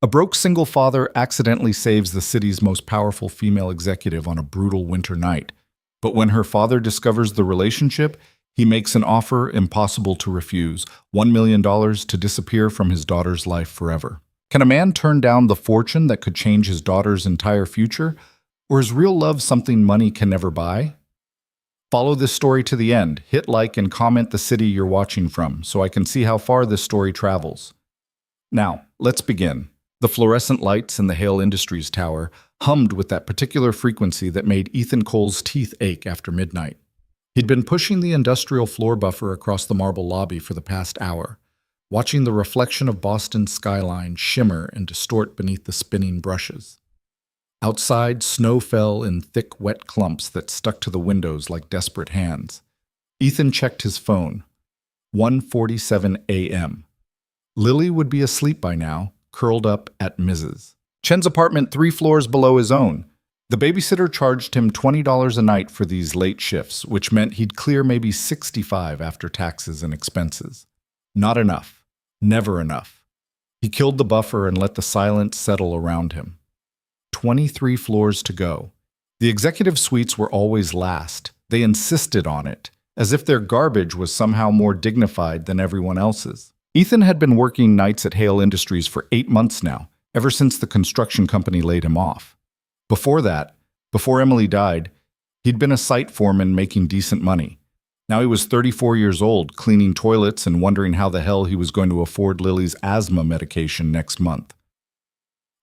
A broke single father accidentally saves the city's most powerful female executive on a brutal winter night. But when her father discovers the relationship, he makes an offer impossible to refuse: $1 million to disappear from his daughter's life forever. Can a man turn down the fortune that could change his daughter's entire future? Or is real love something money can never buy? Follow this story to the end. Hit like and comment the city you're watching from so I can see how far this story travels. Now, let's begin. The fluorescent lights in the Hale Industries tower hummed with that particular frequency that made Ethan Cole's teeth ache after midnight. He'd been pushing the industrial floor buffer across the marble lobby for the past hour, watching the reflection of Boston's skyline shimmer and distort beneath the spinning brushes. Outside, snow fell in thick, wet clumps that stuck to the windows like desperate hands. Ethan checked his phone. 1:47 a.m. Lily would be asleep by now, curled up at Mrs. Chen's apartment 3 floors below his own. The babysitter charged him $20 a night for these late shifts, which meant he'd clear maybe $65 after taxes and expenses. Not enough. Never enough. He killed the buffer and let the silence settle around him. 23 floors to go. The executive suites were always last. They insisted on it, as if their garbage was somehow more dignified than everyone else's. Ethan had been working nights at Hale Industries for 8 months now, ever since the construction company laid him off. Before that, before Emily died, he'd been a site foreman making decent money. Now he was 34 years old, cleaning toilets and wondering how the hell he was going to afford Lily's asthma medication next month.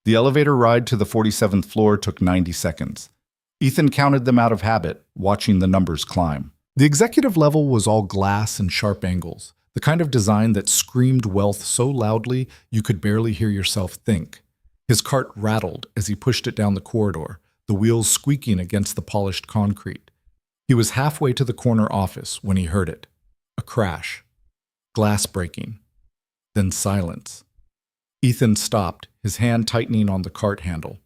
The elevator ride to the 47th floor took 90 seconds. Ethan counted them out of habit, watching the numbers climb. The executive level was all glass and sharp angles, the kind of design that screamed wealth so loudly you could barely hear yourself think. His cart rattled as he pushed it down the corridor, the wheels squeaking against the polished concrete. He was halfway to the corner office when he heard it. A crash. Glass breaking. Then silence. Ethan stopped, his hand tightening on the cart handle.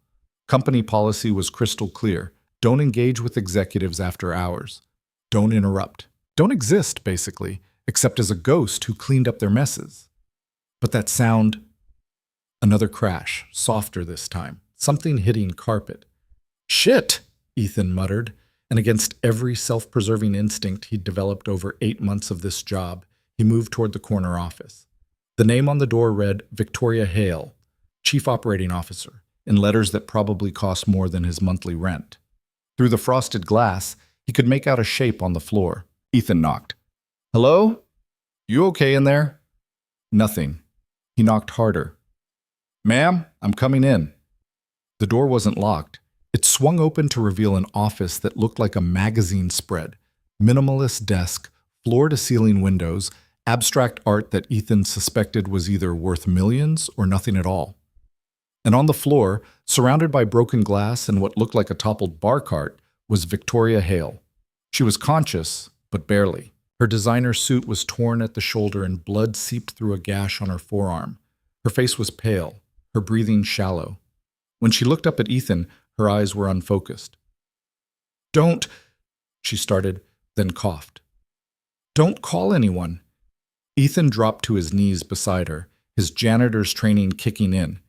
Company policy was crystal clear. Don't engage with executives after hours. Don't interrupt. Don't exist, basically, except as a ghost who cleaned up their messes. But that sound... Another crash, softer this time, something hitting carpet. "Shit!" Ethan muttered, and against every self-preserving instinct he'd developed over 8 months of this job, he moved toward the corner office. The name on the door read Victoria Hale, Chief Operating Officer, in letters that probably cost more than his monthly rent. Through the frosted glass, he could make out a shape on the floor. Ethan knocked. "Hello? You okay in there?" Nothing. He knocked harder. "Ma'am, I'm coming in." The door wasn't locked. It swung open to reveal an office that looked like a magazine spread. Minimalist desk, floor-to-ceiling windows, abstract art that Ethan suspected was either worth millions or nothing at all. And on the floor, surrounded by broken glass and what looked like a toppled bar cart, was Victoria Hale. She was conscious, but barely. Her designer suit was torn at the shoulder and blood seeped through a gash on her forearm. Her face was pale, her breathing shallow. When she looked up at Ethan, her eyes were unfocused. "Don't," she started, then coughed. "Don't call anyone." Ethan dropped to his knees beside her, his janitor's training kicking in.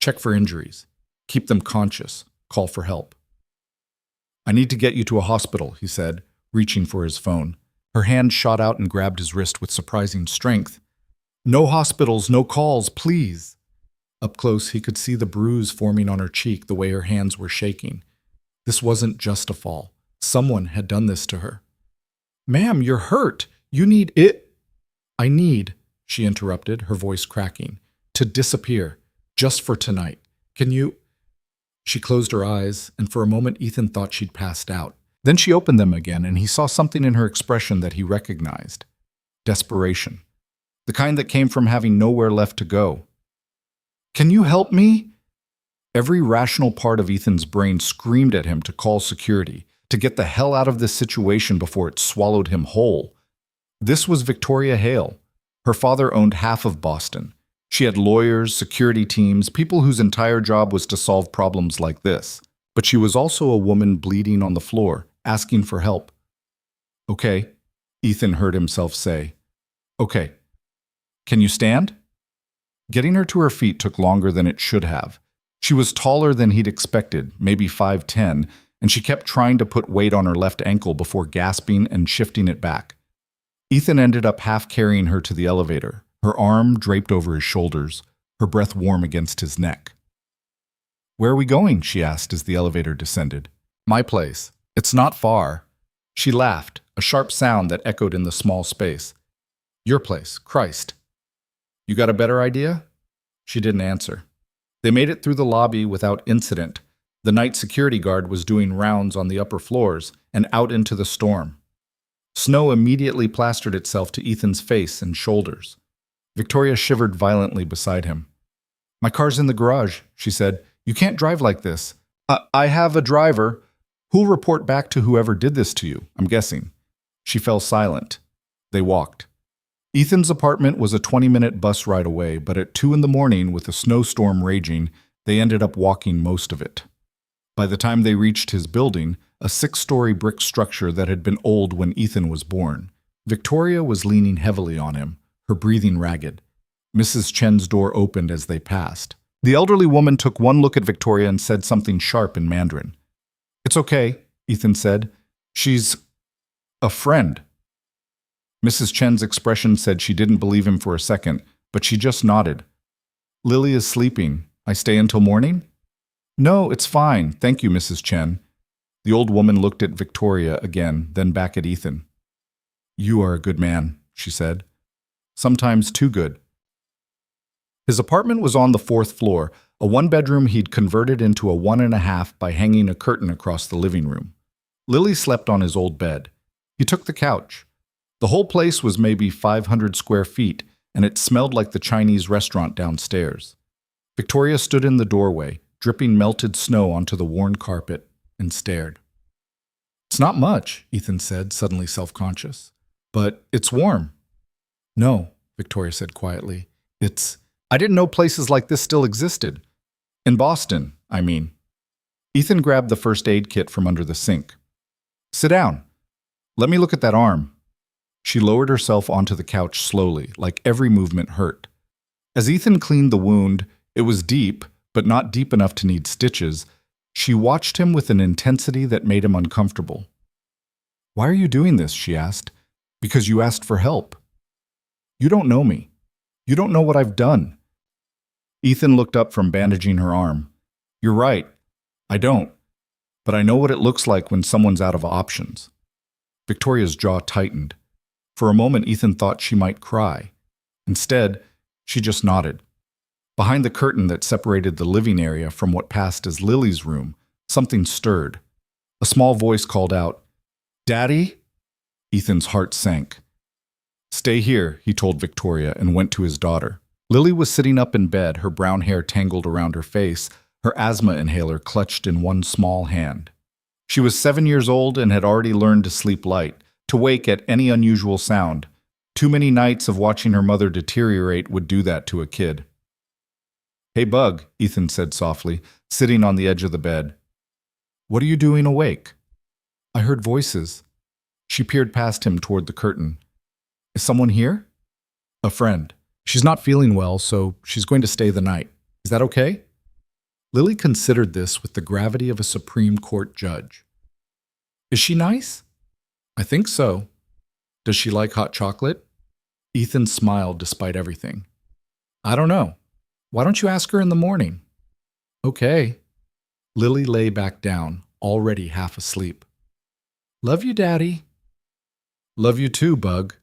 Check for injuries. Keep them conscious. Call for help. "I need to get you to a hospital," he said, reaching for his phone. Her hand shot out and grabbed his wrist with surprising strength. "No hospitals, no calls, please." Up close, he could see the bruise forming on her cheek the way her hands were shaking. This wasn't just a fall. Someone had done this to her. "Ma'am, you're hurt. You need it." "I need," she interrupted, her voice cracking, "to disappear, just for tonight. Can you—" She closed her eyes, and for a moment Ethan thought she'd passed out. Then she opened them again, and he saw something in her expression that he recognized. Desperation. The kind that came from having nowhere left to go. "Can you help me?" Every rational part of Ethan's brain screamed at him to call security, to get the hell out of this situation before it swallowed him whole. This was Victoria Hale. Her father owned half of Boston. She had lawyers, security teams, people whose entire job was to solve problems like this. But she was also a woman bleeding on the floor, asking for help. "Okay," Ethan heard himself say. "Okay. Can you stand?" Getting her to her feet took longer than it should have. She was taller than he'd expected, maybe 5'10", and she kept trying to put weight on her left ankle before gasping and shifting it back. Ethan ended up half carrying her to the elevator, her arm draped over his shoulders, her breath warm against his neck. "Where are we going?" she asked as the elevator descended. "My place. It's not far." She laughed, a sharp sound that echoed in the small space. "Your place, Christ. You got a better idea?" She didn't answer. They made it through the lobby without incident. The night security guard was doing rounds on the upper floors and out into the storm. Snow immediately plastered itself to Ethan's face and shoulders. Victoria shivered violently beside him. "My car's in the garage," she said. "You can't drive like this." I have a driver. Who'll report back to whoever did this to you, I'm guessing." She fell silent. They walked. Ethan's apartment was a 20-minute bus ride away, but at 2 in the morning, with a snowstorm raging, they ended up walking most of it. By the time they reached his building, a 6-story brick structure that had been old when Ethan was born, Victoria was leaning heavily on him, her breathing ragged. Mrs. Chen's door opened as they passed. The elderly woman took one look at Victoria and said something sharp in Mandarin. "It's okay," Ethan said. "She's a friend." Mrs. Chen's expression said she didn't believe him for a second, but she just nodded. "Lily is sleeping. I stay until morning?" "No, it's fine. Thank you, Mrs. Chen." The old woman looked at Victoria again, then back at Ethan. "You are a good man," she said. "Sometimes too good." His apartment was on the 4th floor, a one-bedroom he'd converted into a 1.5 by hanging a curtain across the living room. Lily slept on his old bed. He took the couch. The whole place was maybe 500 square feet, and it smelled like the Chinese restaurant downstairs. Victoria stood in the doorway, dripping melted snow onto the worn carpet, and stared. "It's not much," Ethan said, suddenly self-conscious. "But it's warm." "No," Victoria said quietly. I didn't know places like this still existed. In Boston, I mean." Ethan grabbed the first aid kit from under the sink. "Sit down. Let me look at that arm." She lowered herself onto the couch slowly, like every movement hurt. As Ethan cleaned the wound, it was deep, but not deep enough to need stitches. She watched him with an intensity that made him uncomfortable. "Why are you doing this?" she asked. "Because you asked for help." "You don't know me. You don't know what I've done." Ethan looked up from bandaging her arm. "You're right. I don't. But I know what it looks like when someone's out of options." Victoria's jaw tightened. For a moment, Ethan thought she might cry. Instead, she just nodded. Behind the curtain that separated the living area from what passed as Lily's room, something stirred. A small voice called out, "Daddy?" Ethan's heart sank. "Stay here," he told Victoria and went to his daughter. Lily was sitting up in bed, her brown hair tangled around her face, her asthma inhaler clutched in one small hand. She was 7 years old and had already learned to sleep light, to wake at any unusual sound. Too many nights of watching her mother deteriorate would do that to a kid. "Hey, Bug," Ethan said softly, sitting on the edge of the bed. "What are you doing awake?" "I heard voices." She peered past him toward the curtain. "Is someone here?" "A friend. She's not feeling well, so she's going to stay the night. Is that okay?" Lily considered this with the gravity of a Supreme Court judge. "Is she nice?" "I think so." "Does she like hot chocolate?" Ethan smiled despite everything. "I don't know. Why don't you ask her in the morning?" "Okay." Lily lay back down, already half asleep. "Love you, Daddy." "Love you too, Bug."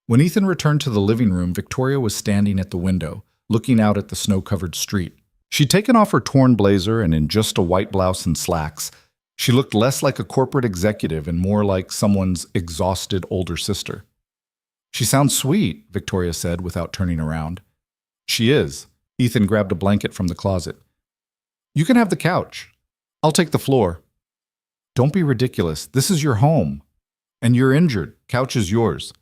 When Ethan returned to the living room, Victoria was standing at the window, looking out at the snow-covered street. She'd taken off her torn blazer and in just a white blouse and slacks, she looked less like a corporate executive and more like someone's exhausted older sister. "She sounds sweet," Victoria said without turning around. "She is." Ethan grabbed a blanket from the closet. "You can have the couch. I'll take the floor." "Don't be ridiculous. This is your home. And you're injured. Couch is yours."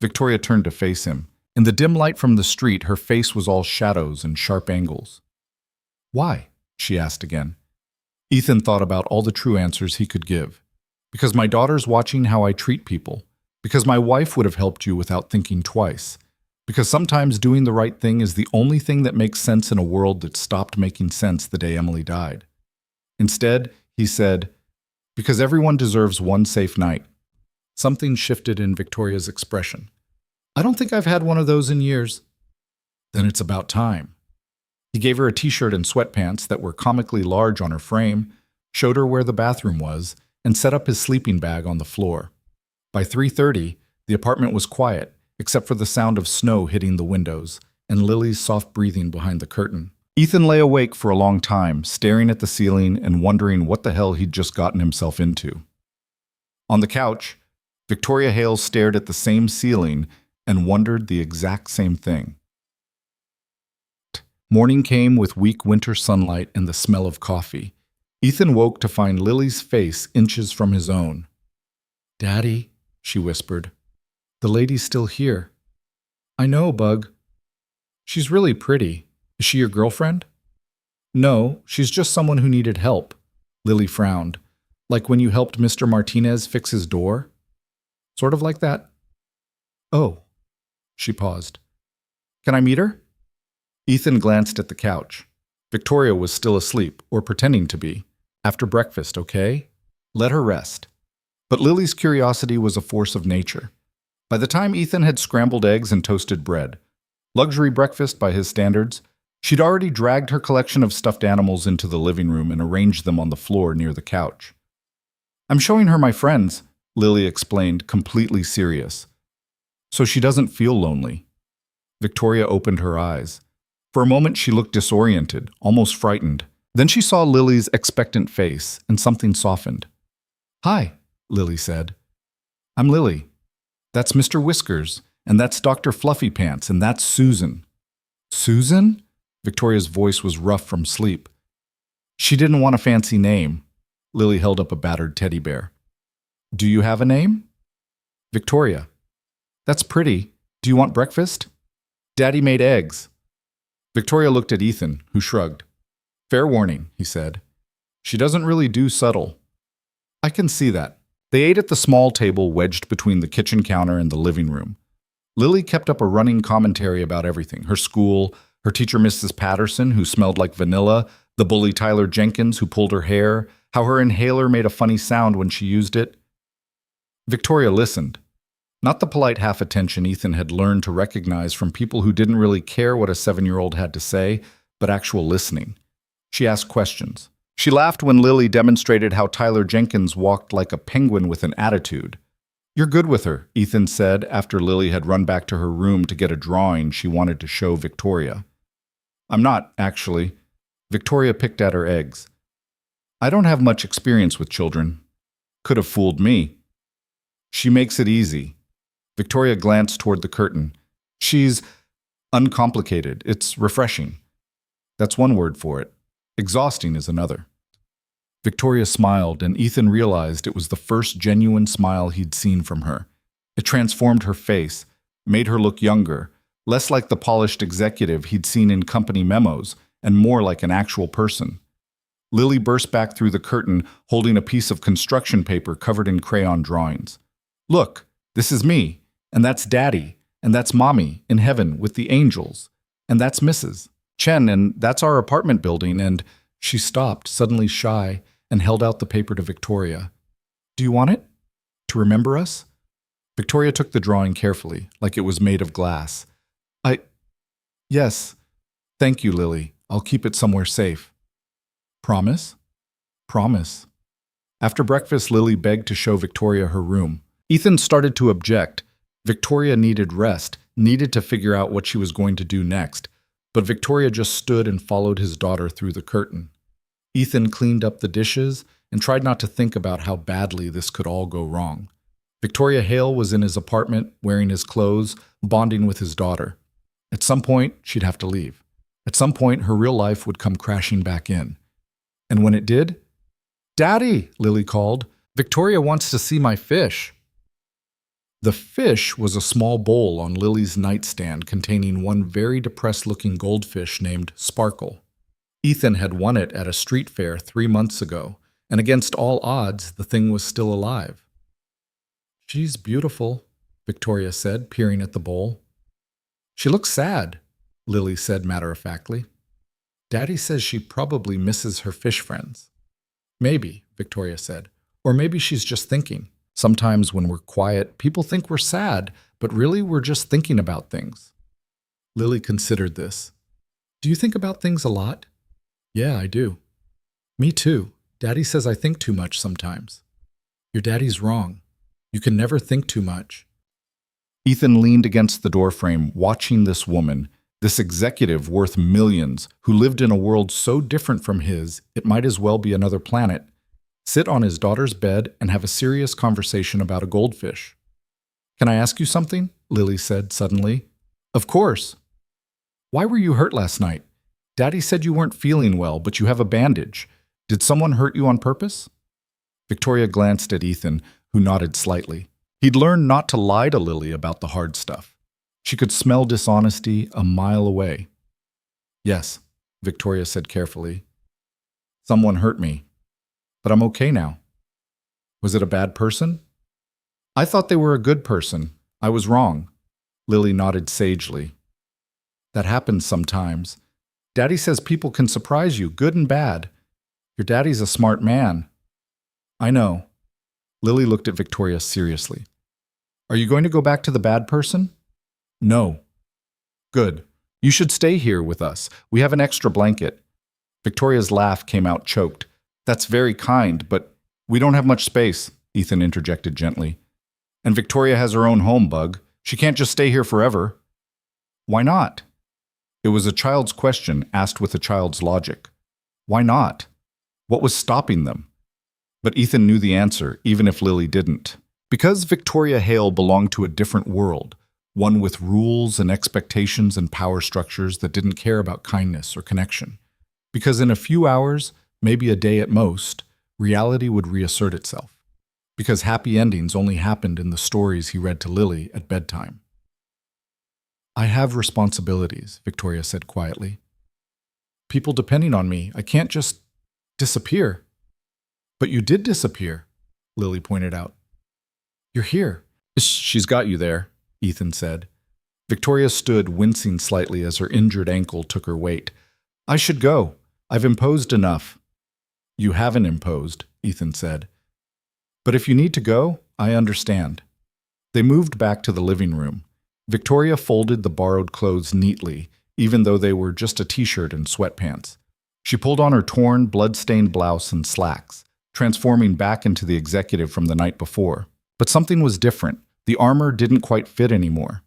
Victoria turned to face him. In the dim light from the street, her face was all shadows and sharp angles. "Why?" she asked again. Ethan thought about all the true answers he could give. "Because my daughter's watching how I treat people. Because my wife would have helped you without thinking twice. Because sometimes doing the right thing is the only thing that makes sense in a world that stopped making sense the day Emily died. Instead, he said, because everyone deserves one safe night. Something shifted in Victoria's expression. I don't think I've had one of those in years. Then it's about time. He gave her a t-shirt and sweatpants that were comically large on her frame, showed her where the bathroom was, and set up his sleeping bag on the floor. By 3:30, the apartment was quiet, except for the sound of snow hitting the windows and Lily's soft breathing behind the curtain. Ethan lay awake for a long time, staring at the ceiling and wondering what the hell he'd just gotten himself into. On the couch, Victoria Hale stared at the same ceiling and wondered the exact same thing. Morning came with weak winter sunlight and the smell of coffee. Ethan woke to find Lily's face inches from his own. "Daddy," she whispered. "The lady's still here." "I know, Bug." "She's really pretty. Is she your girlfriend?" "No, she's just someone who needed help." Lily frowned. "Like when you helped Mr. Martinez fix his door?" "Sort of like that." "Oh." She paused. "Can I meet her?" Ethan glanced at the couch. Victoria was still asleep, or pretending to be. "After breakfast, okay? Let her rest." But Lily's curiosity was a force of nature. By the time Ethan had scrambled eggs and toasted bread, luxury breakfast by his standards, she'd already dragged her collection of stuffed animals into the living room and arranged them on the floor near the couch. "I'm showing her my friends," Lily explained, completely serious. "So she doesn't feel lonely." Victoria opened her eyes. For a moment she looked disoriented, almost frightened. Then she saw Lily's expectant face, and something softened. "Hi," Lily said. "I'm Lily. That's Mr. Whiskers, and that's Dr. Fluffy Pants, and that's Susan." "Susan?" Victoria's voice was rough from sleep. She didn't want a fancy name. Lily held up a battered teddy bear. "Do you have a name?" "Victoria." "That's pretty. Do you want breakfast?" "Daddy made eggs." Victoria looked at Ethan, who shrugged. "Fair warning," he said. "She doesn't really do subtle." "I can see that." They ate at the small table wedged between the kitchen counter and the living room. Lily kept up a running commentary about everything: her school, her teacher Mrs. Patterson, who smelled like vanilla, the bully Tyler Jenkins, who pulled her hair, how her inhaler made a funny sound when she used it. Victoria listened. Not the polite half-attention Ethan had learned to recognize from people who didn't really care what a 7-year-old had to say, but actual listening. She asked questions. She laughed when Lily demonstrated how Tyler Jenkins walked like a penguin with an attitude. "You're good with her," Ethan said after Lily had run back to her room to get a drawing she wanted to show Victoria. "I'm not, actually." Victoria picked at her eggs. "I don't have much experience with children." "Could have fooled me." "She makes it easy." Victoria glanced toward the curtain. "She's uncomplicated. It's refreshing." "That's one word for it. Exhausting is another." Victoria smiled, and Ethan realized it was the first genuine smile he'd seen from her. It transformed her face, made her look younger, less like the polished executive he'd seen in company memos, and more like an actual person. Lily burst back through the curtain, holding a piece of construction paper covered in crayon drawings. "Look, this is me, and that's Daddy, and that's Mommy in heaven with the angels, and that's Mrs. Chen, and that's our apartment building, and—" She stopped, suddenly shy, and held out the paper to Victoria. "Do you want it? To remember us?" Victoria took the drawing carefully, like it was made of glass. Yes. Thank you, Lily. I'll keep it somewhere safe." "Promise?" "Promise." After breakfast, Lily begged to show Victoria her room. Ethan started to object. Victoria needed rest, needed to figure out what she was going to do next. But Victoria just stood and followed his daughter through the curtain. Ethan cleaned up the dishes and tried not to think about how badly this could all go wrong. Victoria Hale was in his apartment, wearing his clothes, bonding with his daughter. At some point, she'd have to leave. At some point, her real life would come crashing back in. And when it did, "Daddy," Lily called, "Victoria wants to see my fish." The fish was a small bowl on Lily's nightstand containing one very depressed-looking goldfish named Sparkle. Ethan had won it at a street fair 3 months ago, and against all odds, the thing was still alive. "She's beautiful," Victoria said, peering at the bowl. She looks sad, Lily said matter-of-factly. Daddy says she probably misses her fish friends. Maybe, Victoria said. Or maybe she's just thinking. Sometimes when we're quiet, people think we're sad, but really we're just thinking about things. Lily considered this. Do you think about things a lot? Yeah, I do. Me too. Daddy says I think too much sometimes. Your daddy's wrong. You can never think too much. Ethan leaned against the doorframe, watching this woman, this executive worth millions, who lived in a world so different from his, it might as well be another planet, sit on his daughter's bed and have a serious conversation about a goldfish. Can I ask you something? Lily said suddenly. Of course. Why were you hurt last night? Daddy said you weren't feeling well, but you have a bandage. Did someone hurt you on purpose? Victoria glanced at Ethan, who nodded slightly. He'd learned not to lie to Lily about the hard stuff. She could smell dishonesty a mile away. Yes, Victoria said carefully. Someone hurt me, but I'm okay now. Was it a bad person? I thought they were a good person. I was wrong. Lily nodded sagely. That happens sometimes. Daddy says people can surprise you, good and bad. Your daddy's a smart man. I know. Lily looked at Victoria seriously. Are you going to go back to the bad person? No. Good. You should stay here with us. We have an extra blanket. Victoria's laugh came out choked. That's very kind, but we don't have much space, Ethan interjected gently. And Victoria has her own home, Bug. She can't just stay here forever. Why not? It was a child's question asked with a child's logic. Why not? What was stopping them? But Ethan knew the answer, even if Lily didn't. Because Victoria Hale belonged to a different world, one with rules and expectations and power structures that didn't care about kindness or connection. Because in a few hours, maybe a day at most, reality would reassert itself. Because happy endings only happened in the stories he read to Lily at bedtime. I have responsibilities, Victoria said quietly. People depending on me. I can't just disappear. But you did disappear, Lily pointed out. You're here. She's got you there, Ethan said. Victoria stood, wincing slightly as her injured ankle took her weight. I should go. I've imposed enough. You haven't imposed, Ethan said. But if you need to go, I understand. They moved back to the living room. Victoria folded the borrowed clothes neatly, even though they were just a t-shirt and sweatpants. She pulled on her torn, blood-stained blouse and slacks, transforming back into the executive from the night before. But something was different. The armor didn't quite fit anymore.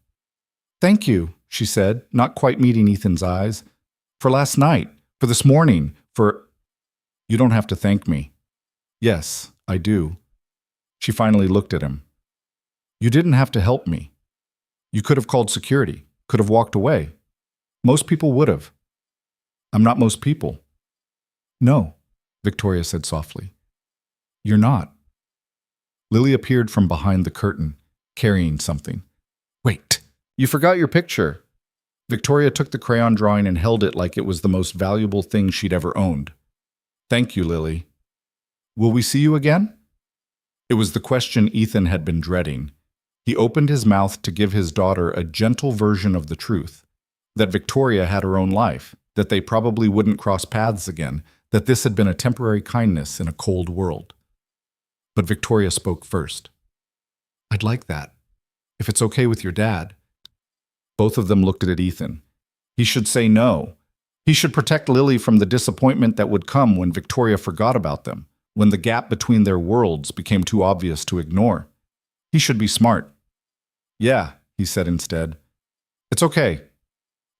Thank you, she said, not quite meeting Ethan's eyes. For last night, for this morning, for... You don't have to thank me. Yes, I do. She finally looked at him. You didn't have to help me. You could have called security, could have walked away. Most people would have. I'm not most people. No, Victoria said softly. You're not. Lily appeared from behind the curtain, carrying something. Wait, you forgot your picture. Victoria took the crayon drawing and held it like it was the most valuable thing she'd ever owned. Thank you, Lily. Will we see you again? It was the question Ethan had been dreading. He opened his mouth to give his daughter a gentle version of the truth, that Victoria had her own life, that they probably wouldn't cross paths again, that this had been a temporary kindness in a cold world. But Victoria spoke first. I'd like that, if it's okay with your dad. Both of them looked at Ethan. He should say no. He should protect Lily from the disappointment that would come when Victoria forgot about them, when the gap between their worlds became too obvious to ignore. He should be smart. Yeah, he said instead. It's okay.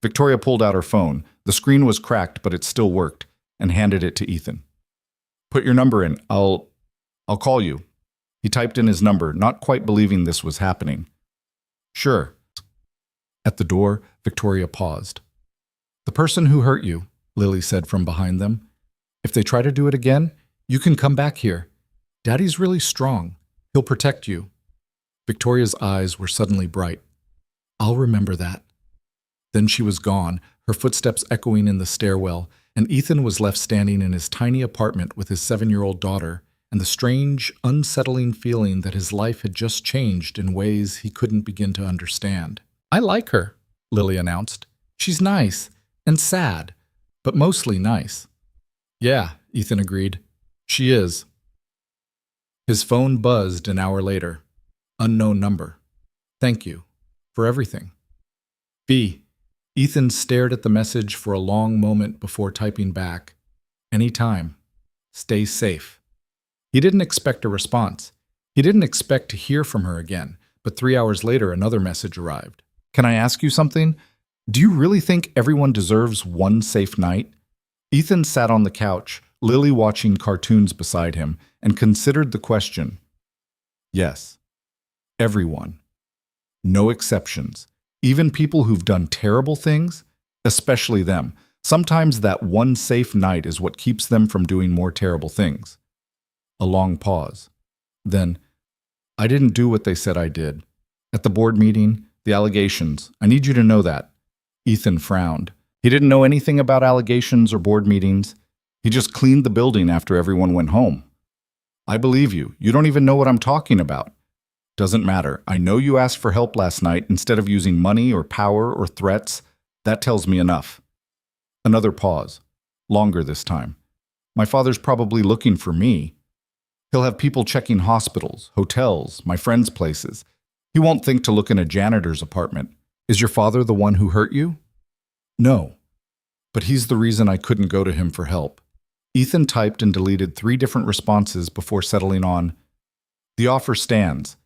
Victoria pulled out her phone. The screen was cracked, but it still worked, and handed it to Ethan. Put your number in. I'll call you. He typed in his number, not quite believing this was happening. Sure. At the door, Victoria paused. The person who hurt you, Lily said from behind them. If they try to do it again, you can come back here. Daddy's really strong. He'll protect you. Victoria's eyes were suddenly bright. I'll remember that. Then she was gone, her footsteps echoing in the stairwell, and Ethan was left standing in his tiny apartment with his 7-year-old daughter, and the strange, unsettling feeling that his life had just changed in ways he couldn't begin to understand. I like her, Lily announced. She's nice and sad, but mostly nice. Yeah, Ethan agreed. She is. His phone buzzed an hour later. Unknown number. Thank you for everything. B. Ethan stared at the message for a long moment before typing back. Anytime. Stay safe. He didn't expect a response. He didn't expect to hear from her again, but 3 hours later another message arrived. Can I ask you something? Do you really think everyone deserves one safe night? Ethan sat on the couch, Lily watching cartoons beside him, and considered the question. Yes. Everyone. No exceptions. Even people who've done terrible things, especially them. Sometimes that one safe night is what keeps them from doing more terrible things. A long pause. Then, I didn't do what they said I did. At the board meeting, the allegations, I need you to know that. Ethan frowned. He didn't know anything about allegations or board meetings. He just cleaned the building after everyone went home. I believe you. You don't even know what I'm talking about. Doesn't matter. I know you asked for help last night instead of using money or power or threats. That tells me enough. Another pause. Longer this time. My father's probably looking for me. He'll have people checking hospitals, hotels, my friends' places. He won't think to look in a janitor's apartment. Is your father the one who hurt you? No. But he's the reason I couldn't go to him for help. Ethan typed and deleted 3 different responses before settling on, the offer stands.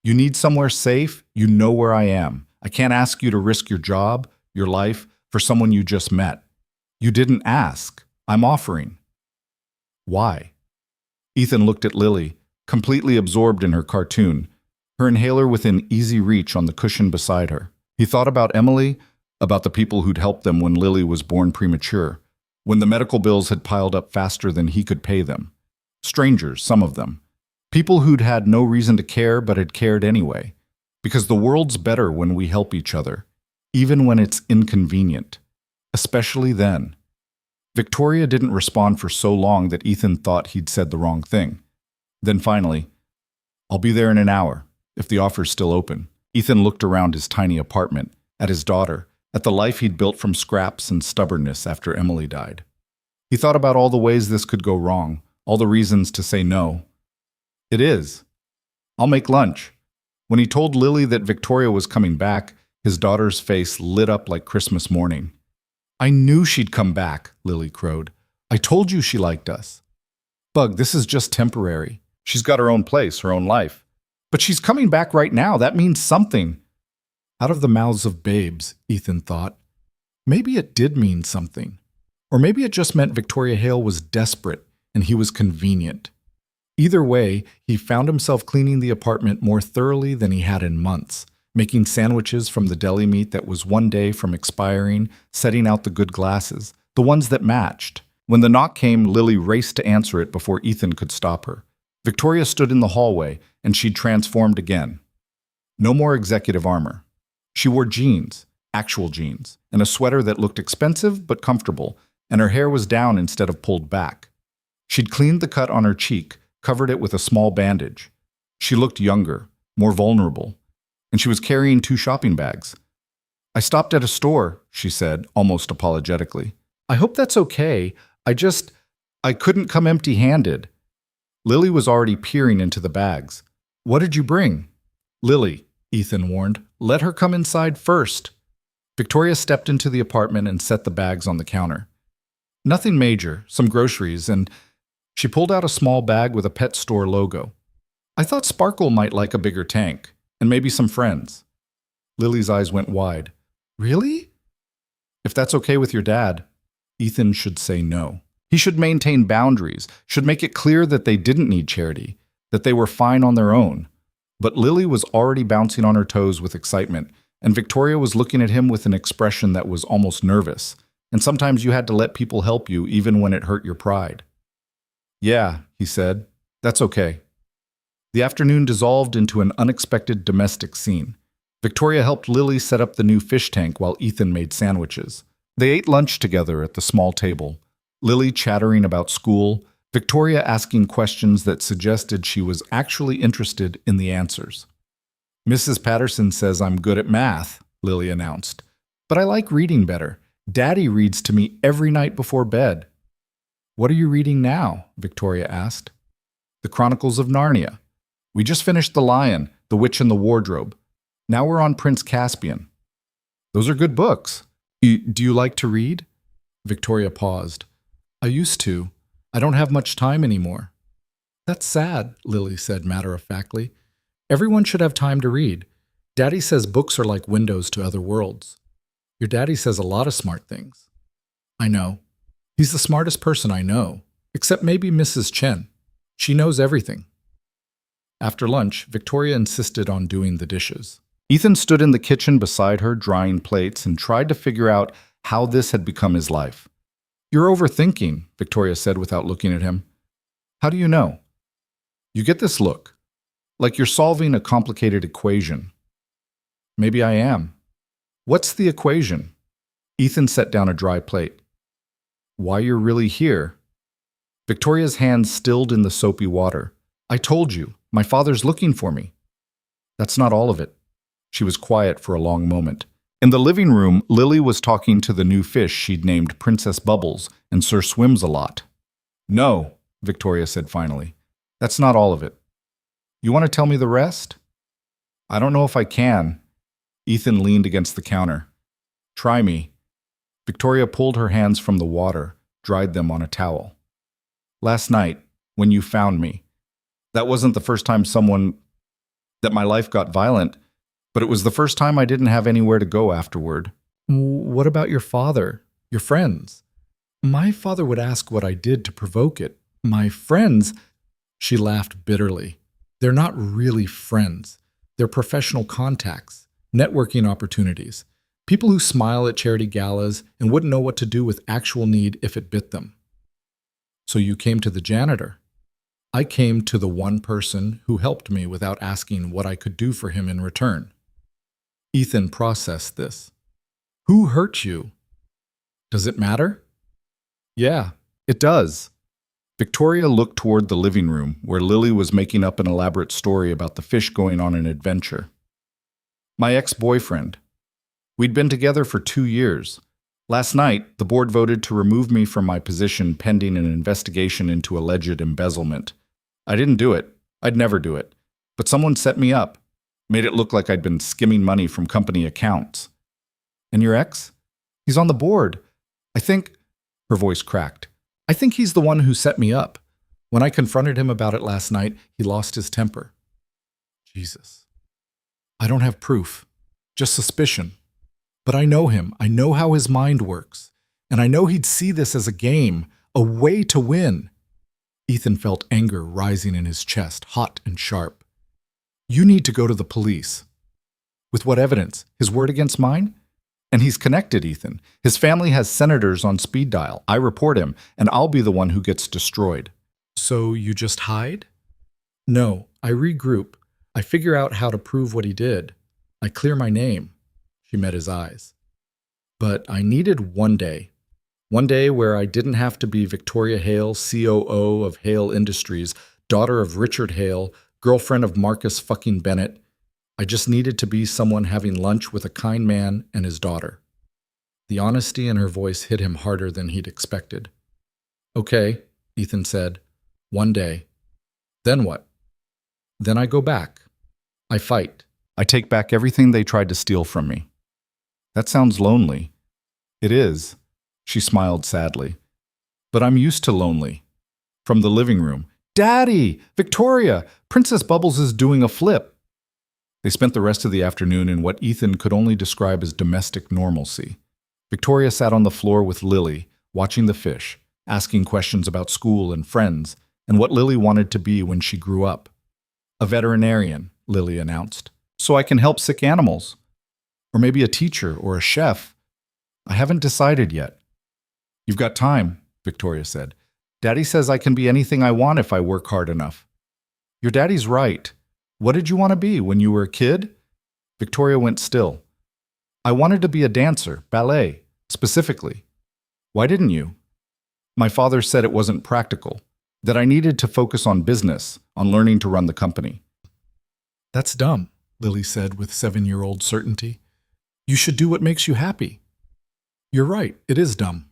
You need somewhere safe, you know where I am. I can't ask you to risk your job, your life, for someone you just met. You didn't ask. I'm offering. Why? Ethan looked at Lily, completely absorbed in her cartoon, her inhaler within easy reach on the cushion beside her. He thought about Emily, about the people who'd helped them when Lily was born premature, when the medical bills had piled up faster than he could pay them. Strangers, some of them. People who'd had no reason to care but had cared anyway. Because the world's better when we help each other, even when it's inconvenient. Especially then. Victoria didn't respond for so long that Ethan thought he'd said the wrong thing. Then finally, I'll be there in an hour, if the offer's still open. Ethan looked around his tiny apartment, at his daughter, at the life he'd built from scraps and stubbornness after Emily died. He thought about all the ways this could go wrong, all the reasons to say no. It is. I'll make lunch. When he told Lily that Victoria was coming back, his daughter's face lit up like Christmas morning. I knew she'd come back, Lily crowed. I told you she liked us. Bug, this is just temporary. She's got her own place, her own life. But she's coming back right now. That means something. Out of the mouths of babes, Ethan thought. Maybe it did mean something. Or maybe it just meant Victoria Hale was desperate and he was convenient. Either way, he found himself cleaning the apartment more thoroughly than he had in months, making sandwiches from the deli meat that was one day from expiring, setting out the good glasses, the ones that matched. When the knock came, Lily raced to answer it before Ethan could stop her. Victoria stood in the hallway, and she'd transformed again. No more executive armor. She wore jeans, actual jeans, and a sweater that looked expensive but comfortable, and her hair was down instead of pulled back. She'd cleaned the cut on her cheek, covered it with a small bandage. She looked younger, more vulnerable, and she was carrying 2 shopping bags. I stopped at a store, she said, almost apologetically. I hope that's okay. I couldn't come empty-handed. Lily was already peering into the bags. What did you bring? Lily, Ethan warned. Let her come inside first. Victoria stepped into the apartment and set the bags on the counter. Nothing major, some groceries, and she pulled out a small bag with a pet store logo. I thought Sparkle might like a bigger tank, and maybe some friends. Lily's eyes went wide. Really? If that's okay with your dad, Ethan should say no. He should maintain boundaries, should make it clear that they didn't need charity, that they were fine on their own. But Lily was already bouncing on her toes with excitement, and Victoria was looking at him with an expression that was almost nervous. And sometimes you had to let people help you even when it hurt your pride. Yeah, he said. That's okay. The afternoon dissolved into an unexpected domestic scene. Victoria helped Lily set up the new fish tank while Ethan made sandwiches. They ate lunch together at the small table, Lily chattering about school, Victoria asking questions that suggested she was actually interested in the answers. Mrs. Patterson says I'm good at math, Lily announced. But I like reading better. Daddy reads to me every night before bed. What are you reading now? Victoria asked. The Chronicles of Narnia. We just finished The Lion, The Witch and the Wardrobe. Now we're on Prince Caspian. Those are good books. Do you like to read? Victoria paused. I used to. I don't have much time anymore. That's sad, Lily said matter-of-factly. Everyone should have time to read. Daddy says books are like windows to other worlds. Your daddy says a lot of smart things. I know. He's the smartest person I know, except maybe Mrs. Chen. She knows everything. After lunch, Victoria insisted on doing the dishes. Ethan stood in the kitchen beside her, drying plates, and tried to figure out how this had become his life. You're overthinking, Victoria said without looking at him. How do you know? You get this look, like you're solving a complicated equation. Maybe I am. What's the equation? Ethan set down a dry plate. Why you're really here? Victoria's hands stilled in the soapy water. I told you, my father's looking for me. That's not all of it. She was quiet for a long moment. In the living room, Lily was talking to the new fish she'd named Princess Bubbles and Sir Swims-a-Lot. No, Victoria said finally. That's not all of it. You want to tell me the rest? I don't know if I can. Ethan leaned against the counter. Try me. Victoria pulled her hands from the water, dried them on a towel. Last night, when you found me, that wasn't the first time that my life got violent, but it was the first time I didn't have anywhere to go afterward. What about your father, your friends? My father would ask what I did to provoke it. My friends, she laughed bitterly. They're not really friends. They're professional contacts, networking opportunities, people who smile at charity galas and wouldn't know what to do with actual need if it bit them. So you came to the janitor. I came to the one person who helped me without asking what I could do for him in return. Ethan processed this. Who hurt you? Does it matter? Yeah, it does. Victoria looked toward the living room, where Lily was making up an elaborate story about the fish going on an adventure. My ex-boyfriend. We'd been together for 2 years. Last night, the board voted to remove me from my position pending an investigation into alleged embezzlement. I didn't do it. I'd never do it. But someone set me up, made it look like I'd been skimming money from company accounts. And your ex? He's on the board. I think, her voice cracked, I think he's the one who set me up. When I confronted him about it last night, he lost his temper. Jesus. I don't have proof, just suspicion. But I know him. I know how his mind works. And I know he'd see this as a game, a way to win. Ethan felt anger rising in his chest, hot and sharp. You need to go to the police. With what evidence? His word against mine? And he's connected, Ethan. His family has senators on speed dial. I report him, and I'll be the one who gets destroyed. So you just hide? No, I regroup. I figure out how to prove what he did. I clear my name. She met his eyes. But I needed one day where I didn't have to be Victoria Hale, COO of Hale Industries, daughter of Richard Hale, girlfriend of Marcus fucking Bennett. I just needed to be someone having lunch with a kind man and his daughter. The honesty in her voice hit him harder than he'd expected. Okay, Ethan said. One day. Then what? Then I go back. I fight. I take back everything they tried to steal from me. That sounds lonely. It is. She smiled sadly. But I'm used to lonely. From the living room. Daddy! Victoria! Princess Bubbles is doing a flip. They spent the rest of the afternoon in what Ethan could only describe as domestic normalcy. Victoria sat on the floor with Lily, watching the fish, asking questions about school and friends, and what Lily wanted to be when she grew up. A veterinarian, Lily announced, so I can help sick animals. Or maybe a teacher or a chef. I haven't decided yet. You've got time, Victoria said. Daddy says I can be anything I want if I work hard enough. Your daddy's right. What did you want to be when you were a kid? Victoria went still. I wanted to be a dancer, ballet, specifically. Why didn't you? My father said it wasn't practical, that I needed to focus on business, on learning to run the company. That's dumb, Lily said with 7-year-old certainty. You should do what makes you happy. You're right, it is dumb.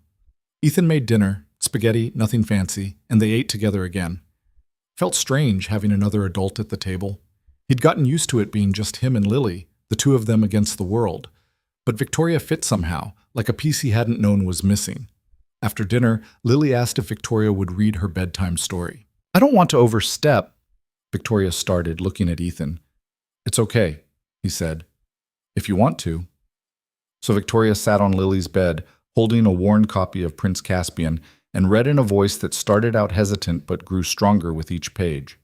Ethan made dinner, spaghetti, nothing fancy, and they ate together again. Felt strange having another adult at the table. He'd gotten used to it being just him and Lily, the two of them against the world. But Victoria fit somehow, like a piece he hadn't known was missing. After dinner, Lily asked if Victoria would read her bedtime story. I don't want to overstep, Victoria started, looking at Ethan. It's okay, he said. If you want to. So Victoria sat on Lily's bed, holding a worn copy of Prince Caspian, and read in a voice that started out hesitant but grew stronger with each page.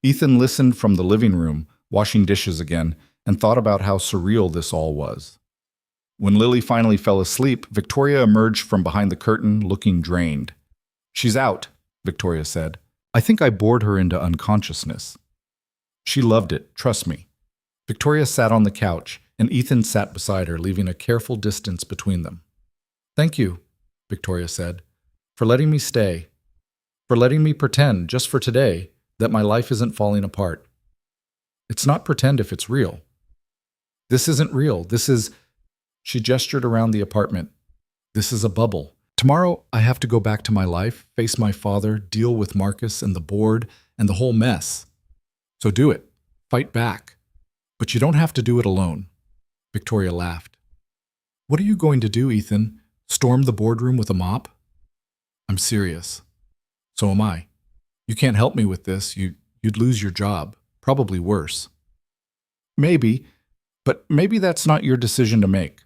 Ethan listened from the living room, washing dishes again, and thought about how surreal this all was. When Lily finally fell asleep, Victoria emerged from behind the curtain, looking drained. She's out, Victoria said. I think I bored her into unconsciousness. She loved it, trust me. Victoria sat on the couch, and Ethan sat beside her, leaving a careful distance between them. Thank you, Victoria said, for letting me stay, for letting me pretend, just for today, that my life isn't falling apart. It's not pretend if it's real. This isn't real. This is... She gestured around the apartment. This is a bubble. Tomorrow, I have to go back to my life, face my father, deal with Marcus and the board and the whole mess. So do it. Fight back. But you don't have to do it alone. Victoria laughed. What are you going to do, Ethan? Storm the boardroom with a mop? I'm serious. So am I. You can't help me with this. You'd lose your job. Probably worse. Maybe, but maybe that's not your decision to make.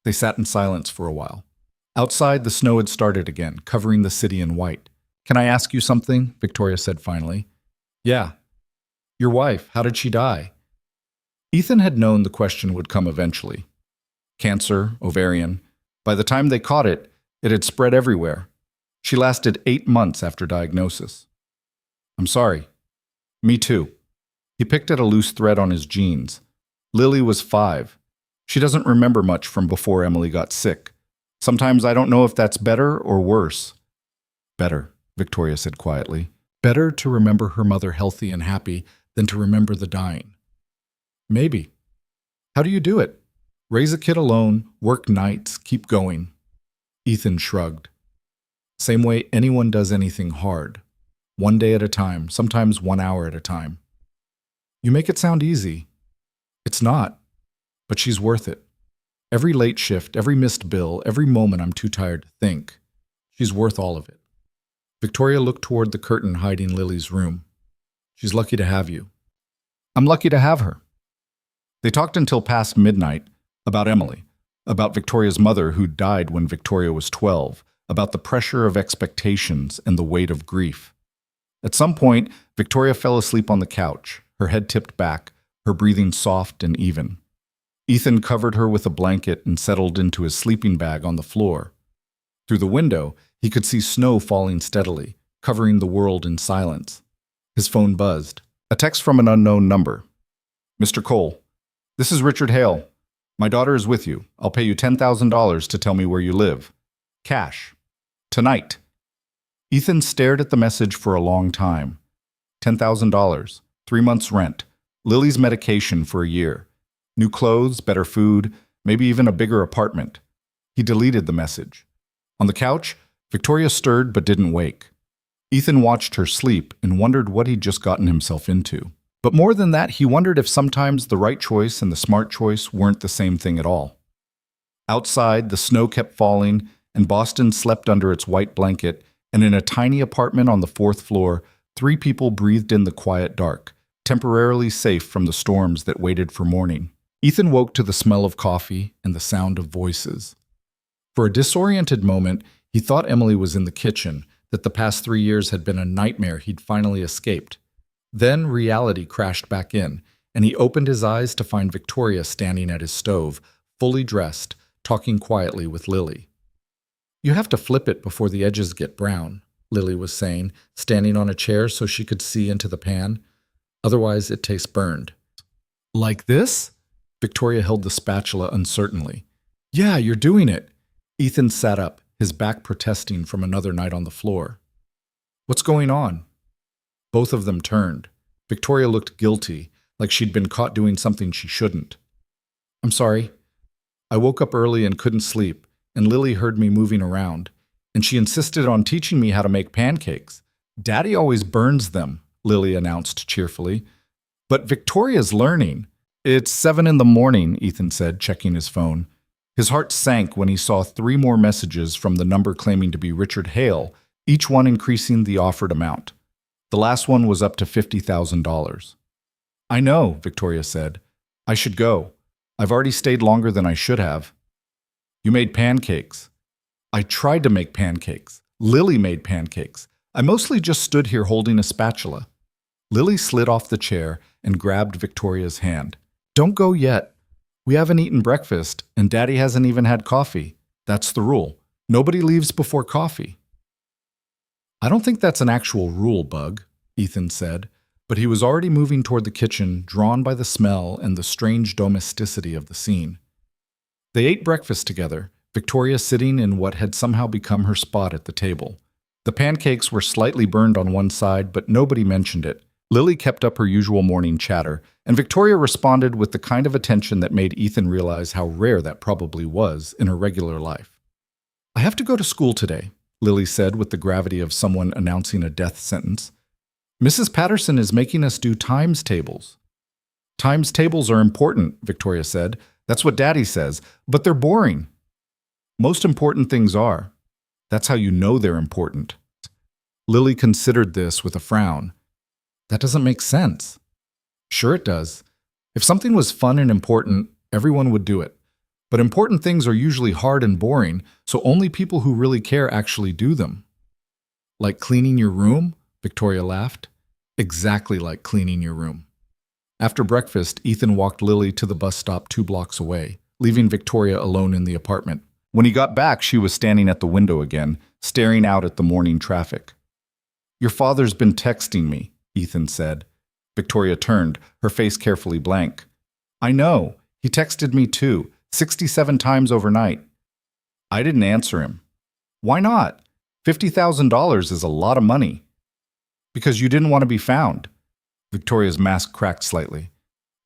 They sat in silence for a while. Outside, the snow had started again, covering the city in white. Can I ask you something? Victoria said finally. Yeah. Your wife, how did she die? Ethan had known the question would come eventually. Cancer, ovarian. By the time they caught it, it had spread everywhere. She lasted 8 months after diagnosis. I'm sorry. Me too. He picked at a loose thread on his jeans. Lily was 5. She doesn't remember much from before Emily got sick. Sometimes I don't know if that's better or worse. Better, Victoria said quietly. Better to remember her mother healthy and happy than to remember the dying. Maybe. How do you do it? Raise a kid alone, work nights, keep going. Ethan shrugged. Same way anyone does anything hard. 1 day at a time, sometimes 1 hour at a time. You make it sound easy. It's not. But she's worth it. Every late shift, every missed bill, every moment I'm too tired to think. She's worth all of it. Victoria looked toward the curtain hiding Lily's room. She's lucky to have you. I'm lucky to have her. They talked until past midnight about Emily, about Victoria's mother who died when Victoria was 12, about the pressure of expectations and the weight of grief. At some point, Victoria fell asleep on the couch, her head tipped back, her breathing soft and even. Ethan covered her with a blanket and settled into his sleeping bag on the floor. Through the window, he could see snow falling steadily, covering the world in silence. His phone buzzed. A text from an unknown number. Mr. Cole, this is Richard Hale. My daughter is with you. I'll pay you $10,000 to tell me where you live. Cash. Tonight. Ethan stared at the message for a long time. $10,000, 3 months' rent, Lily's medication for a year. New clothes, better food, maybe even a bigger apartment. He deleted the message. On the couch, Victoria stirred but didn't wake. Ethan watched her sleep and wondered what he'd just gotten himself into. But more than that, he wondered if sometimes the right choice and the smart choice weren't the same thing at all. Outside, the snow kept falling, and Boston slept under its white blanket, and in a tiny apartment on the 4th floor, 3 people breathed in the quiet dark, temporarily safe from the storms that waited for morning. Ethan woke to the smell of coffee and the sound of voices. For a disoriented moment, he thought Emily was in the kitchen, that the past 3 years had been a nightmare he'd finally escaped. Then reality crashed back in, and he opened his eyes to find Victoria standing at his stove, fully dressed, talking quietly with Lily. You have to flip it before the edges get brown, Lily was saying, standing on a chair so she could see into the pan. Otherwise, it tastes burned. Like this? Victoria held the spatula uncertainly. Yeah, you're doing it. Ethan sat up, his back protesting from another night on the floor. What's going on? Both of them turned. Victoria looked guilty, like she'd been caught doing something she shouldn't. I'm sorry. I woke up early and couldn't sleep, and Lily heard me moving around, and she insisted on teaching me how to make pancakes. Daddy always burns them, Lily announced cheerfully. But Victoria's learning. It's 7 in the morning, Ethan said, checking his phone. His heart sank when he saw 3 more messages from the number claiming to be Richard Hale, each one increasing the offered amount. The last one was up to $50,000. I know, Victoria said. I should go. I've already stayed longer than I should have. You made pancakes. I tried to make pancakes. Lily made pancakes. I mostly just stood here holding a spatula. Lily slid off the chair and grabbed Victoria's hand. Don't go yet. We haven't eaten breakfast, and Daddy hasn't even had coffee. That's the rule. Nobody leaves before coffee. I don't think that's an actual rule, Bug, Ethan said, but he was already moving toward the kitchen, drawn by the smell and the strange domesticity of the scene. They ate breakfast together, Victoria sitting in what had somehow become her spot at the table. The pancakes were slightly burned on one side, but nobody mentioned it. Lily kept up her usual morning chatter, and Victoria responded with the kind of attention that made Ethan realize how rare that probably was in her regular life. I have to go to school today, Lily said with the gravity of someone announcing a death sentence. Mrs. Patterson is making us do times tables. Times tables are important, Victoria said. That's what Daddy says, but they're boring. Most important things are. That's how you know they're important. Lily considered this with a frown. That doesn't make sense. Sure it does. If something was fun and important, everyone would do it. But important things are usually hard and boring, so only people who really care actually do them. Like cleaning your room? Victoria laughed. Exactly like cleaning your room. After breakfast, Ethan walked Lily to the bus stop 2 blocks away, leaving Victoria alone in the apartment. When he got back, she was standing at the window again, staring out at the morning traffic. Your father's been texting me, Ethan said. Victoria turned, her face carefully blank. I know. He texted me too, 67 times overnight. I didn't answer him. Why not? $50,000 is a lot of money. Because you didn't want to be found. Victoria's mask cracked slightly.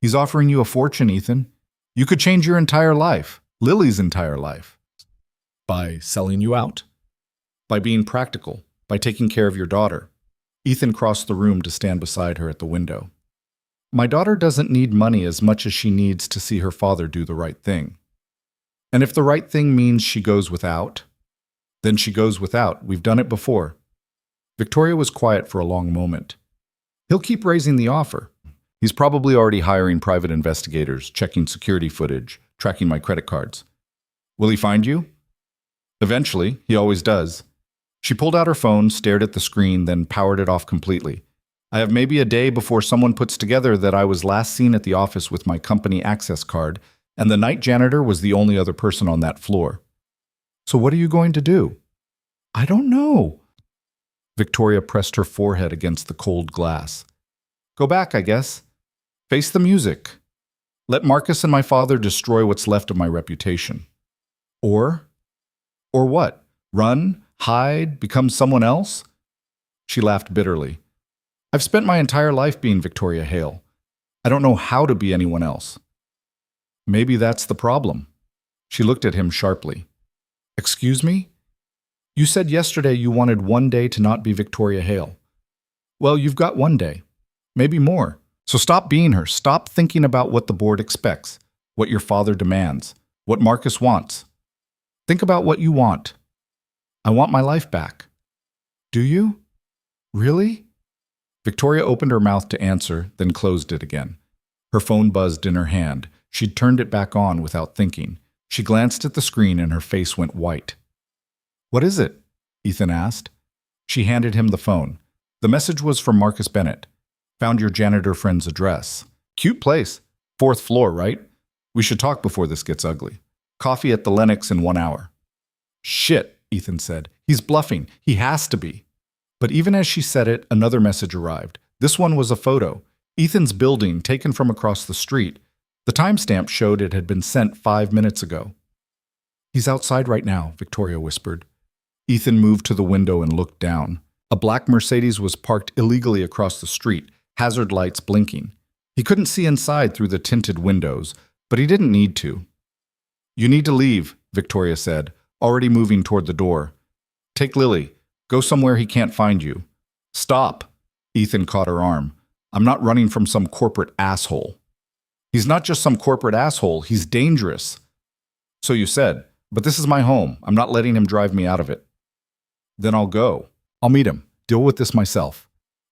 He's offering you a fortune, Ethan. You could change your entire life, Lily's entire life. By selling you out? By being practical, by taking care of your daughter. Ethan crossed the room to stand beside her at the window. My daughter doesn't need money as much as she needs to see her father do the right thing. And if the right thing means she goes without, then she goes without. We've done it before. Victoria was quiet for a long moment. He'll keep raising the offer. He's probably already hiring private investigators, checking security footage, tracking my credit cards. Will he find you? Eventually, he always does. She pulled out her phone, stared at the screen, then powered it off completely. I have maybe a day before someone puts together that I was last seen at the office with my company access card, and the night janitor was the only other person on that floor. So what are you going to do? I don't know. Victoria pressed her forehead against the cold glass. Go back, I guess. Face the music. Let Marcus and my father destroy what's left of my reputation. Or what? Run? Hide? Become someone else? She laughed bitterly. I've spent my entire life being Victoria Hale. I don't know how to be anyone else. Maybe that's the problem. She looked at him sharply. Excuse me? You said yesterday you wanted one day to not be Victoria Hale. Well, you've got one day. Maybe more. So stop being her. Stop thinking about what the board expects, what your father demands, what Marcus wants. Think about what you want. I want my life back. Do you? Really? Victoria opened her mouth to answer, then closed it again. Her phone buzzed in her hand. She'd turned it back on without thinking. She glanced at the screen and her face went white. What is it? Ethan asked. She handed him the phone. The message was from Marcus Bennett. Found your janitor friend's address. Cute place. 4th floor, right? We should talk before this gets ugly. Coffee at the Lennox in 1 hour. Shit, Ethan said. He's bluffing. He has to be. But even as she said it, another message arrived. This one was a photo. Ethan's building taken from across the street. The timestamp showed it had been sent 5 minutes ago. He's outside right now, Victoria whispered. Ethan moved to the window and looked down. A black Mercedes was parked illegally across the street, hazard lights blinking. He couldn't see inside through the tinted windows, but he didn't need to. You need to leave, Victoria said, already moving toward the door. Take Lily. Go somewhere he can't find you. Stop. Ethan caught her arm. I'm not running from some corporate asshole. He's not just some corporate asshole, he's dangerous. So you said, but this is my home. I'm not letting him drive me out of it. Then I'll go. I'll meet him. Deal with this myself.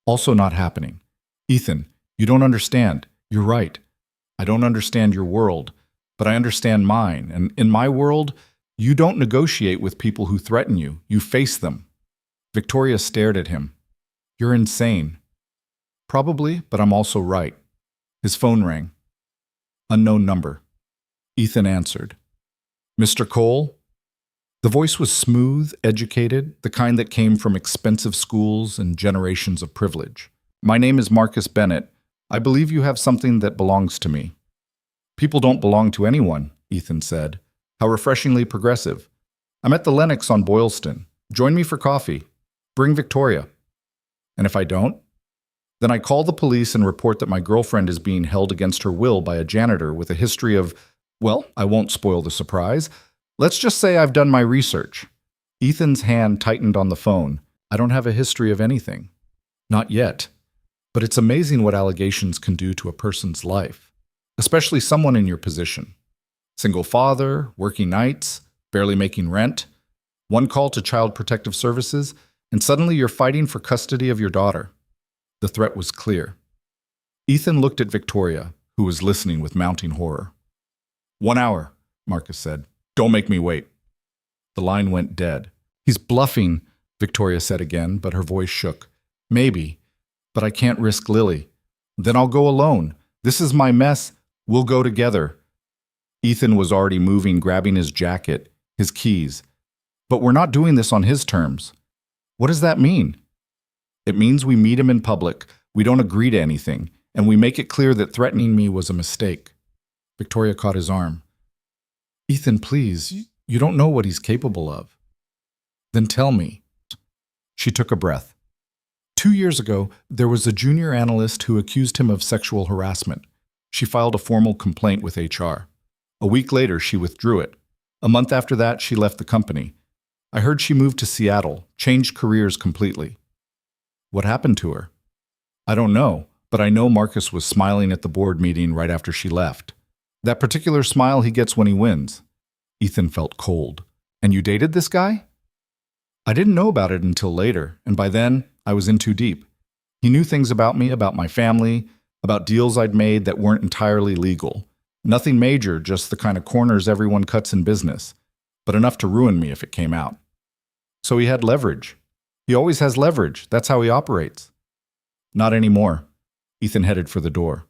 Also not happening. Ethan, you don't understand. You're right. I don't understand your world, but I understand mine. And in my world, you don't negotiate with people who threaten you. You face them. Victoria stared at him. You're insane. Probably, but I'm also right. His phone rang. Unknown number. Ethan answered. Mr. Cole? The voice was smooth, educated, the kind that came from expensive schools and generations of privilege. My name is Marcus Bennett. I believe you have something that belongs to me. People don't belong to anyone, Ethan said. How refreshingly progressive. I'm at the Lenox on Boylston. Join me for coffee. Bring Victoria. And if I don't? Then I call the police and report that my girlfriend is being held against her will by a janitor with a history of, well, I won't spoil the surprise. Let's just say I've done my research. Ethan's hand tightened on the phone. I don't have a history of anything. Not yet. But it's amazing what allegations can do to a person's life, especially someone in your position. Single father, working nights, barely making rent, one call to Child Protective Services, and suddenly you're fighting for custody of your daughter. The threat was clear. Ethan looked at Victoria, who was listening with mounting horror. 1 hour, Marcus said. Don't make me wait. The line went dead. He's bluffing, Victoria said again, but her voice shook. Maybe, but I can't risk Lily. Then I'll go alone. This is my mess. We'll go together. Ethan was already moving, grabbing his jacket, his keys. But we're not doing this on his terms. What does that mean? It means we meet him in public, we don't agree to anything, and we make it clear that threatening me was a mistake. Victoria caught his arm. Ethan, please, you don't know what he's capable of. Then tell me. She took a breath. 2 years ago, there was a junior analyst who accused him of sexual harassment. She filed a formal complaint with HR. A week later, she withdrew it. A month after that, she left the company. I heard she moved to Seattle, changed careers completely. What happened to her? I don't know, but I know Marcus was smiling at the board meeting right after she left. That particular smile he gets when he wins. Ethan felt cold. And you dated this guy? I didn't know about it until later, and by then, I was in too deep. He knew things about me, about my family, about deals I'd made that weren't entirely legal. Nothing major, just the kind of corners everyone cuts in business, but enough to ruin me if it came out. So he had leverage. He always has leverage. That's how he operates. Not anymore. Ethan headed for the door.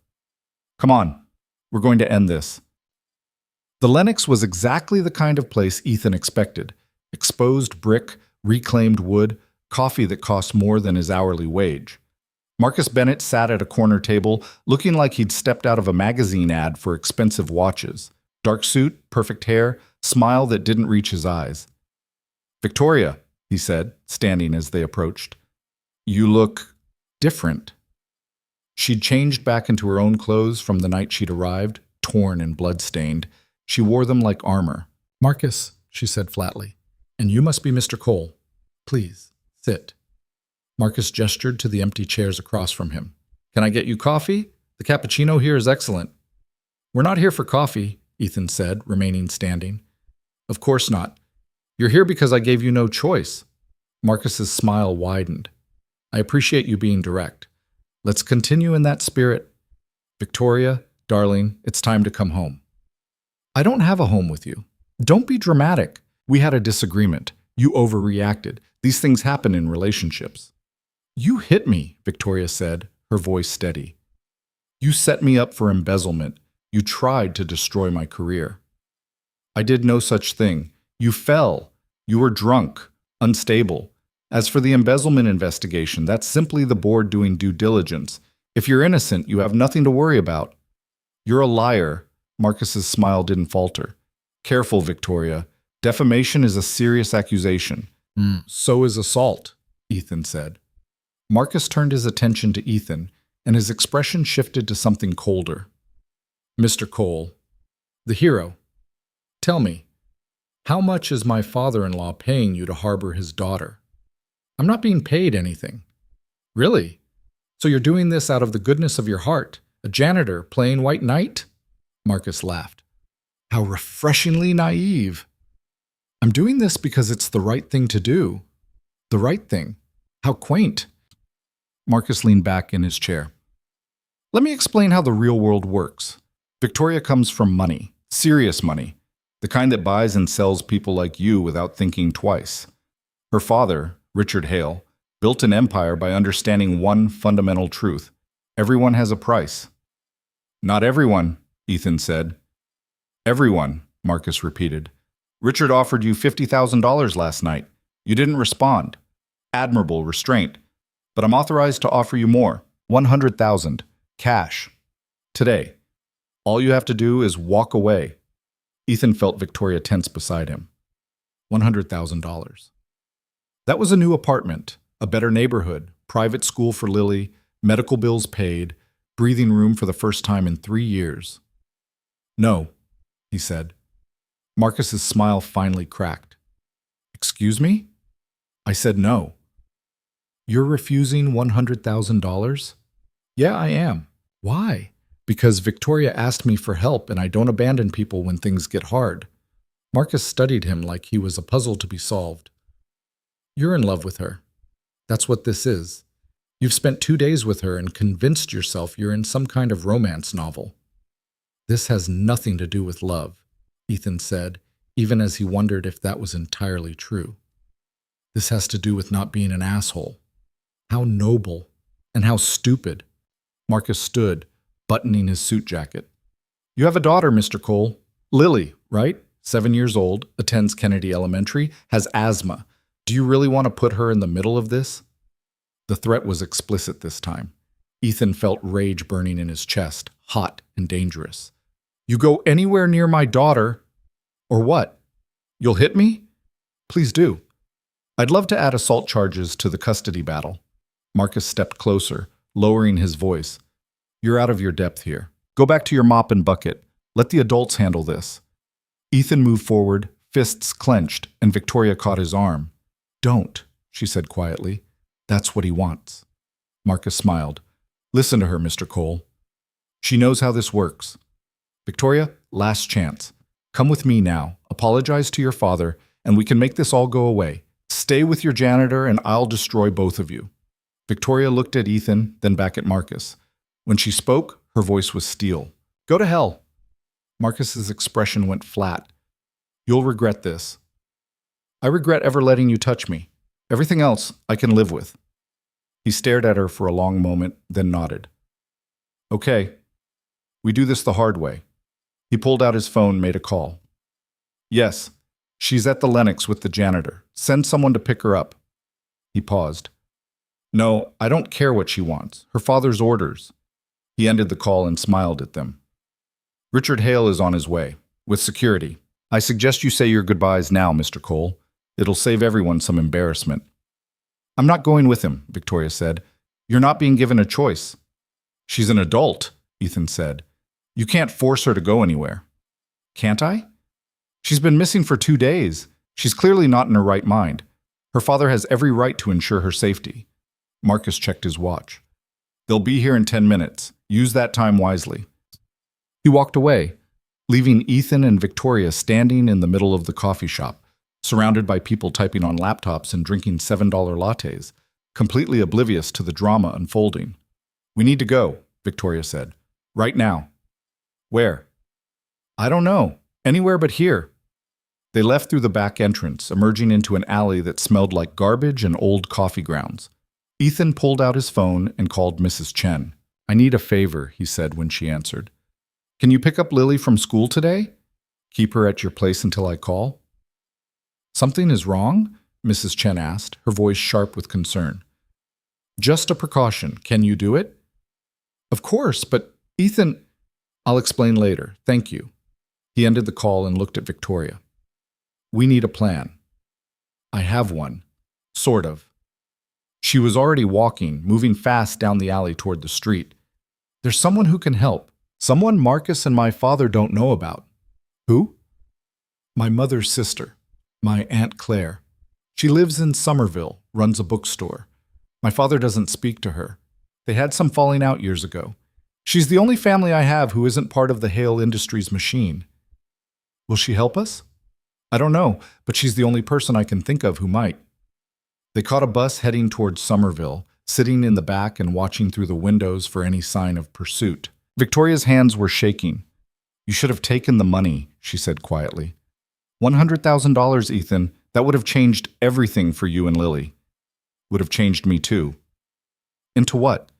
Come on. We're going to end this. The Lenox was exactly the kind of place Ethan expected. Exposed brick, reclaimed wood, coffee that cost more than his hourly wage. Marcus Bennett sat at a corner table, looking like he'd stepped out of a magazine ad for expensive watches. Dark suit, perfect hair, smile that didn't reach his eyes. Victoria, he said, standing as they approached. You look different. She'd changed back into her own clothes from the night she'd arrived, torn and blood-stained. She wore them like armor. Marcus, she said flatly, and you must be Mr. Cole. Please, sit. Marcus gestured to the empty chairs across from him. Can I get you coffee? The cappuccino here is excellent. We're not here for coffee, Ethan said, remaining standing. Of course not. You're here because I gave you no choice. Marcus's smile widened. I appreciate you being direct. Let's continue in that spirit. Victoria, darling, it's time to come home. I don't have a home with you. Don't be dramatic. We had a disagreement. You overreacted. These things happen in relationships. You hit me, Victoria said, her voice steady. You set me up for embezzlement. You tried to destroy my career. I did no such thing. You fell. You were drunk, unstable. As for the embezzlement investigation, that's simply the board doing due diligence. If you're innocent, you have nothing to worry about. You're a liar. Marcus's smile didn't falter. Careful, Victoria. Defamation is a serious accusation. So is assault, Ethan said. Marcus turned his attention to Ethan, and his expression shifted to something colder. Mr. Cole, the hero. Tell me, how much is my father-in-law paying you to harbor his daughter? I'm not being paid anything. Really? So you're doing this out of the goodness of your heart? A janitor playing white knight? Marcus laughed. How refreshingly naive. I'm doing this because it's the right thing to do. The right thing. How quaint. Marcus leaned back in his chair. Let me explain how the real world works. Victoria comes from money, serious money, the kind that buys and sells people like you without thinking twice. Her father, Richard Hale, built an empire by understanding one fundamental truth. Everyone has a price. Not everyone, Ethan said. Everyone, Marcus repeated. Richard offered you $50,000 last night. You didn't respond. Admirable restraint. But I'm authorized to offer you more, $100,000, cash. Today. All you have to do is walk away. Ethan felt Victoria tense beside him. $100,000. That was a new apartment, a better neighborhood, private school for Lily, medical bills paid, breathing room for the first time in 3 years. No, he said. Marcus's smile finally cracked. Excuse me? I said no. You're refusing $100,000? Yeah, I am. Why? Because Victoria asked me for help and I don't abandon people when things get hard. Marcus studied him like he was a puzzle to be solved. You're in love with her. That's what this is. You've spent 2 days with her and convinced yourself you're in some kind of romance novel. This has nothing to do with love, Ethan said, even as he wondered if that was entirely true. This has to do with not being an asshole. How noble and how stupid. Marcus stood, buttoning his suit jacket. You have a daughter, Mr. Cole. Lily, right? 7 years old, attends Kennedy Elementary, has asthma. Do you really want to put her in the middle of this? The threat was explicit this time. Ethan felt rage burning in his chest, hot and dangerous. You go anywhere near my daughter, or what? You'll hit me? Please do. I'd love to add assault charges to the custody battle. Marcus stepped closer, lowering his voice. You're out of your depth here. Go back to your mop and bucket. Let the adults handle this. Ethan moved forward, fists clenched, and Victoria caught his arm. Don't, she said quietly. That's what he wants. Marcus smiled. Listen to her, Mr. Cole. She knows how this works. Victoria, last chance. Come with me now. Apologize to your father, and we can make this all go away. Stay with your janitor, and I'll destroy both of you. Victoria looked at Ethan, then back at Marcus. When she spoke, her voice was steel. Go to hell. Marcus's expression went flat. You'll regret this. I regret ever letting you touch me. Everything else I can live with. He stared at her for a long moment, then nodded. Okay. We do this the hard way. He pulled out his phone, made a call. Yes, she's at the Lenox with the janitor. Send someone to pick her up. He paused. No, I don't care what she wants. Her father's orders. He ended the call and smiled at them. Richard Hale is on his way, with security. I suggest you say your goodbyes now, Mr. Cole. It'll save everyone some embarrassment. I'm not going with him, Victoria said. You're not being given a choice. She's an adult, Ethan said. You can't force her to go anywhere. Can't I? She's been missing for 2 days. She's clearly not in her right mind. Her father has every right to ensure her safety. Marcus checked his watch. They'll be here in 10 minutes. Use that time wisely. He walked away, leaving Ethan and Victoria standing in the middle of the coffee shop, surrounded by people typing on laptops and drinking $7 lattes, completely oblivious to the drama unfolding. We need to go, Victoria said. Right now. Where? I don't know. Anywhere but here. They left through the back entrance, emerging into an alley that smelled like garbage and old coffee grounds. Ethan pulled out his phone and called Mrs. Chen. I need a favor, he said when she answered. Can you pick up Lily from school today? Keep her at your place until I call? Something is wrong? Mrs. Chen asked, her voice sharp with concern. Just a precaution. Can you do it? Of course, but Ethan... I'll explain later. Thank you. He ended the call and looked at Victoria. We need a plan. I have one. Sort of. She was already walking, moving fast down the alley toward the street. There's someone who can help. Someone Marcus and my father don't know about. Who? My mother's sister, my Aunt Claire. She lives in Somerville, runs a bookstore. My father doesn't speak to her. They had some falling out years ago. She's the only family I have who isn't part of the Hale Industries machine. Will she help us? I don't know, but she's the only person I can think of who might. They caught a bus heading towards Somerville, sitting in the back and watching through the windows for any sign of pursuit. Victoria's hands were shaking. You should have taken the money, she said quietly. $100,000, Ethan. That would have changed everything for you and Lily. Would have changed me too. Into what?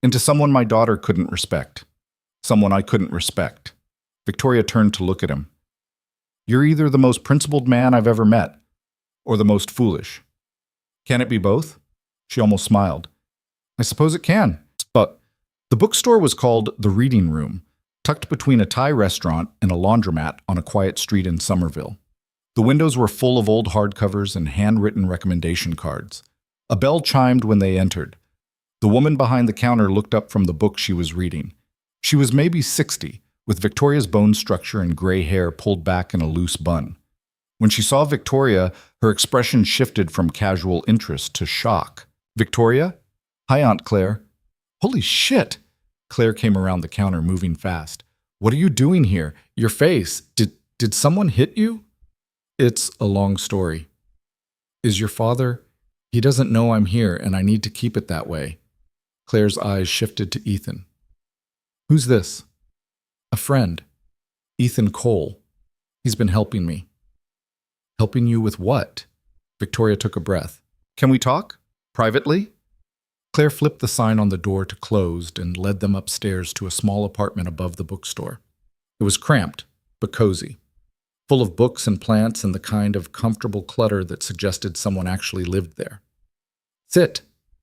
Into someone my daughter couldn't respect. Someone I couldn't respect. Victoria turned to look at him. You're either the most principled man I've ever met, or the most foolish. Can it be both? She almost smiled. I suppose it can. But the bookstore was called The Reading Room, tucked between a Thai restaurant and a laundromat on a quiet street in Somerville. The windows were full of old hardcovers and handwritten recommendation cards. A bell chimed when they entered. The woman behind the counter looked up from the book she was reading. She was maybe 60, with Victoria's bone structure and gray hair pulled back in a loose bun. When she saw Victoria, her expression shifted from casual interest to shock. Victoria? Hi, Aunt Claire. Holy shit! Claire came around the counter, moving fast. What are you doing here? Your face. Did someone hit you? It's a long story. Is your father? He doesn't know I'm here, and I need to keep it that way. Claire's eyes shifted to Ethan. Who's this? A friend. Ethan Cole. He's been helping me. Helping you with what? Victoria took a breath. Can we talk? Privately? Claire flipped the sign on the door to closed and led them upstairs to a small apartment above the bookstore. It was cramped, but cozy, full of books and plants and the kind of comfortable clutter that suggested someone actually lived there. Sit,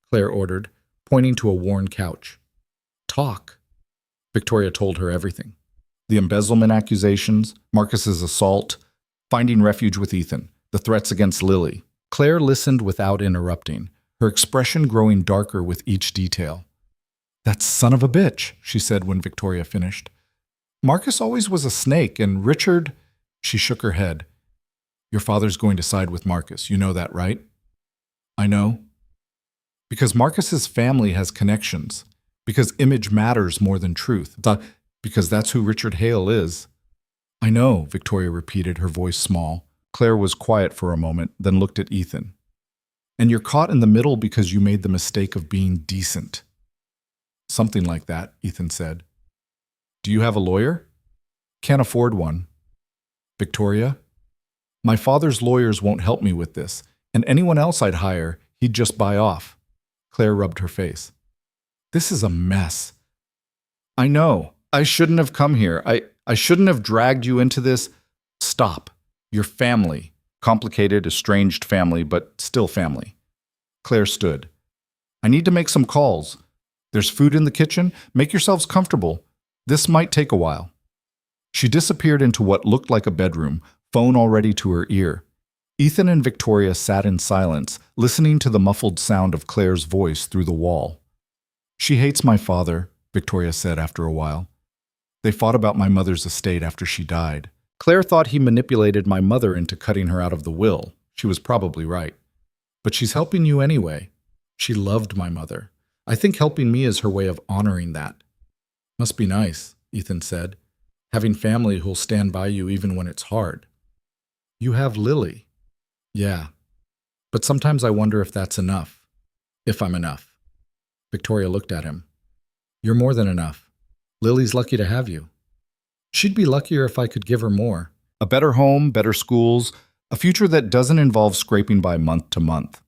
Claire ordered, pointing to a worn couch. Talk. Victoria told her everything. The embezzlement accusations, Marcus's assault, finding refuge with Ethan, the threats against Lily. Claire listened without interrupting, her expression growing darker with each detail. That son of a bitch, she said when Victoria finished. Marcus always was a snake, and Richard... She shook her head. Your father's going to side with Marcus, you know that, right? I know. Because Marcus's family has connections. Because image matters more than truth. Because that's who Richard Hale is. I know, Victoria repeated, her voice small. Claire was quiet for a moment, then looked at Ethan. And you're caught in the middle because you made the mistake of being decent. Something like that, Ethan said. Do you have a lawyer? Can't afford one. Victoria? My father's lawyers won't help me with this, and anyone else I'd hire, he'd just buy off. Claire rubbed her face. This is a mess. I know. I shouldn't have come here. I shouldn't have dragged you into this. Stop. Your family. Complicated, estranged family, but still family. Claire stood. I need to make some calls. There's food in the kitchen. Make yourselves comfortable. This might take a while. She disappeared into what looked like a bedroom, phone already to her ear. Ethan and Victoria sat in silence, listening to the muffled sound of Claire's voice through the wall. She hates my father, Victoria said after a while. They fought about my mother's estate after she died. Claire thought he manipulated my mother into cutting her out of the will. She was probably right. But she's helping you anyway. She loved my mother. I think helping me is her way of honoring that. Must be nice, Ethan said. Having family who'll stand by you even when it's hard. You have Lily. Yeah. But sometimes I wonder if that's enough. If I'm enough. Victoria looked at him. You're more than enough. Lily's lucky to have you. She'd be luckier if I could give her more. A better home, better schools, a future that doesn't involve scraping by month to month.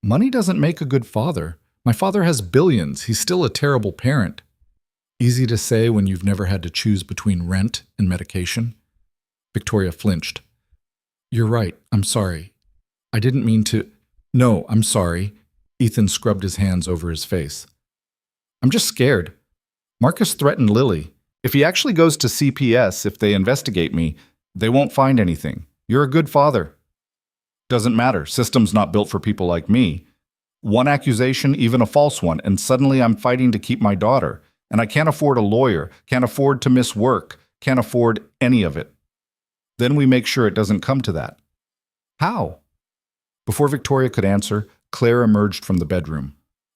Money doesn't make a good father. My father has billions. He's still a terrible parent. Easy to say when you've never had to choose between rent and medication. Victoria flinched. You're right. I'm sorry. I didn't mean to... No, I'm sorry. Ethan scrubbed his hands over his face. I'm just scared. Marcus threatened Lily. If he actually goes to CPS, if they investigate me, they won't find anything. You're a good father. Doesn't matter. System's not built for people like me. One accusation, even a false one, and suddenly I'm fighting to keep my daughter. And I can't afford a lawyer, can't afford to miss work, can't afford any of it. Then we make sure it doesn't come to that. How? Before Victoria could answer, Claire emerged from the bedroom.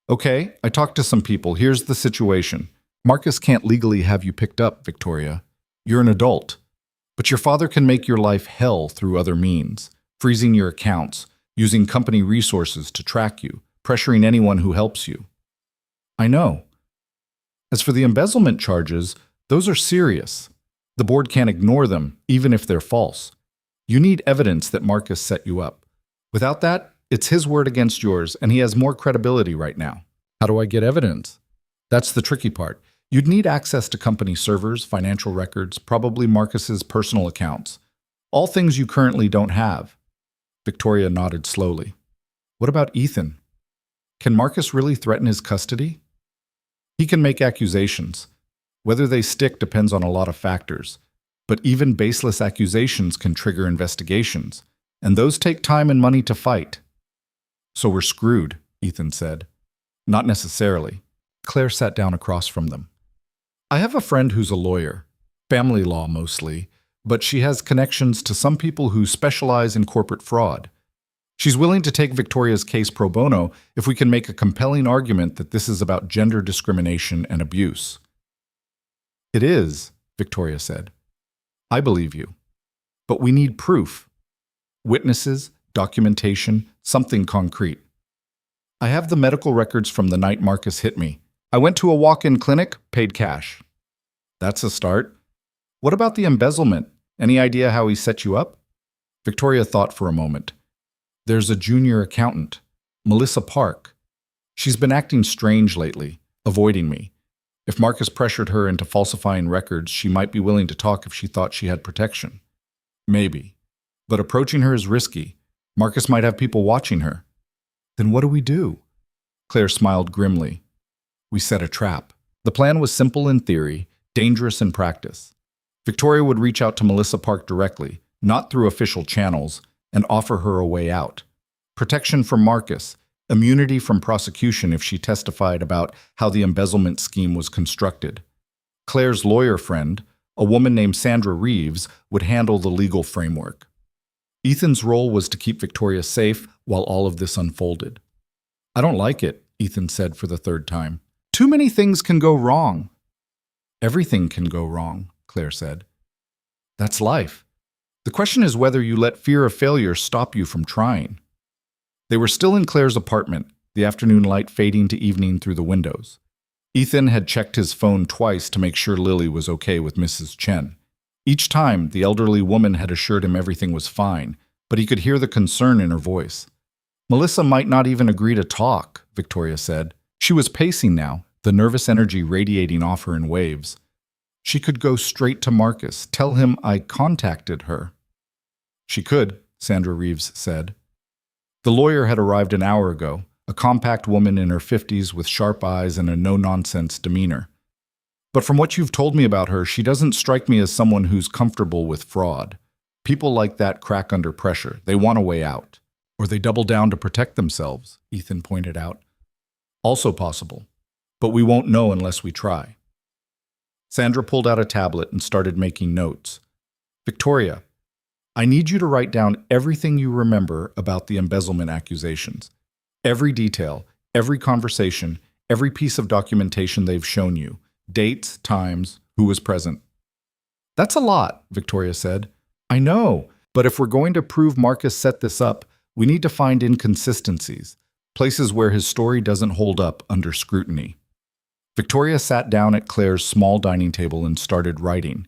Okay, I talked to some people. Here's the situation. Marcus can't legally have you picked up, Victoria. You're an adult. But your father can make your life hell through other means, freezing your accounts, using company resources to track you, pressuring anyone who helps you. I know. As for the embezzlement charges, those are serious. The board can't ignore them, even if they're false. You need evidence that Marcus set you up. Without that, it's his word against yours, and he has more credibility right now. How do I get evidence? That's the tricky part. You'd need access to company servers, financial records, probably Marcus's personal accounts. All things you currently don't have. Victoria nodded slowly. What about Ethan? Can Marcus really threaten his custody? He can make accusations. Whether they stick depends on a lot of factors. But even baseless accusations can trigger investigations, and those take time and money to fight. So we're screwed, Ethan said. Not necessarily. Claire sat down across from them. I have a friend who's a lawyer, family law mostly, but she has connections to some people who specialize in corporate fraud. She's willing to take Victoria's case pro bono if we can make a compelling argument that this is about gender discrimination and abuse. It is, Victoria said. I believe you. But we need proof. Witnesses, documentation, something concrete. I have the medical records from the night Marcus hit me. I went to a walk-in clinic, paid cash. That's a start. What about the embezzlement? Any idea how he set you up? Victoria thought for a moment. There's a junior accountant, Melissa Park. She's been acting strange lately, avoiding me. If Marcus pressured her into falsifying records, she might be willing to talk if she thought she had protection. Maybe. But approaching her is risky. Marcus might have people watching her. Then what do we do? Claire smiled grimly. We set a trap. The plan was simple in theory, dangerous in practice. Victoria would reach out to Melissa Park directly, not through official channels, and offer her a way out. Protection from Marcus, immunity from prosecution if she testified about how the embezzlement scheme was constructed. Claire's lawyer friend, a woman named Sandra Reeves, would handle the legal framework. Ethan's role was to keep Victoria safe while all of this unfolded. I don't like it, Ethan said for the third time. Too many things can go wrong. Everything can go wrong, Claire said. That's life. The question is whether you let fear of failure stop you from trying. They were still in Claire's apartment, the afternoon light fading to evening through the windows. Ethan had checked his phone twice to make sure Lily was okay with Mrs. Chen. Each time, the elderly woman had assured him everything was fine, but he could hear the concern in her voice. Melissa might not even agree to talk, Victoria said. She was pacing now, the nervous energy radiating off her in waves. She could go straight to Marcus, tell him I contacted her. She could, Sandra Reeves said. The lawyer had arrived an hour ago, a compact woman in her 50s with sharp eyes and a no-nonsense demeanor. But from what you've told me about her, she doesn't strike me as someone who's comfortable with fraud. People like that crack under pressure. They want a way out. Or they double down to protect themselves, Ethan pointed out. Also possible. But we won't know unless we try. Sandra pulled out a tablet and started making notes. Victoria, I need you to write down everything you remember about the embezzlement accusations. Every detail, every conversation, every piece of documentation they've shown you. Dates, times, who was present. That's a lot, Victoria said. I know, but if we're going to prove Marcus set this up, we need to find inconsistencies, places where his story doesn't hold up under scrutiny. Victoria sat down at Claire's small dining table and started writing.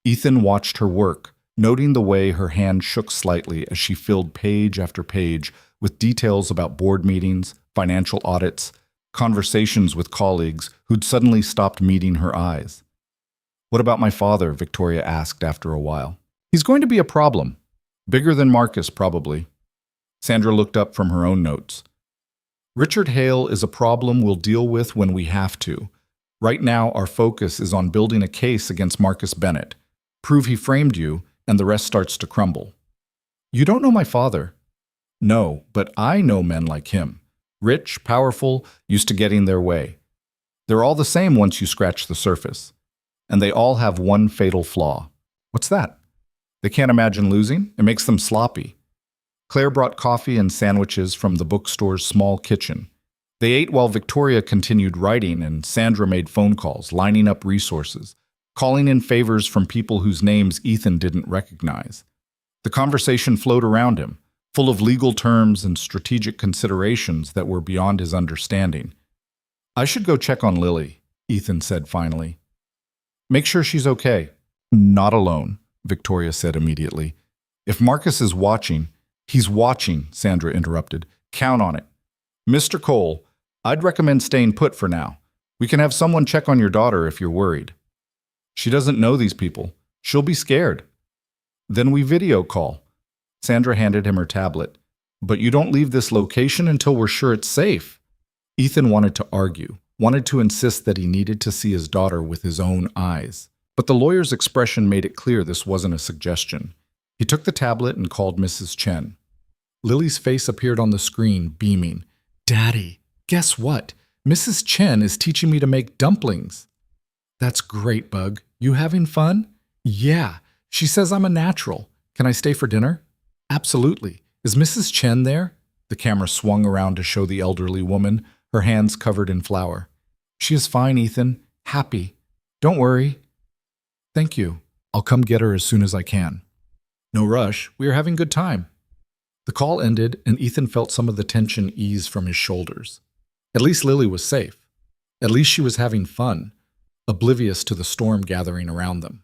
Ethan watched her work, noting the way her hand shook slightly as she filled page after page with details about board meetings, financial audits, conversations with colleagues who'd suddenly stopped meeting her eyes. What about my father? Victoria asked after a while. He's going to be a problem. Bigger than Marcus, probably. Sandra looked up from her own notes. Richard Hale is a problem we'll deal with when we have to. Right now, our focus is on building a case against Marcus Bennett. Prove he framed you, and the rest starts to crumble. You don't know my father. No, but I know men like him. Rich, powerful, used to getting their way. They're all the same once you scratch the surface. And they all have one fatal flaw. What's that? They can't imagine losing. It makes them sloppy. Claire brought coffee and sandwiches from the bookstore's small kitchen. They ate while Victoria continued writing and Sandra made phone calls, lining up resources, calling in favors from people whose names Ethan didn't recognize. The conversation flowed around him, full of legal terms and strategic considerations that were beyond his understanding. "I should go check on Lily," Ethan said finally. "Make sure she's okay." "Not alone," Victoria said immediately. "If Marcus is watching—" "He's watching," Sandra interrupted. "Count on it. Mr. Cole, I'd recommend staying put for now. We can have someone check on your daughter if you're worried." "She doesn't know these people. She'll be scared." "Then we video call." Sandra handed him her tablet. "But you don't leave this location until we're sure it's safe." Ethan wanted to argue, wanted to insist that he needed to see his daughter with his own eyes. But the lawyer's expression made it clear this wasn't a suggestion. He took the tablet and called Mrs. Chen. Lily's face appeared on the screen, beaming. "Daddy, guess what? Mrs. Chen is teaching me to make dumplings." "That's great, Bug. You having fun?" "Yeah. She says I'm a natural. Can I stay for dinner?" "Absolutely. Is Mrs. Chen there?" The camera swung around to show the elderly woman, her hands covered in flour. "She is fine, Ethan. Happy. Don't worry." "Thank you. I'll come get her as soon as I can." "No rush. We are having a good time." The call ended, and Ethan felt some of the tension ease from his shoulders. At least Lily was safe. At least she was having fun, oblivious to the storm gathering around them.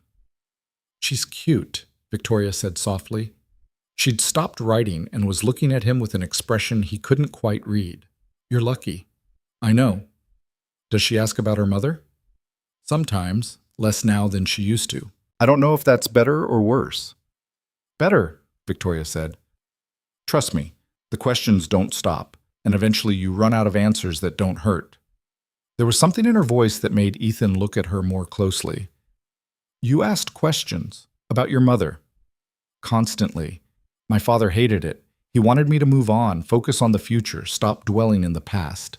"She's cute," Victoria said softly. She'd stopped writing and was looking at him with an expression he couldn't quite read. "You're lucky." "I know." "Does she ask about her mother?" "Sometimes, less now than she used to." "I don't know if that's better or worse." "Better," Victoria said. "Trust me, the questions don't stop, and eventually you run out of answers that don't hurt." There was something in her voice that made Ethan look at her more closely. "You asked questions about your mother." "Constantly. My father hated it. He wanted me to move on, focus on the future, stop dwelling in the past.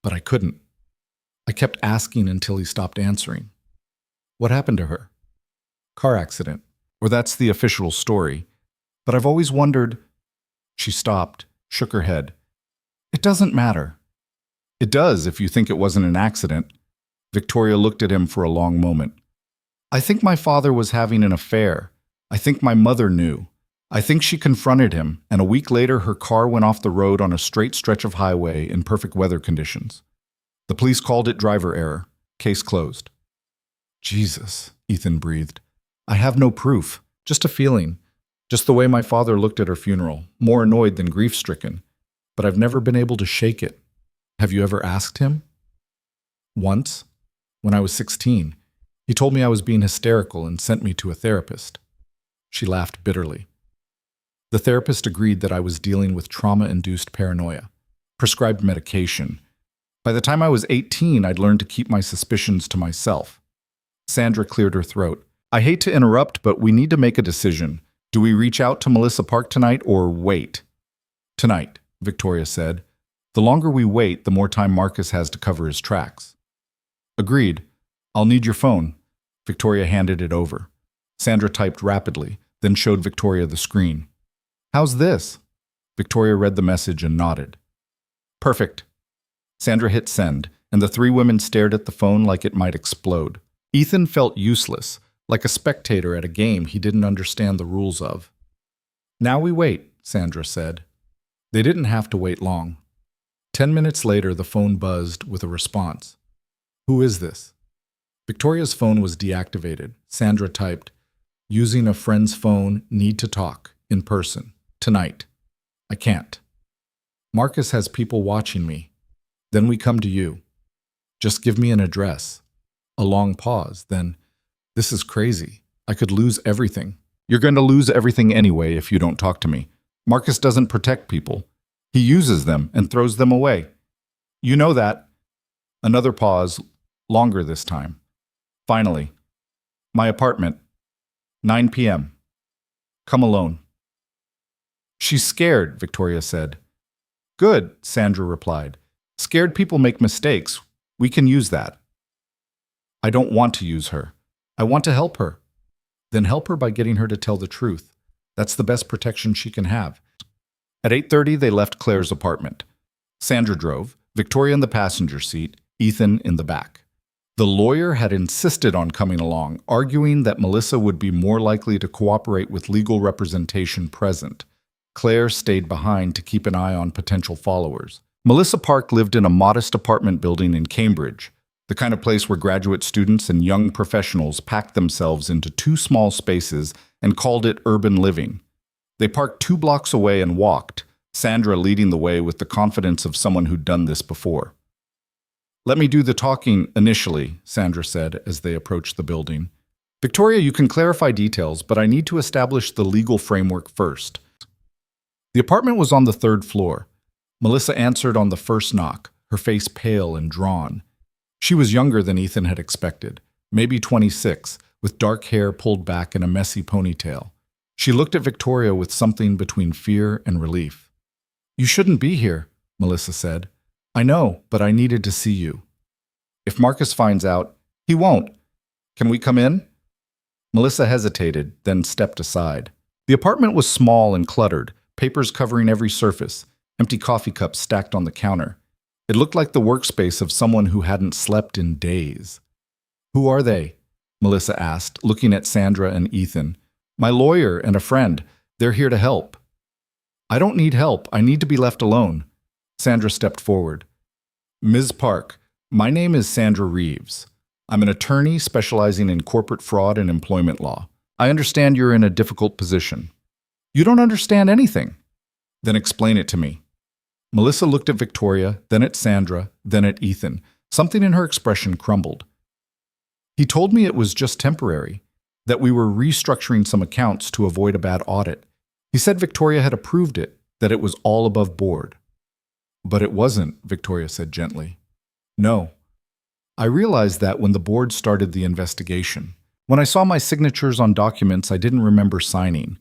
But I couldn't. I kept asking until he stopped answering." "What happened to her?" "Car accident. Or that's the official story. But I've always wondered—" She stopped, shook her head. "It doesn't matter." "It does if you think it wasn't an accident." Victoria looked at him for a long moment. "I think my father was having an affair. I think my mother knew. I think she confronted him, and a week later her car went off the road on a straight stretch of highway in perfect weather conditions. The police called it driver error. Case closed." "Jesus," Ethan breathed. "I have no proof, just a feeling. Just the way my father looked at her funeral, more annoyed than grief-stricken. But I've never been able to shake it. Have you ever asked him?" "Once. When I was 16. He told me I was being hysterical and sent me to a therapist." She laughed bitterly. "The therapist agreed that I was dealing with trauma-induced paranoia, prescribed medication. By the time I was 18, I'd learned to keep my suspicions to myself." Sandra cleared her throat. "I hate to interrupt, but we need to make a decision. Do we reach out to Melissa Park tonight or wait?" "Tonight," Victoria said. "The longer we wait, the more time Marcus has to cover his tracks." "Agreed. I'll need your phone." Victoria handed it over. Sandra typed rapidly, then showed Victoria the screen. "How's this?" Victoria read the message and nodded. "Perfect." Sandra hit send, and the three women stared at the phone like it might explode. Ethan felt useless, like a spectator at a game he didn't understand the rules of. "Now we wait," Sandra said. They didn't have to wait long. 10 minutes later, the phone buzzed with a response. "Who is this?" Victoria's phone was deactivated. Sandra typed, "Using a friend's phone, need to talk, in person, tonight. I can't. Marcus has people watching me. Then we come to you. Just give me an address." A long pause, then, "This is crazy. I could lose everything." "You're going to lose everything anyway if you don't talk to me. Marcus doesn't protect people. He uses them and throws them away. You know that." Another pause, longer this time. Finally, "My apartment, 9 p.m. Come alone." "She's scared," Victoria said. "Good," Sandra replied. "Scared people make mistakes. We can use that." "I don't want to use her. I want to help her." Then help her by getting her to tell the truth. That's the best protection she can have. At 8:30, they left Claire's apartment. Sandra drove, Victoria in the passenger seat, Ethan in the back. The lawyer had insisted on coming along, arguing that Melissa would be more likely to cooperate with legal representation present. Claire stayed behind to keep an eye on potential followers. Melissa Park lived in a modest apartment building in Cambridge, the kind of place where graduate students and young professionals packed themselves into two small spaces and called it urban living. They parked 2 blocks away and walked, Sandra leading the way with the confidence of someone who'd done this before. "Let me do the talking initially," Sandra said as they approached the building. "Victoria, you can clarify details, but I need to establish the legal framework first." The apartment was on the 3rd floor. Melissa answered on the first knock, her face pale and drawn. She was younger than Ethan had expected, maybe 26, with dark hair pulled back in a messy ponytail. She looked at Victoria with something between fear and relief. "You shouldn't be here," Melissa said. "I know, but I needed to see you." "If Marcus finds out, he won't. Can we come in?" Melissa hesitated, then stepped aside. The apartment was small and cluttered, papers covering every surface, empty coffee cups stacked on the counter. It looked like the workspace of someone who hadn't slept in days. "Who are they?" Melissa asked, looking at Sandra and Ethan. "My lawyer and a friend. They're here to help." "I don't need help. I need to be left alone." Sandra stepped forward. "Ms. Park, my name is Sandra Reeves. I'm an attorney specializing in corporate fraud and employment law. I understand you're in a difficult position." "You don't understand anything." "Then explain it to me." Melissa looked at Victoria, then at Sandra, then at Ethan. Something in her expression crumbled. "He told me it was just temporary, that we were restructuring some accounts to avoid a bad audit. He said Victoria had approved it, that it was all above board." "But it wasn't," Victoria said gently. "No. I realized that when the board started the investigation. When I saw my signatures on documents I didn't remember signing.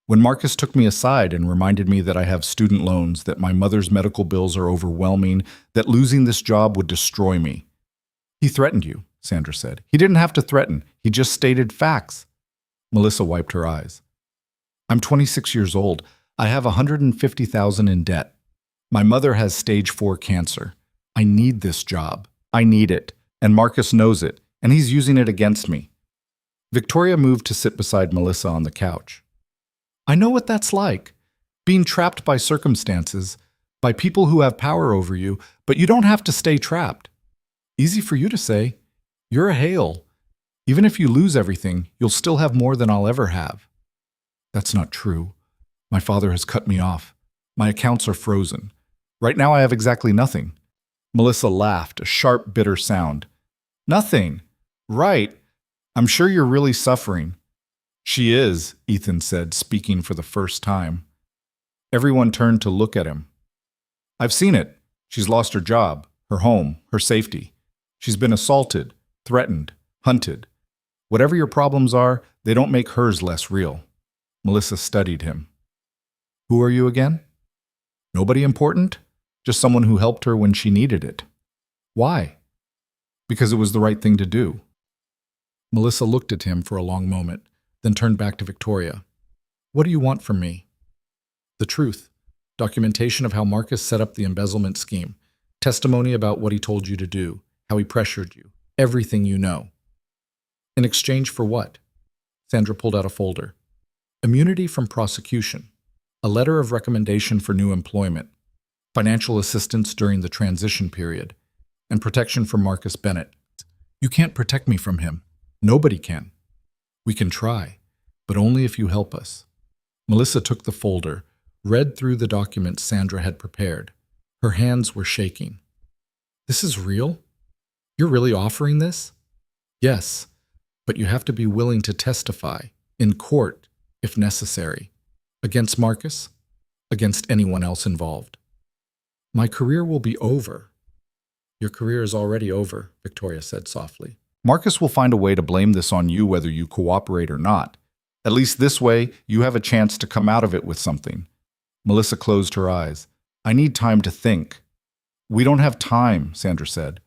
When Marcus took me aside and reminded me that I have student loans, that my mother's medical bills are overwhelming, that losing this job would destroy me." "He threatened you," Sandra said. "He didn't have to threaten. He just stated facts." Melissa wiped her eyes. "I'm 26 years old. I have $150,000 in debt. My mother has stage 4 cancer. I need this job. I need it. And Marcus knows it, and he's using it against me." Victoria moved to sit beside Melissa on the couch. "I know what that's like, being trapped by circumstances, by people who have power over you, but you don't have to stay trapped. Easy for you to say. You're a Hale. Even if you lose everything, you'll still have more than I'll ever have." "That's not true. My father has cut me off. My accounts are frozen. Right now I have exactly nothing." Melissa laughed, a sharp, bitter sound. "Nothing. Right. I'm sure you're really suffering." "She is," Ethan said, speaking for the first time. Everyone turned to look at him. "I've seen it. She's lost her job, her home, her safety. She's been assaulted, threatened, hunted. Whatever your problems are, they don't make hers less real." Melissa studied him. "Who are you again?" "Nobody important. Just someone who helped her when she needed it." "Why?" "Because it was the right thing to do." Melissa looked at him for a long moment, then turned back to Victoria. "What do you want from me?" "The truth. Documentation of how Marcus set up the embezzlement scheme. Testimony about what he told you to do, how he pressured you. Everything you know." "In exchange for what?" Sandra pulled out a folder. "Immunity from prosecution. A letter of recommendation for new employment. Financial assistance during the transition period. And protection from Marcus Bennett." "You can't protect me from him. Nobody can." "We can try, but only if you help us." Melissa took the folder, read through the documents Sandra had prepared. Her hands were shaking. "This is real? You're really offering this?" "Yes, but you have to be willing to testify, in court, if necessary. Against Marcus, against anyone else involved." "My career will be over." "Your career is already over," Victoria said softly. "Marcus will find a way to blame this on you whether you cooperate or not. At least this way, you have a chance to come out of it with something." Melissa closed her eyes. "I need time to think." "We don't have time," Sandra said.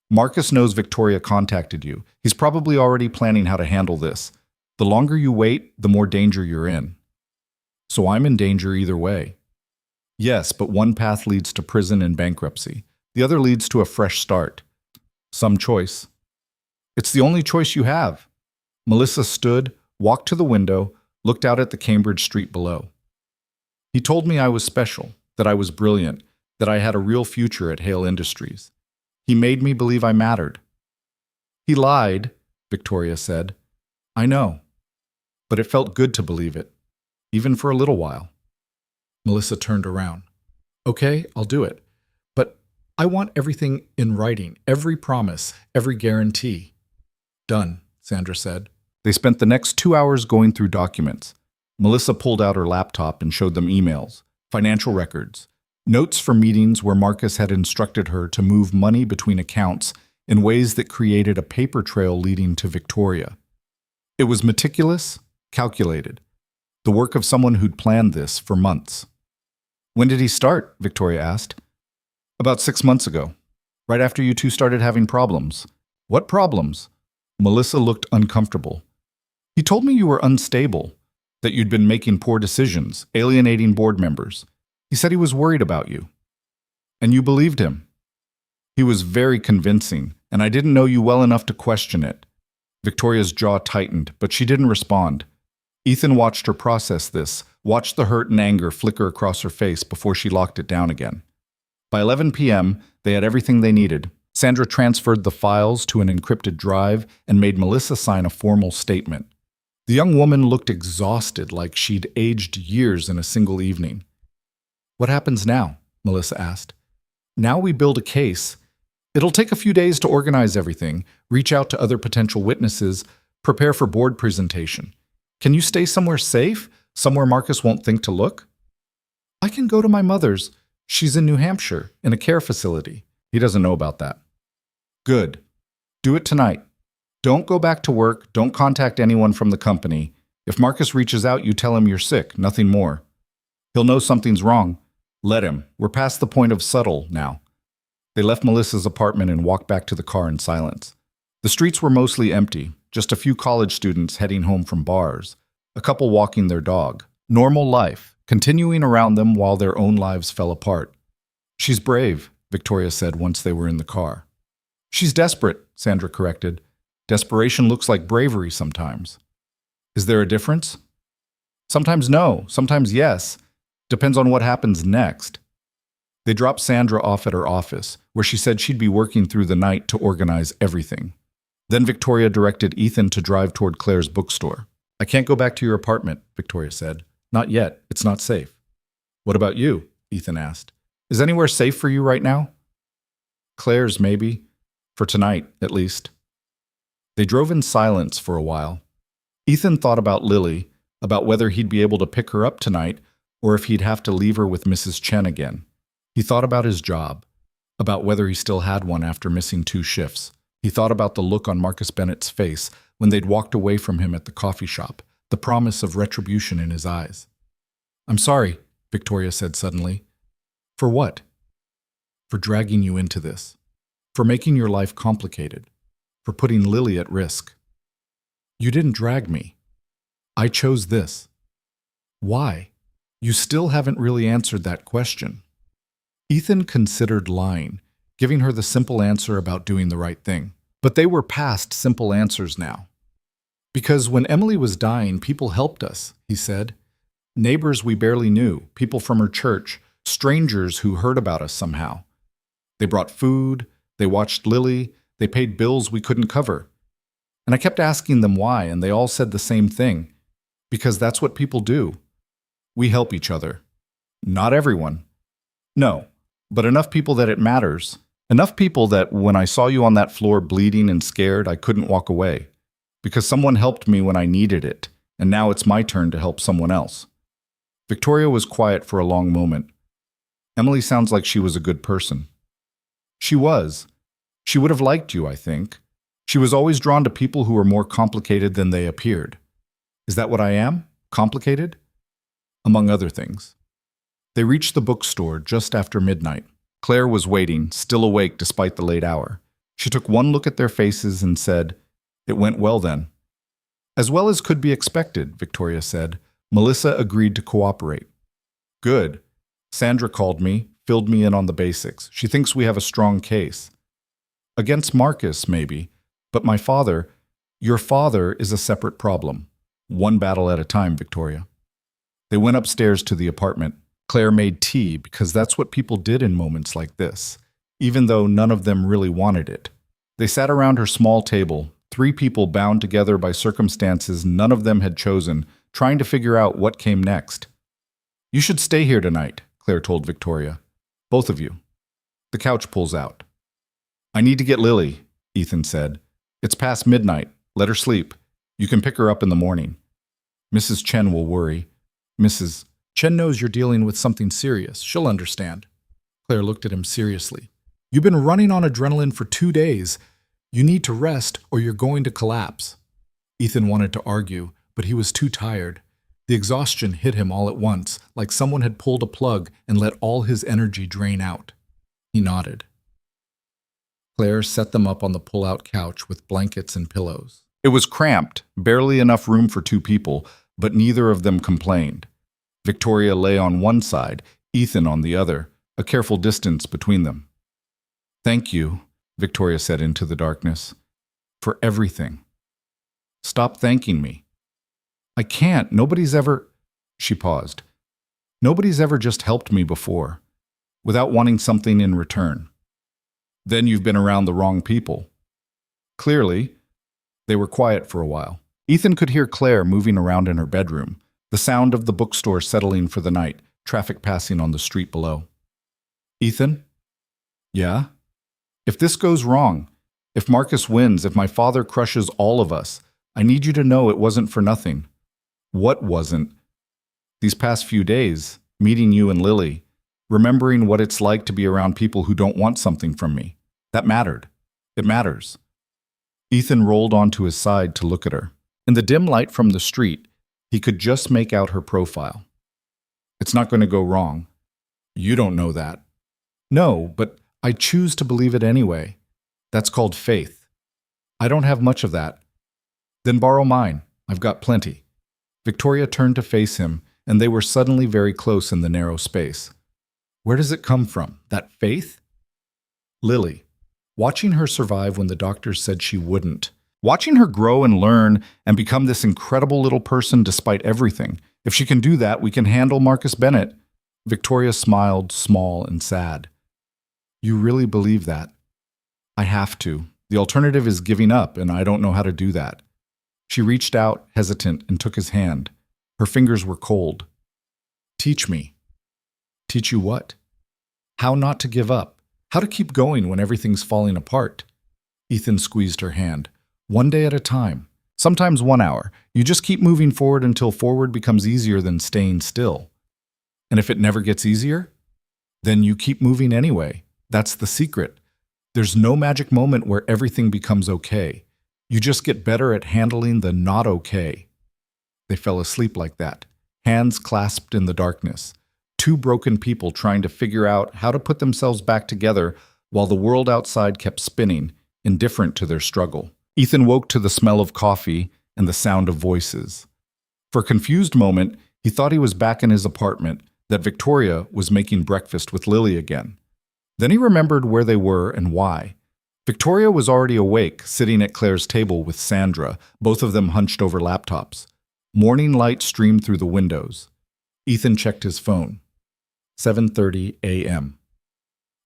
"Marcus knows Victoria contacted you. He's probably already planning how to handle this. The longer you wait, the more danger you're in. So I'm in danger either way. Yes, but one path leads to prison and bankruptcy. The other leads to a fresh start. Some choice. It's the only choice you have. Melissa stood, walked to the window, looked out at the Cambridge street below. He told me I was special, that I was brilliant, that I had a real future at Hale Industries. He made me believe I mattered. He lied, Victoria said. I know. But it felt good to believe it, even for a little while. Melissa turned around. Okay, I'll do it. But I want everything in writing, every promise, every guarantee. Done, Sandra said. They spent the next 2 hours going through documents. Melissa pulled out her laptop and showed them emails, financial records, notes from meetings where Marcus had instructed her to move money between accounts in ways that created a paper trail leading to Victoria. It was meticulous, calculated, the work of someone who'd planned this for months. When did he start? Victoria asked. About 6 months ago, right after you two started having problems. What problems? Melissa looked uncomfortable. He told me you were unstable, that you'd been making poor decisions, alienating board members. He said he was worried about you. And you believed him. He was very convincing, and I didn't know you well enough to question it. Victoria's jaw tightened, but she didn't respond. Ethan watched her process this, watched the hurt and anger flicker across her face before she locked it down again. By 11 p.m., they had everything they needed. Sandra transferred the files to an encrypted drive and made Melissa sign a formal statement. The young woman looked exhausted, like she'd aged years in a single evening. What happens now? Melissa asked. Now we build a case. It'll take a few days to organize everything, reach out to other potential witnesses, prepare for board presentation. Can you stay somewhere safe? Somewhere Marcus won't think to look? I can go to my mother's. She's in New Hampshire, in a care facility. He doesn't know about that. Good. Do it tonight. Don't go back to work. Don't contact anyone from the company. If Marcus reaches out, you tell him you're sick, nothing more. He'll know something's wrong. Let him. We're past the point of subtle now. They left Melissa's apartment and walked back to the car in silence. The streets were mostly empty, just a few college students heading home from bars, a couple walking their dog. Normal life, continuing around them while their own lives fell apart. She's brave, Victoria said once they were in the car. She's desperate, Sandra corrected. Desperation looks like bravery sometimes. Is there a difference? Sometimes no, sometimes yes. Depends on what happens next. They dropped Sandra off at her office, where she said she'd be working through the night to organize everything. Then Victoria directed Ethan to drive toward Claire's bookstore. I can't go back to your apartment, Victoria said. Not yet. It's not safe. What about you? Ethan asked. Is anywhere safe for you right now? Claire's, maybe. For tonight, at least. They drove in silence for a while. Ethan thought about Lily, about whether he'd be able to pick her up tonight or if he'd have to leave her with Mrs. Chen again. He thought about his job, about whether he still had one after missing 2 shifts. He thought about the look on Marcus Bennett's face when they'd walked away from him at the coffee shop, the promise of retribution in his eyes. I'm sorry, Victoria said suddenly. For what? For dragging you into this. For making your life complicated. For putting Lily at risk. You didn't drag me. I chose this. Why? You still haven't really answered that question. Ethan considered lying, giving her the simple answer about doing the right thing. But they were past simple answers now. Because when Emily was dying, people helped us, he said. Neighbors we barely knew, people from her church, strangers who heard about us somehow. They brought food, they watched Lily, they paid bills we couldn't cover. And I kept asking them why, and they all said the same thing. Because that's what people do. We help each other. Not everyone. No, but enough people that it matters. Enough people that when I saw you on that floor bleeding and scared, I couldn't walk away. Because someone helped me when I needed it, and now it's my turn to help someone else. Victoria was quiet for a long moment. Emily sounds like she was a good person. She was. She would have liked you, I think. She was always drawn to people who were more complicated than they appeared. Is that what I am? Complicated? Among other things. They reached the bookstore just after midnight. Claire was waiting, still awake despite the late hour. She took one look at their faces and said, It went well then. As well as could be expected, Victoria said. Melissa agreed to cooperate. Good. Sandra called me, filled me in on the basics. She thinks we have a strong case. Against Marcus, maybe. But my father, your father is a separate problem. One battle at a time, Victoria. They went upstairs to the apartment. Claire made tea because that's what people did in moments like this, even though none of them really wanted it. They sat around her small table, 3 people bound together by circumstances none of them had chosen, trying to figure out what came next. You should stay here tonight, Claire told Victoria. Both of you. The couch pulls out. I need to get Lily, Ethan said. It's past midnight. Let her sleep. You can pick her up in the morning. Mrs. Chen will worry. Mrs. Chen knows you're dealing with something serious. She'll understand. Claire looked at him seriously. You've been running on adrenaline for 2 days. You need to rest or you're going to collapse. Ethan wanted to argue, but he was too tired. The exhaustion hit him all at once, like someone had pulled a plug and let all his energy drain out. He nodded. Claire set them up on the pull-out couch with blankets and pillows. It was cramped, barely enough room for 2 people, but neither of them complained. Victoria lay on one side, Ethan on the other, a careful distance between them. Thank you, Victoria said into the darkness, for everything. Stop thanking me. I can't. Nobody's ever... She paused. Nobody's ever just helped me before, without wanting something in return. Then you've been around the wrong people. Clearly, they were quiet for a while. Ethan could hear Claire moving around in her bedroom, the sound of the bookstore settling for the night, traffic passing on the street below. Ethan? Yeah? If this goes wrong, if Marcus wins, if my father crushes all of us, I need you to know it wasn't for nothing. What wasn't? These past few days, meeting you and Lily, remembering what it's like to be around people who don't want something from me. That mattered. It matters. Ethan rolled onto his side to look at her. In the dim light from the street, he could just make out her profile. It's not going to go wrong. You don't know that. No, but I choose to believe it anyway. That's called faith. I don't have much of that. Then borrow mine. I've got plenty. Victoria turned to face him, and they were suddenly very close in the narrow space. Where does it come from? That faith? Lily. Watching her survive when the doctors said she wouldn't. Watching her grow and learn and become this incredible little person despite everything. If she can do that, we can handle Marcus Bennett. Victoria smiled, small and sad. You really believe that? I have to. The alternative is giving up, and I don't know how to do that. She reached out, hesitant, and took his hand. Her fingers were cold. Teach me. Teach you what? How not to give up. How to keep going when everything's falling apart. Ethan squeezed her hand. One day at a time. Sometimes 1 hour. You just keep moving forward until forward becomes easier than staying still. And if it never gets easier, then you keep moving anyway. That's the secret. There's no magic moment where everything becomes okay. You just get better at handling the not okay. They fell asleep like that, hands clasped in the darkness. 2 broken people trying to figure out how to put themselves back together while the world outside kept spinning, indifferent to their struggle. Ethan woke to the smell of coffee and the sound of voices. For a confused moment, he thought he was back in his apartment, that Victoria was making breakfast with Lily again. Then he remembered where they were and why. Victoria was already awake, sitting at Claire's table with Sandra, both of them hunched over laptops. Morning light streamed through the windows. Ethan checked his phone. 7:30 a.m.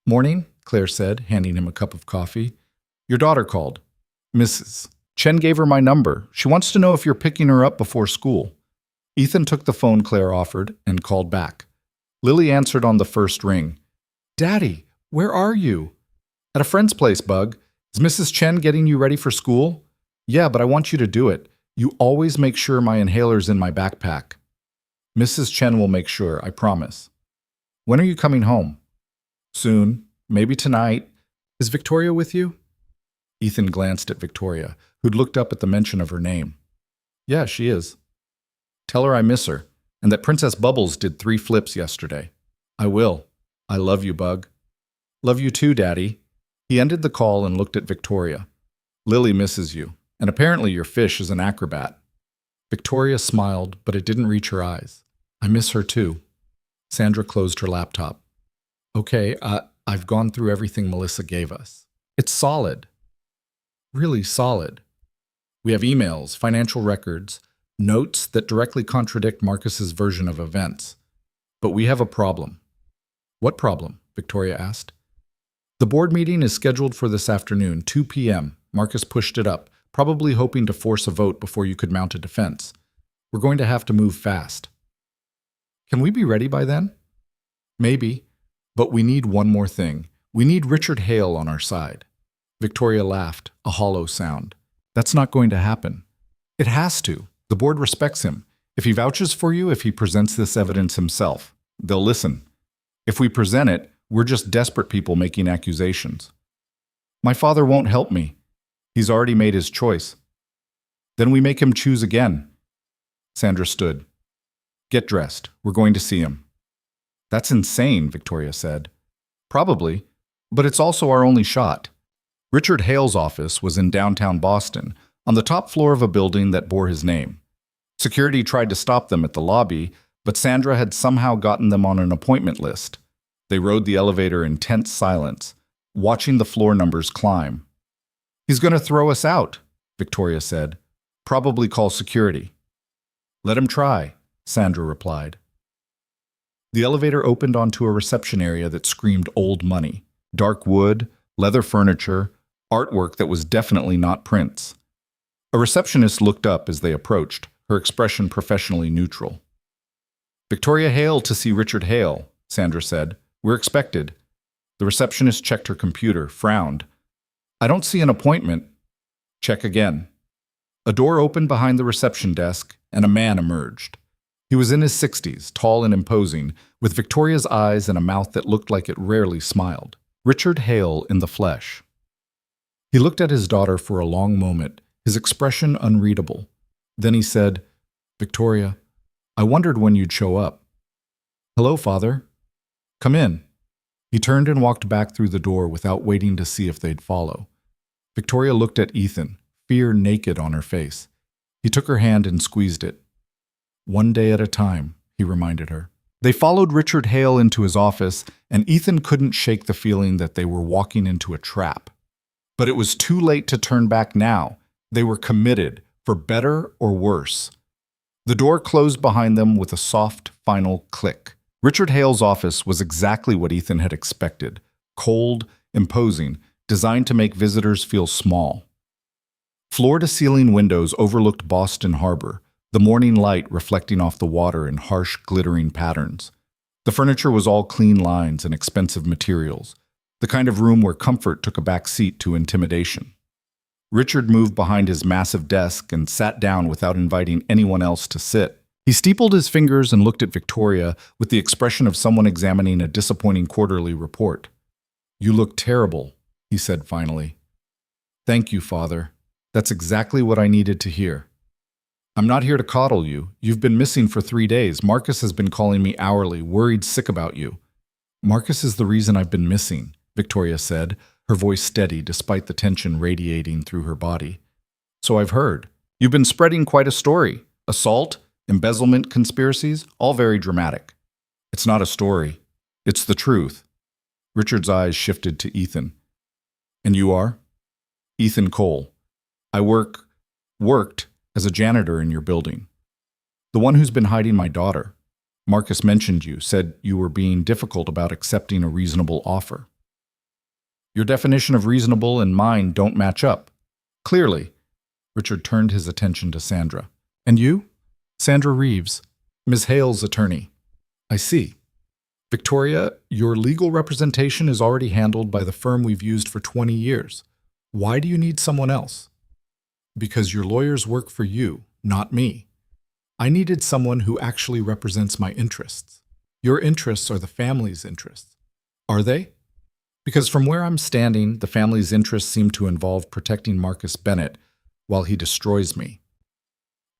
Morning, Claire said, handing him a cup of coffee. Your daughter called. Mrs. Chen gave her my number. She wants to know if you're picking her up before school. Ethan took the phone Claire offered and called back. Lily answered on the first ring. Daddy, where are you? At a friend's place, Bug. Is Mrs. Chen getting you ready for school? Yeah, but I want you to do it. You always make sure my inhaler's in my backpack. Mrs. Chen will make sure, I promise. When are you coming home? Soon. Maybe tonight. Is Victoria with you? Ethan glanced at Victoria, who'd looked up at the mention of her name. Yeah, she is. Tell her I miss her, and that Princess Bubbles did 3 flips yesterday. I will. I love you, Bug. Love you too, Daddy. He ended the call and looked at Victoria. Lily misses you, and apparently your fish is an acrobat. Victoria smiled, but it didn't reach her eyes. I miss her too. Sandra closed her laptop. Okay, I've gone through everything Melissa gave us. It's solid. Really solid. We have emails, financial records, notes that directly contradict Marcus's version of events. But we have a problem. What problem? Victoria asked. The board meeting is scheduled for this afternoon, 2 p.m. Marcus pushed it up, probably hoping to force a vote before you could mount a defense. We're going to have to move fast. Can we be ready by then? Maybe, but we need one more thing. We need Richard Hale on our side. Victoria laughed, a hollow sound. That's not going to happen. It has to. The board respects him. If he vouches for you, if he presents this evidence himself, they'll listen. If we present it, we're just desperate people making accusations. My father won't help me. He's already made his choice. Then we make him choose again. Sandra stood. Get dressed. We're going to see him. That's insane, Victoria said. Probably, but it's also our only shot. Richard Hale's office was in downtown Boston, on the top floor of a building that bore his name. Security tried to stop them at the lobby, but Sandra had somehow gotten them on an appointment list. They rode the elevator in tense silence, watching the floor numbers climb. He's going to throw us out, Victoria said. Probably call security. Let him try, Sandra replied. The elevator opened onto a reception area that screamed old money. Dark wood, leather furniture, artwork that was definitely not prints. A receptionist looked up as they approached, her expression professionally neutral. Victoria Hale to see Richard Hale, Sandra said. We're expected. The receptionist checked her computer, frowned. I don't see an appointment. Check again. A door opened behind the reception desk, and a man emerged. He was in his 60s, tall and imposing, with Victoria's eyes and a mouth that looked like it rarely smiled. Richard Hale in the flesh. He looked at his daughter for a long moment, his expression unreadable. Then he said, Victoria, I wondered when you'd show up. Hello, Father. Come in. He turned and walked back through the door without waiting to see if they'd follow. Victoria looked at Ethan, fear naked on her face. He took her hand and squeezed it. One day at a time, he reminded her. They followed Richard Hale into his office, and Ethan couldn't shake the feeling that they were walking into a trap. But it was too late to turn back now. They were committed, for better or worse. The door closed behind them with a soft, final click. Richard Hale's office was exactly what Ethan had expected. Cold, imposing, designed to make visitors feel small. Floor-to-ceiling windows overlooked Boston Harbor, the morning light reflecting off the water in harsh, glittering patterns. The furniture was all clean lines and expensive materials, the kind of room where comfort took a back seat to intimidation. Richard moved behind his massive desk and sat down without inviting anyone else to sit. He steepled his fingers and looked at Victoria with the expression of someone examining a disappointing quarterly report. You look terrible, he said finally. Thank you, Father. That's exactly what I needed to hear. I'm not here to coddle you. You've been missing for 3 days. Marcus has been calling me hourly, worried sick about you. Marcus is the reason I've been missing, Victoria said, her voice steady despite the tension radiating through her body. So I've heard. You've been spreading quite a story. Assault, embezzlement conspiracies, all very dramatic. It's not a story. It's the truth. Richard's eyes shifted to Ethan. And you are? Ethan Cole. I worked as a janitor in your building. The one who's been hiding my daughter. Marcus mentioned you, said you were being difficult about accepting a reasonable offer. Your definition of reasonable and mine don't match up. Clearly. Richard turned his attention to Sandra. And you? Sandra Reeves, Ms. Hale's attorney. I see. Victoria, your legal representation is already handled by the firm we've used for 20 years. Why do you need someone else? Because your lawyers work for you, not me. I needed someone who actually represents my interests. Your interests are the family's interests. Are they? Because from where I'm standing, the family's interests seem to involve protecting Marcus Bennett while he destroys me.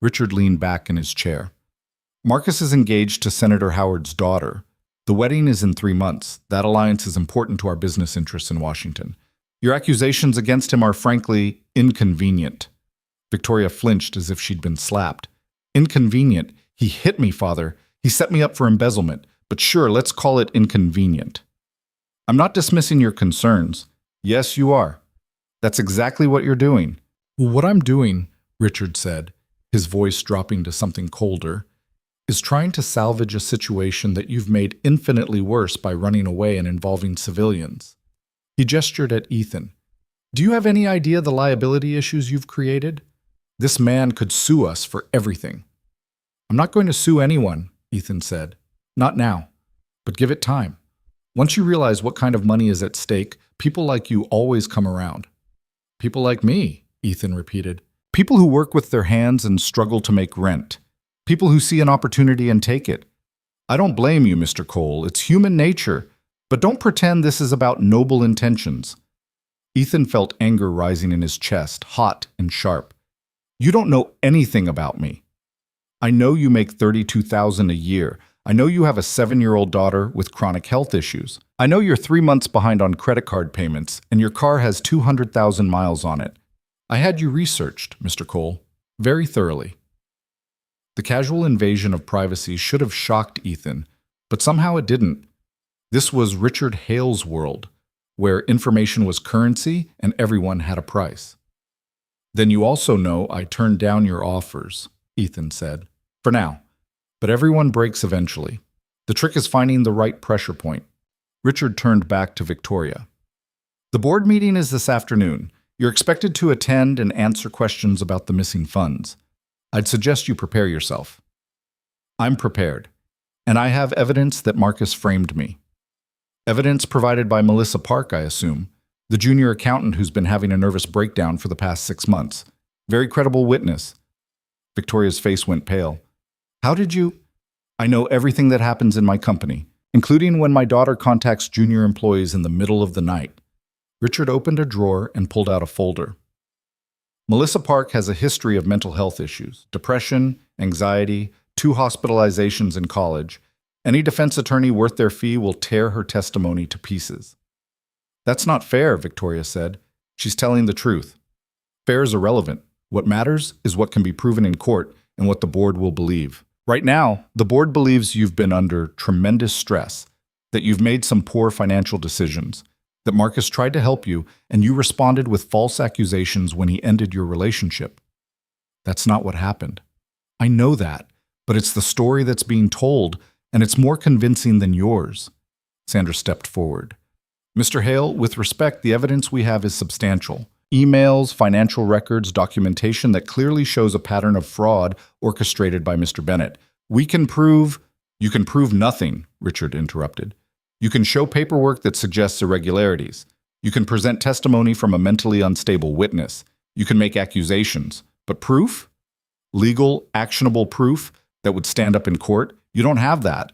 Richard leaned back in his chair. Marcus is engaged to Senator Howard's daughter. The wedding is in 3 months. That alliance is important to our business interests in Washington. Your accusations against him are frankly inconvenient. Victoria flinched as if she'd been slapped. Inconvenient. He hit me, Father. He set me up for embezzlement. But sure, let's call it inconvenient. I'm not dismissing your concerns. Yes, you are. That's exactly what you're doing. What I'm doing, Richard said, his voice dropping to something colder, is trying to salvage a situation that you've made infinitely worse by running away and involving civilians. He gestured at Ethan. Do you have any idea the liability issues you've created? This man could sue us for everything. I'm not going to sue anyone, Ethan said. Not now, but give it time. Once you realize what kind of money is at stake, people like you always come around. People like me, Ethan repeated. People who work with their hands and struggle to make rent. People who see an opportunity and take it. I don't blame you, Mr. Cole. It's human nature. But don't pretend this is about noble intentions. Ethan felt anger rising in his chest, hot and sharp. You don't know anything about me. I know you make $32,000 a year. I know you have a 7-year-old daughter with chronic health issues. I know you're 3 months behind on credit card payments, and your car has 200,000 miles on it. I had you researched, Mr. Cole, very thoroughly. The casual invasion of privacy should have shocked Ethan, but somehow it didn't. This was Richard Hale's world, where information was currency and everyone had a price. Then you also know I turned down your offers, Ethan said. For now. But everyone breaks eventually. The trick is finding the right pressure point. Richard turned back to Victoria. The board meeting is this afternoon. You're expected to attend and answer questions about the missing funds. I'd suggest you prepare yourself. I'm prepared, and I have evidence that Marcus framed me. Evidence provided by Melissa Park, I assume, the junior accountant who's been having a nervous breakdown for the past 6 months. Very credible witness. Victoria's face went pale. How did you? I know everything that happens in my company, including when my daughter contacts junior employees in the middle of the night. Richard opened a drawer and pulled out a folder. Melissa Park has a history of mental health issues, depression, anxiety, 2 hospitalizations in college. Any defense attorney worth their fee will tear her testimony to pieces. That's not fair, Victoria said. She's telling the truth. Fair is irrelevant. What matters is what can be proven in court and what the board will believe. Right now, the board believes you've been under tremendous stress, that you've made some poor financial decisions, that Marcus tried to help you and you responded with false accusations when he ended your relationship. That's not what happened. I know that, but it's the story that's being told, and it's more convincing than yours. Sandra stepped forward. Mr. Hale, with respect, the evidence we have is substantial. Emails, financial records, documentation that clearly shows a pattern of fraud orchestrated by Mr. Bennett. We can prove— You can prove nothing, Richard interrupted. You can show paperwork that suggests irregularities. You can present testimony from a mentally unstable witness. You can make accusations. But proof? Legal, actionable proof that would stand up in court? You don't have that.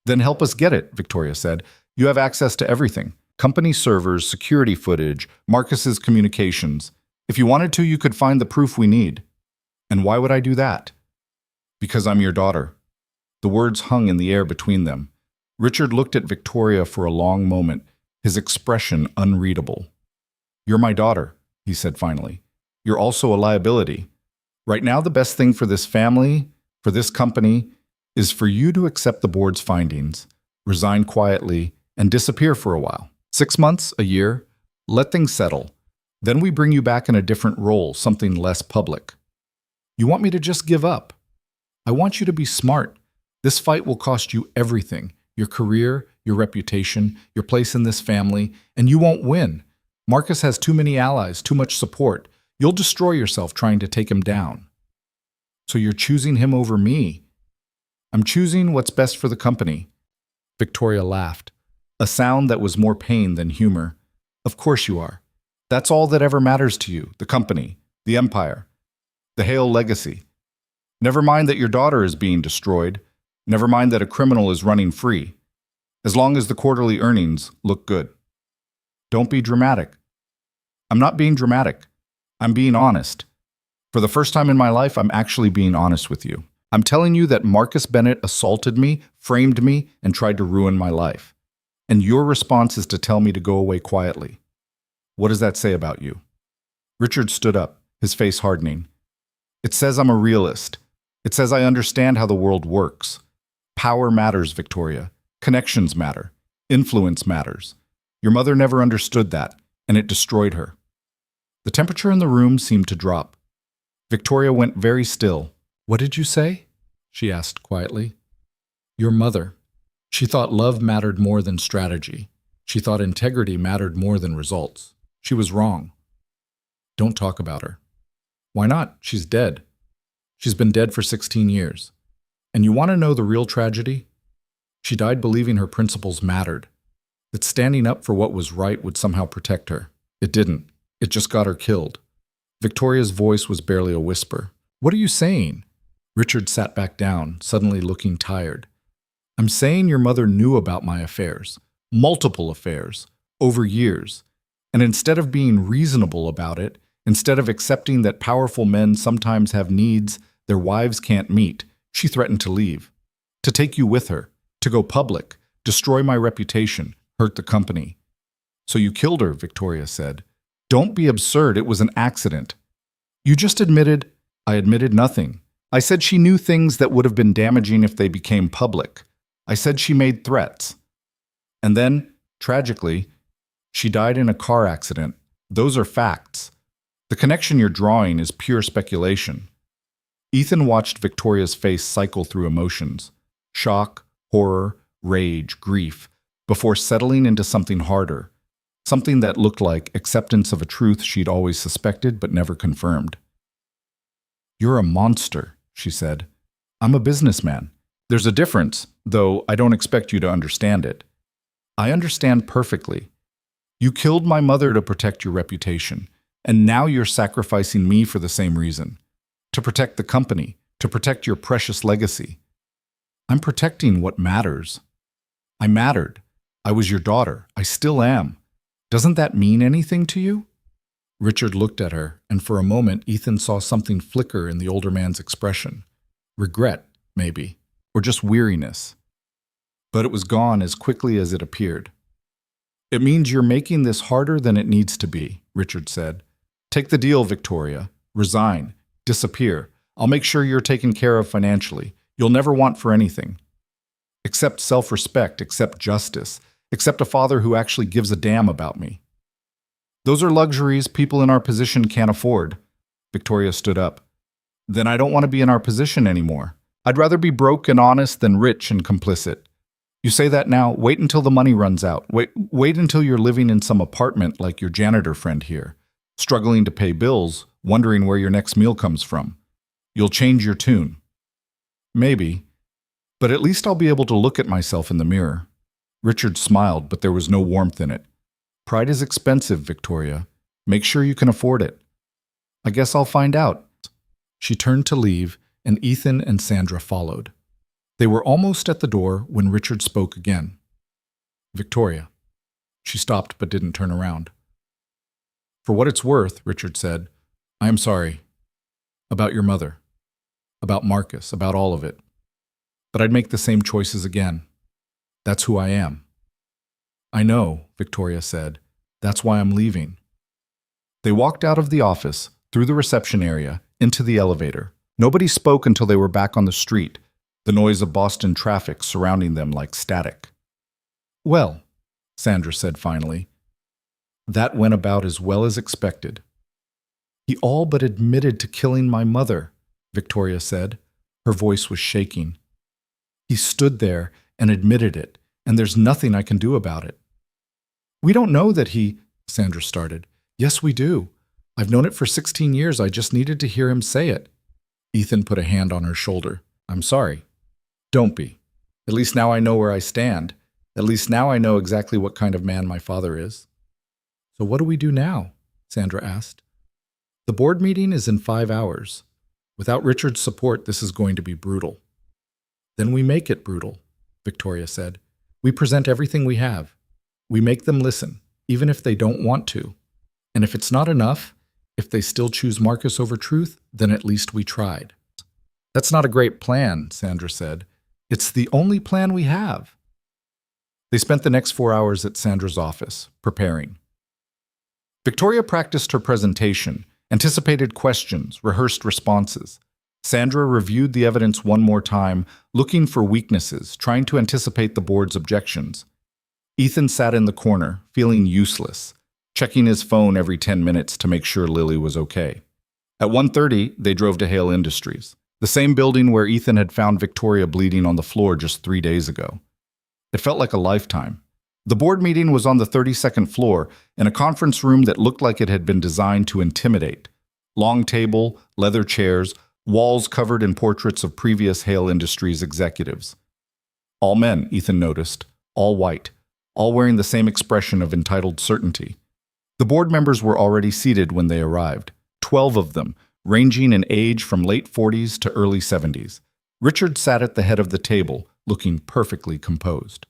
Then help us get it, Victoria said. You have access to everything. Company servers, security footage, Marcus's communications. If you wanted to, you could find the proof we need. And why would I do that? Because I'm your daughter. The words hung in the air between them. Richard looked at Victoria for a long moment, his expression unreadable. You're my daughter, he said finally. You're also a liability. Right now, the best thing for this family, for this company, is for you to accept the board's findings, resign quietly, and disappear for a while. 6 months, a year, let things settle. Then we bring you back in a different role, something less public. You want me to just give up? I want you to be smart. This fight will cost you everything, your career, your reputation, your place in this family, and you won't win. Marcus has too many allies, too much support. You'll destroy yourself trying to take him down. So you're choosing him over me. I'm choosing what's best for the company. Victoria laughed, a sound that was more pain than humor. Of course you are. That's all that ever matters to you, the company, the empire, the Hale legacy. Never mind that your daughter is being destroyed. Never mind that a criminal is running free. As long as the quarterly earnings look good. Don't be dramatic. I'm not being dramatic. I'm being honest. For the first time in my life, I'm actually being honest with you. I'm telling you that Marcus Bennett assaulted me, framed me, and tried to ruin my life. And your response is to tell me to go away quietly. What does that say about you? Richard stood up, his face hardening. It says I'm a realist, It says I understand how the world works. Power matters, Victoria. Connections matter. Influence matters. Your mother never understood that, and it destroyed her. The temperature in the room seemed to drop. Victoria went very still. What did you say? She asked quietly. Your mother. She thought love mattered more than strategy. She thought integrity mattered more than results. She was wrong. Don't talk about her. Why not? She's dead. She's been dead for 16 years. And you want to know the real tragedy? She died believing her principles mattered, that standing up for what was right would somehow protect her. It didn't. It just got her killed. Victoria's voice was barely a whisper. What are you saying? Richard sat back down, suddenly looking tired. I'm saying your mother knew about my affairs, multiple affairs, over years. And instead of being reasonable about it, instead of accepting that powerful men sometimes have needs their wives can't meet, she threatened to leave, to take you with her, to go public, destroy my reputation, hurt the company. So you killed her, Victoria said. Don't be absurd, it was an accident. You just admitted. I admitted nothing. I said she knew things that would have been damaging if they became public. I said she made threats. And then, tragically, she died in a car accident. Those are facts. The connection you're drawing is pure speculation. Ethan watched Victoria's face cycle through emotions. Shock, horror, rage, grief, before settling into something harder. Something that looked like acceptance of a truth she'd always suspected but never confirmed. You're a monster, she said. I'm a businessman. There's a difference, though I don't expect you to understand it. I understand perfectly. You killed my mother to protect your reputation, and now you're sacrificing me for the same reason. To protect the company, to protect your precious legacy. I'm protecting what matters. I mattered. I was your daughter. I still am. Doesn't that mean anything to you? Richard looked at her, and for a moment Ethan saw something flicker in the older man's expression. Regret, maybe, or just weariness. But it was gone as quickly as it appeared. It means you're making this harder than it needs to be, Richard said. Take the deal, Victoria. Resign. Disappear. I'll make sure you're taken care of financially. You'll never want for anything. Accept self-respect, accept justice, accept a father who actually gives a damn about me. Those are luxuries people in our position can't afford. Victoria stood up. Then I don't want to be in our position anymore. I'd rather be broke and honest than rich and complicit. You say that now, wait until the money runs out. Wait until you're living in some apartment like your janitor friend here, struggling to pay bills, wondering where your next meal comes from. You'll change your tune. Maybe, but at least I'll be able to look at myself in the mirror. Richard smiled, but there was no warmth in it. Pride is expensive, Victoria. Make sure you can afford it. I guess I'll find out. She turned to leave, and Ethan and Sandra followed. They were almost at the door when Richard spoke again. Victoria. She stopped but didn't turn around. For what it's worth, Richard said, I am sorry. About your mother. About Marcus, about all of it. But I'd make the same choices again. That's who I am. I know, Victoria said. That's why I'm leaving. They walked out of the office, through the reception area, into the elevator. Nobody spoke until they were back on the street, the noise of Boston traffic surrounding them like static. Well, Sandra said finally, that went about as well as expected. He all but admitted to killing my mother, Victoria said. Her voice was shaking. He stood there and admitted it, and there's nothing I can do about it. We don't know that he, Sandra started. Yes, we do. I've known it for 16 years. I just needed to hear him say it. Ethan put a hand on her shoulder. I'm sorry. Don't be. At least now I know where I stand. At least now I know exactly what kind of man my father is. So what do we do now? Sandra asked. The board meeting is in 5 hours. Without Richard's support, this is going to be brutal. Then we make it brutal, Victoria said. We present everything we have. We make them listen, even if they don't want to. And if it's not enough, if they still choose Marcus over truth, then at least we tried. That's not a great plan, Sandra said. It's the only plan we have. They spent the next 4 hours at Sandra's office, preparing. Victoria practiced her presentation, anticipated questions, rehearsed responses. Sandra reviewed the evidence one more time, looking for weaknesses, trying to anticipate the board's objections. Ethan sat in the corner, feeling useless, checking his phone every 10 minutes to make sure Lily was okay. At 1:30, they drove to Hale Industries, the same building where Ethan had found Victoria bleeding on the floor just 3 days ago. It felt like a lifetime. The board meeting was on the 32nd floor in a conference room that looked like it had been designed to intimidate. Long table, leather chairs, walls covered in portraits of previous Hale Industries executives. All men, Ethan noticed, all white, all wearing the same expression of entitled certainty. The board members were already seated when they arrived, 12 of them, ranging in age from late 40s to early 70s. Richard sat at the head of the table, looking perfectly composed.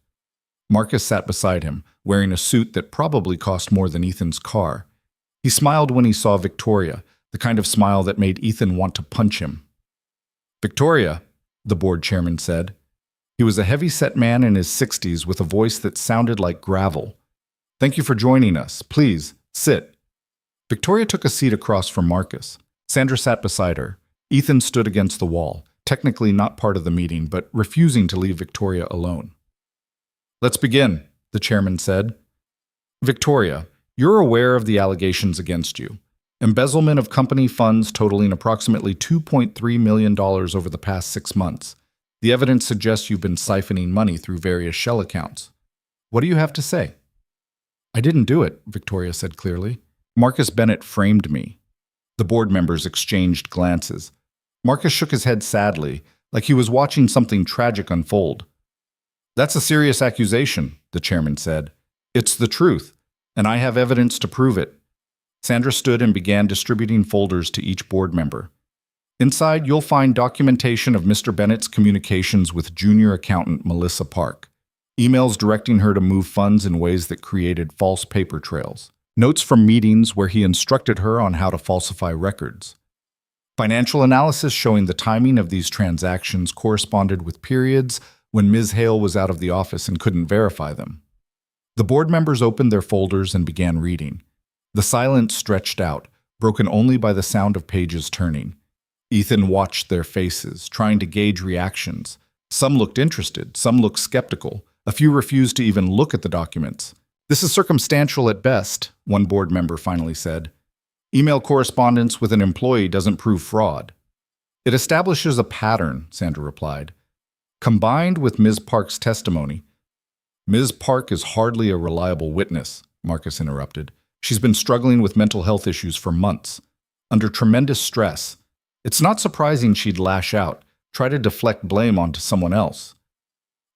Marcus sat beside him, wearing a suit that probably cost more than Ethan's car. He smiled when he saw Victoria, the kind of smile that made Ethan want to punch him. "Victoria," the board chairman said. He was a heavy-set man in his 60s with a voice that sounded like gravel. "Thank you for joining us. Please, sit." Victoria took a seat across from Marcus. Sandra sat beside her. Ethan stood against the wall, technically not part of the meeting, but refusing to leave Victoria alone. "Let's begin," the chairman said. "Victoria, you're aware of the allegations against you. Embezzlement of company funds totaling approximately $2.3 million over the past 6 months. The evidence suggests you've been siphoning money through various shell accounts. What do you have to say?" "I didn't do it," Victoria said clearly. "Marcus Bennett framed me." The board members exchanged glances. Marcus shook his head sadly, like he was watching something tragic unfold. "That's a serious accusation," the chairman said. "It's the truth, and I have evidence to prove it." Sandra stood and began distributing folders to each board member. Inside, you'll find documentation of Mr. Bennett's communications with junior accountant Melissa Park, emails directing her to move funds in ways that created false paper trails, notes from meetings where he instructed her on how to falsify records. Financial analysis showing the timing of these transactions corresponded with periods when Ms. Hale was out of the office and couldn't verify them. The board members opened their folders and began reading. The silence stretched out, broken only by the sound of pages turning. Ethan watched their faces, trying to gauge reactions. Some looked interested, some looked skeptical. A few refused to even look at the documents. "This is circumstantial at best," one board member finally said. "Email correspondence with an employee doesn't prove fraud." "It establishes a pattern," Sandra replied. "Combined with Ms. Park's testimony." "Ms. Park is hardly a reliable witness," Marcus interrupted. "She's been struggling with mental health issues for months, under tremendous stress. It's not surprising she'd lash out, try to deflect blame onto someone else."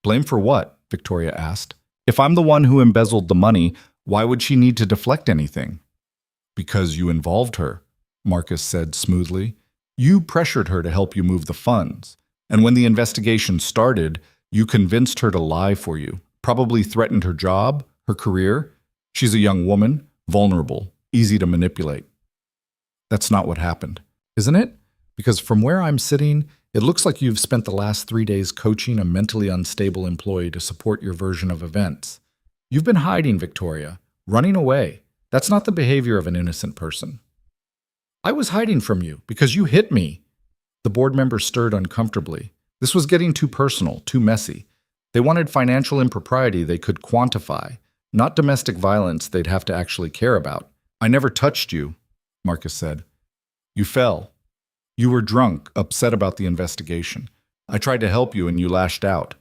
"Blame for what?" Victoria asked. "If I'm the one who embezzled the money, why would she need to deflect anything?" "Because you involved her," Marcus said smoothly. "You pressured her to help you move the funds. And when the investigation started, you convinced her to lie for you, probably threatened her job, her career. She's a young woman, vulnerable, easy to manipulate." "That's not what happened, isn't it? Because from where I'm sitting, it looks like you've spent the last 3 days coaching a mentally unstable employee to support your version of events. You've been hiding, Victoria, running away. That's not the behavior of an innocent person." "I was hiding from you because you hit me." The board members stirred uncomfortably. This was getting too personal, too messy. They wanted financial impropriety they could quantify, not domestic violence they'd have to actually care about. "I never touched you," Marcus said. "You fell. You were drunk, upset about the investigation. I tried to help you and you lashed out."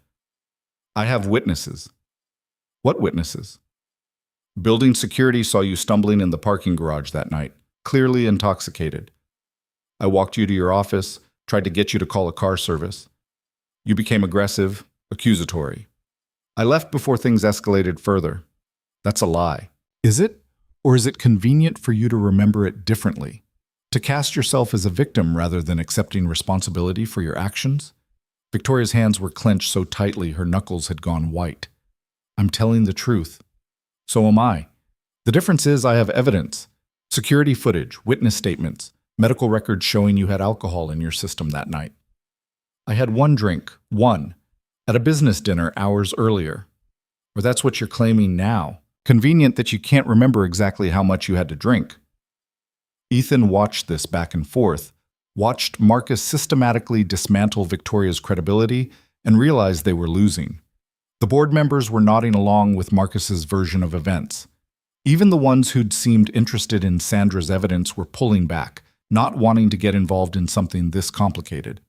"I have witnesses." "What witnesses?" "Building security saw you stumbling in the parking garage that night, clearly intoxicated. I walked you to your office, tried to get you to call a car service. You became aggressive, accusatory. I left before things escalated further." "That's a lie." "Is it? Or is it convenient for you to remember it differently? To cast yourself as a victim rather than accepting responsibility for your actions?" Victoria's hands were clenched so tightly her knuckles had gone white. "I'm telling the truth." "So am I. The difference is I have evidence. Security footage, witness statements, medical records showing you had alcohol in your system that night." "I had one drink, one, at a business dinner hours earlier." "Or that's what you're claiming now. Convenient that you can't remember exactly how much you had to drink." Ethan watched this back and forth, watched Marcus systematically dismantle Victoria's credibility, and realized they were losing. The board members were nodding along with Marcus's version of events. Even the ones who'd seemed interested in Sandra's evidence were pulling back, not wanting to get involved in something this complicated.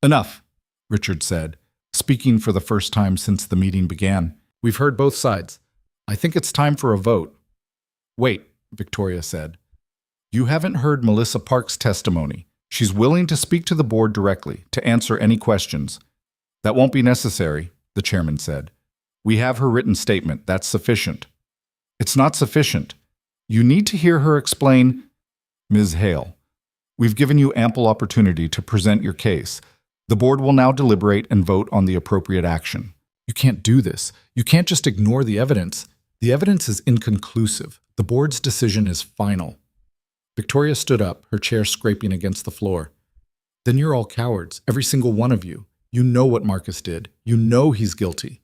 "Enough," Richard said, speaking for the first time since the meeting began. "We've heard both sides. I think it's time for a vote." "Wait," Victoria said. "You haven't heard Melissa Park's testimony. She's willing to speak to the board directly, to answer any questions." "That won't be necessary," the chairman said. "We have her written statement. That's sufficient." "It's not sufficient. You need to hear her explain." "Ms. Hale, we've given you ample opportunity to present your case. The board will now deliberate and vote on the appropriate action." "You can't do this. You can't just ignore the evidence. The evidence is inconclusive. The board's decision is final." Victoria stood up, her chair scraping against the floor. "Then you're all cowards, every single one of you. You know what Marcus did. You know he's guilty.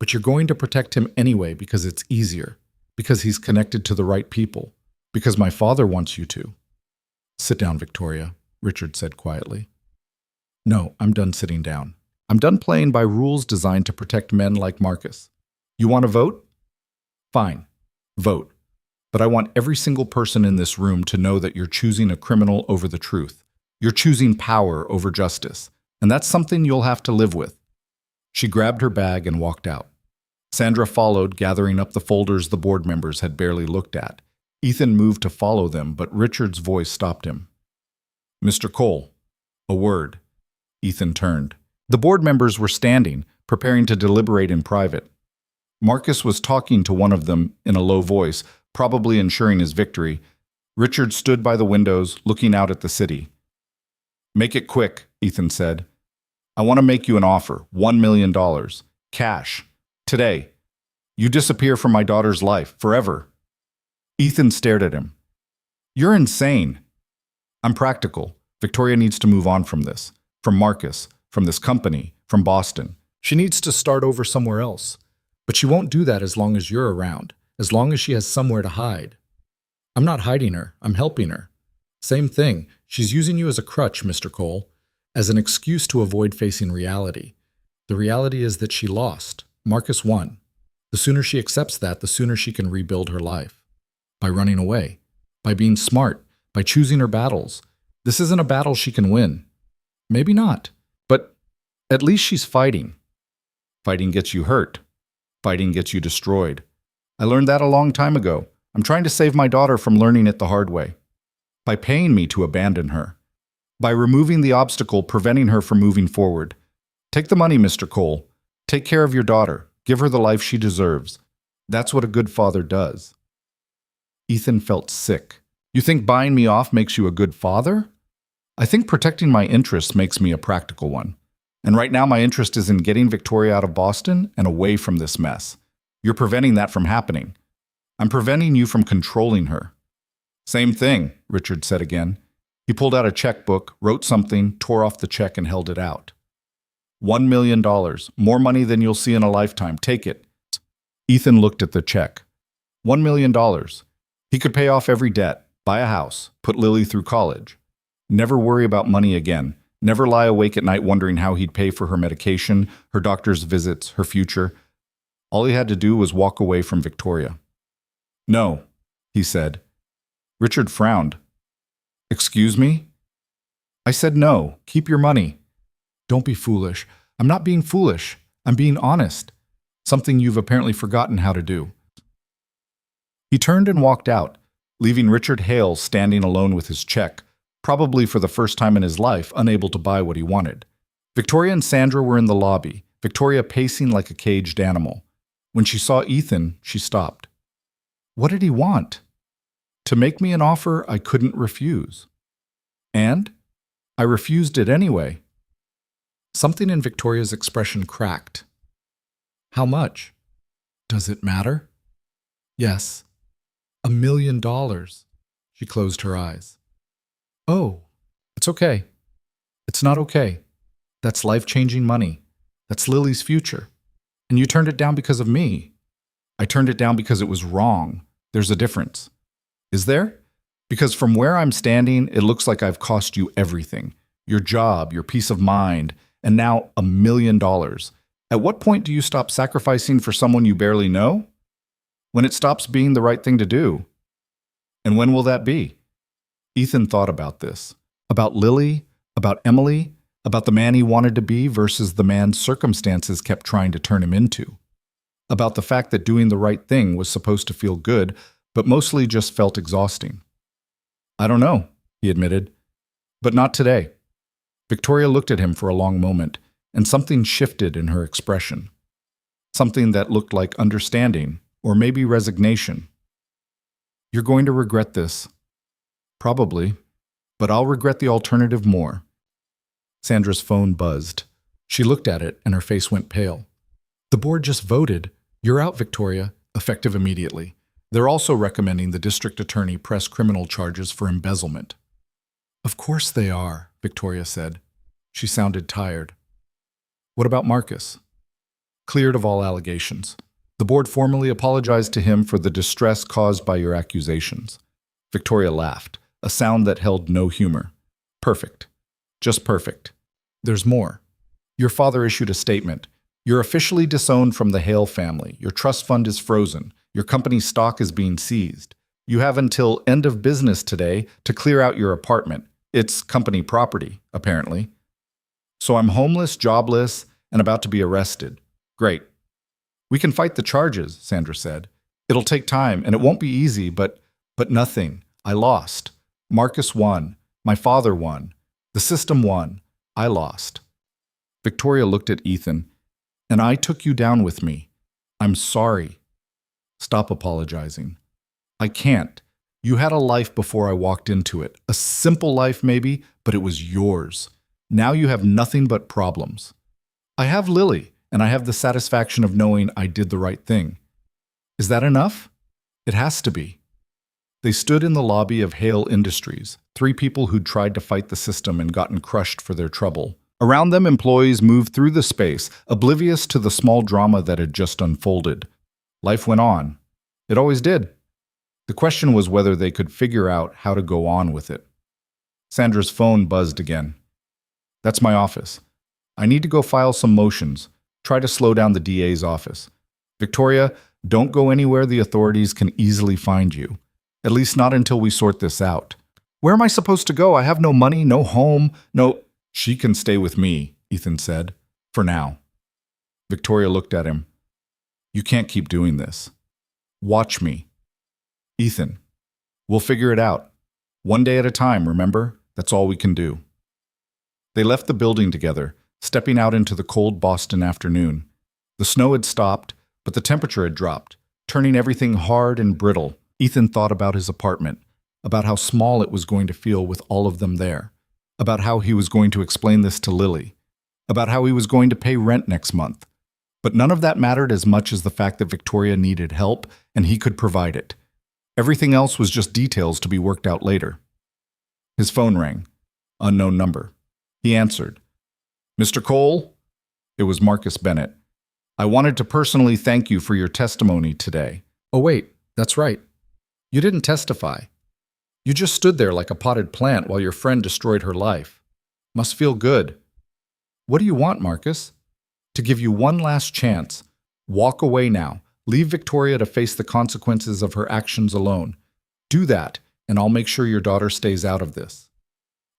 But you're going to protect him anyway because it's easier, because he's connected to the right people, because my father wants you to." "Sit down, Victoria," Richard said quietly. "No, I'm done sitting down. I'm done playing by rules designed to protect men like Marcus. You want to vote? Fine, vote. But I want every single person in this room to know that you're choosing a criminal over the truth. You're choosing power over justice, and that's something you'll have to live with." She grabbed her bag and walked out. Sandra followed, gathering up the folders the board members had barely looked at. Ethan moved to follow them, but Richard's voice stopped him. "Mr. Cole, a word." Ethan turned. The board members were standing, preparing to deliberate in private. Marcus was talking to one of them in a low voice, probably ensuring his victory. Richard stood by the windows, looking out at the city. "Make it quick," Ethan said. "I want to make you an offer, $1 million. Cash. Today. You disappear from my daughter's life, forever." Ethan stared at him. "You're insane." "I'm practical. Victoria needs to move on from this. From Marcus. From this company. From Boston. She needs to start over somewhere else. But she won't do that as long as you're around, as long as she has somewhere to hide." "I'm not hiding her. I'm helping her." "Same thing. She's using you as a crutch, Mr. Cole, as an excuse to avoid facing reality. The reality is that she lost. Marcus won. The sooner she accepts that, the sooner she can rebuild her life. By running away. By being smart. By choosing her battles. This isn't a battle she can win. Maybe not. But at least she's fighting. Fighting gets you hurt. Fighting gets you destroyed. I learned that a long time ago. I'm trying to save my daughter from learning it the hard way. By paying me to abandon her. By removing the obstacle preventing her from moving forward. Take the money, Mr. Cole. Take care of your daughter. Give her the life she deserves. That's what a good father does." Ethan felt sick. "You think buying me off makes you a good father?" "I think protecting my interests makes me a practical one. And right now my interest is in getting Victoria out of Boston and away from this mess. You're preventing that from happening. I'm preventing you from controlling her." "Same thing," Richard said again. He pulled out a checkbook, wrote something, tore off the check and held it out. $1 million, more money than you'll see in a lifetime. Take it." Ethan looked at the check. $1 million. He could pay off every debt, buy a house, put Lily through college. Never worry about money again. Never lie awake at night wondering how he'd pay for her medication, her doctor's visits, her future. All he had to do was walk away from Victoria. "No," he said. Richard frowned. "Excuse me?" "I said no. Keep your money." "Don't be foolish." "I'm not being foolish. I'm being honest. Something you've apparently forgotten how to do." He turned and walked out, leaving Richard Hale standing alone with his check, probably for the first time in his life, unable to buy what he wanted. Victoria and Sandra were in the lobby, Victoria pacing like a caged animal. When she saw Ethan, she stopped. What did he want? To make me an offer I couldn't refuse. And I refused it anyway. Something in Victoria's expression cracked. How much? Does it matter? Yes. $1 million. She closed her eyes. Oh, it's okay. It's not okay. That's life-changing money. That's Lily's future. And you turned it down because of me. I turned it down because it was wrong. There's a difference. Is there? Because from where I'm standing, it looks like I've cost you everything. Your job, your peace of mind, and now $1 million. At what point do you stop sacrificing for someone you barely know? When it stops being the right thing to do. And when will that be? Ethan thought about this. About Lily, about Emily, about the man he wanted to be versus the man circumstances kept trying to turn him into. About the fact that doing the right thing was supposed to feel good, but mostly just felt exhausting. I don't know, he admitted. But not today. Victoria looked at him for a long moment, and something shifted in her expression. Something that looked like understanding, or maybe resignation. You're going to regret this. Probably, but I'll regret the alternative more. Sandra's phone buzzed. She looked at it, and her face went pale. The board just voted. You're out, Victoria, effective immediately. They're also recommending the district attorney press criminal charges for embezzlement. Of course they are, Victoria said. She sounded tired. What about Marcus? Cleared of all allegations. The board formally apologized to him for the distress caused by your accusations. Victoria laughed, a sound that held no humor. Perfect. Just perfect. There's more. Your father issued a statement. You're officially disowned from the Hale family. Your trust fund is frozen. Your company's stock is being seized. You have until end of business today to clear out your apartment. It's company property, apparently. So I'm homeless, jobless, and about to be arrested. Great. We can fight the charges, Sandra said. It'll take time, and it won't be easy, but nothing. I lost. Marcus won. My father won. The system won. I lost. Victoria looked at Ethan. And I took you down with me. I'm sorry. Stop apologizing. I can't. You had a life before I walked into it. A simple life maybe, but it was yours. Now you have nothing but problems. I have Lily, and I have the satisfaction of knowing I did the right thing. Is that enough? It has to be. They stood in the lobby of Hale Industries, 3 people who'd tried to fight the system and gotten crushed for their trouble. Around them, employees moved through the space, oblivious to the small drama that had just unfolded. Life went on. It always did. The question was whether they could figure out how to go on with it. Sandra's phone buzzed again. That's my office. I need to go file some motions. Try to slow down the DA's office. Victoria, don't go anywhere the authorities can easily find you. At least not until we sort this out. Where am I supposed to go? I have no money, no home, no... She can stay with me, Ethan said. For now. Victoria looked at him. You can't keep doing this. Watch me. Ethan, we'll figure it out. One day at a time, remember? That's all we can do. They left the building together, stepping out into the cold Boston afternoon. The snow had stopped, but the temperature had dropped, turning everything hard and brittle. Ethan thought about his apartment, about how small it was going to feel with all of them there, about how he was going to explain this to Lily, about how he was going to pay rent next month. But none of that mattered as much as the fact that Victoria needed help and he could provide it. Everything else was just details to be worked out later. His phone rang. Unknown number. He answered. Mr. Cole? It was Marcus Bennett. I wanted to personally thank you for your testimony today. Oh wait, that's right. You didn't testify. You just stood there like a potted plant while your friend destroyed her life. Must feel good. What do you want, Marcus? To give you one last chance. Walk away now. Leave Victoria to face the consequences of her actions alone. Do that, and I'll make sure your daughter stays out of this.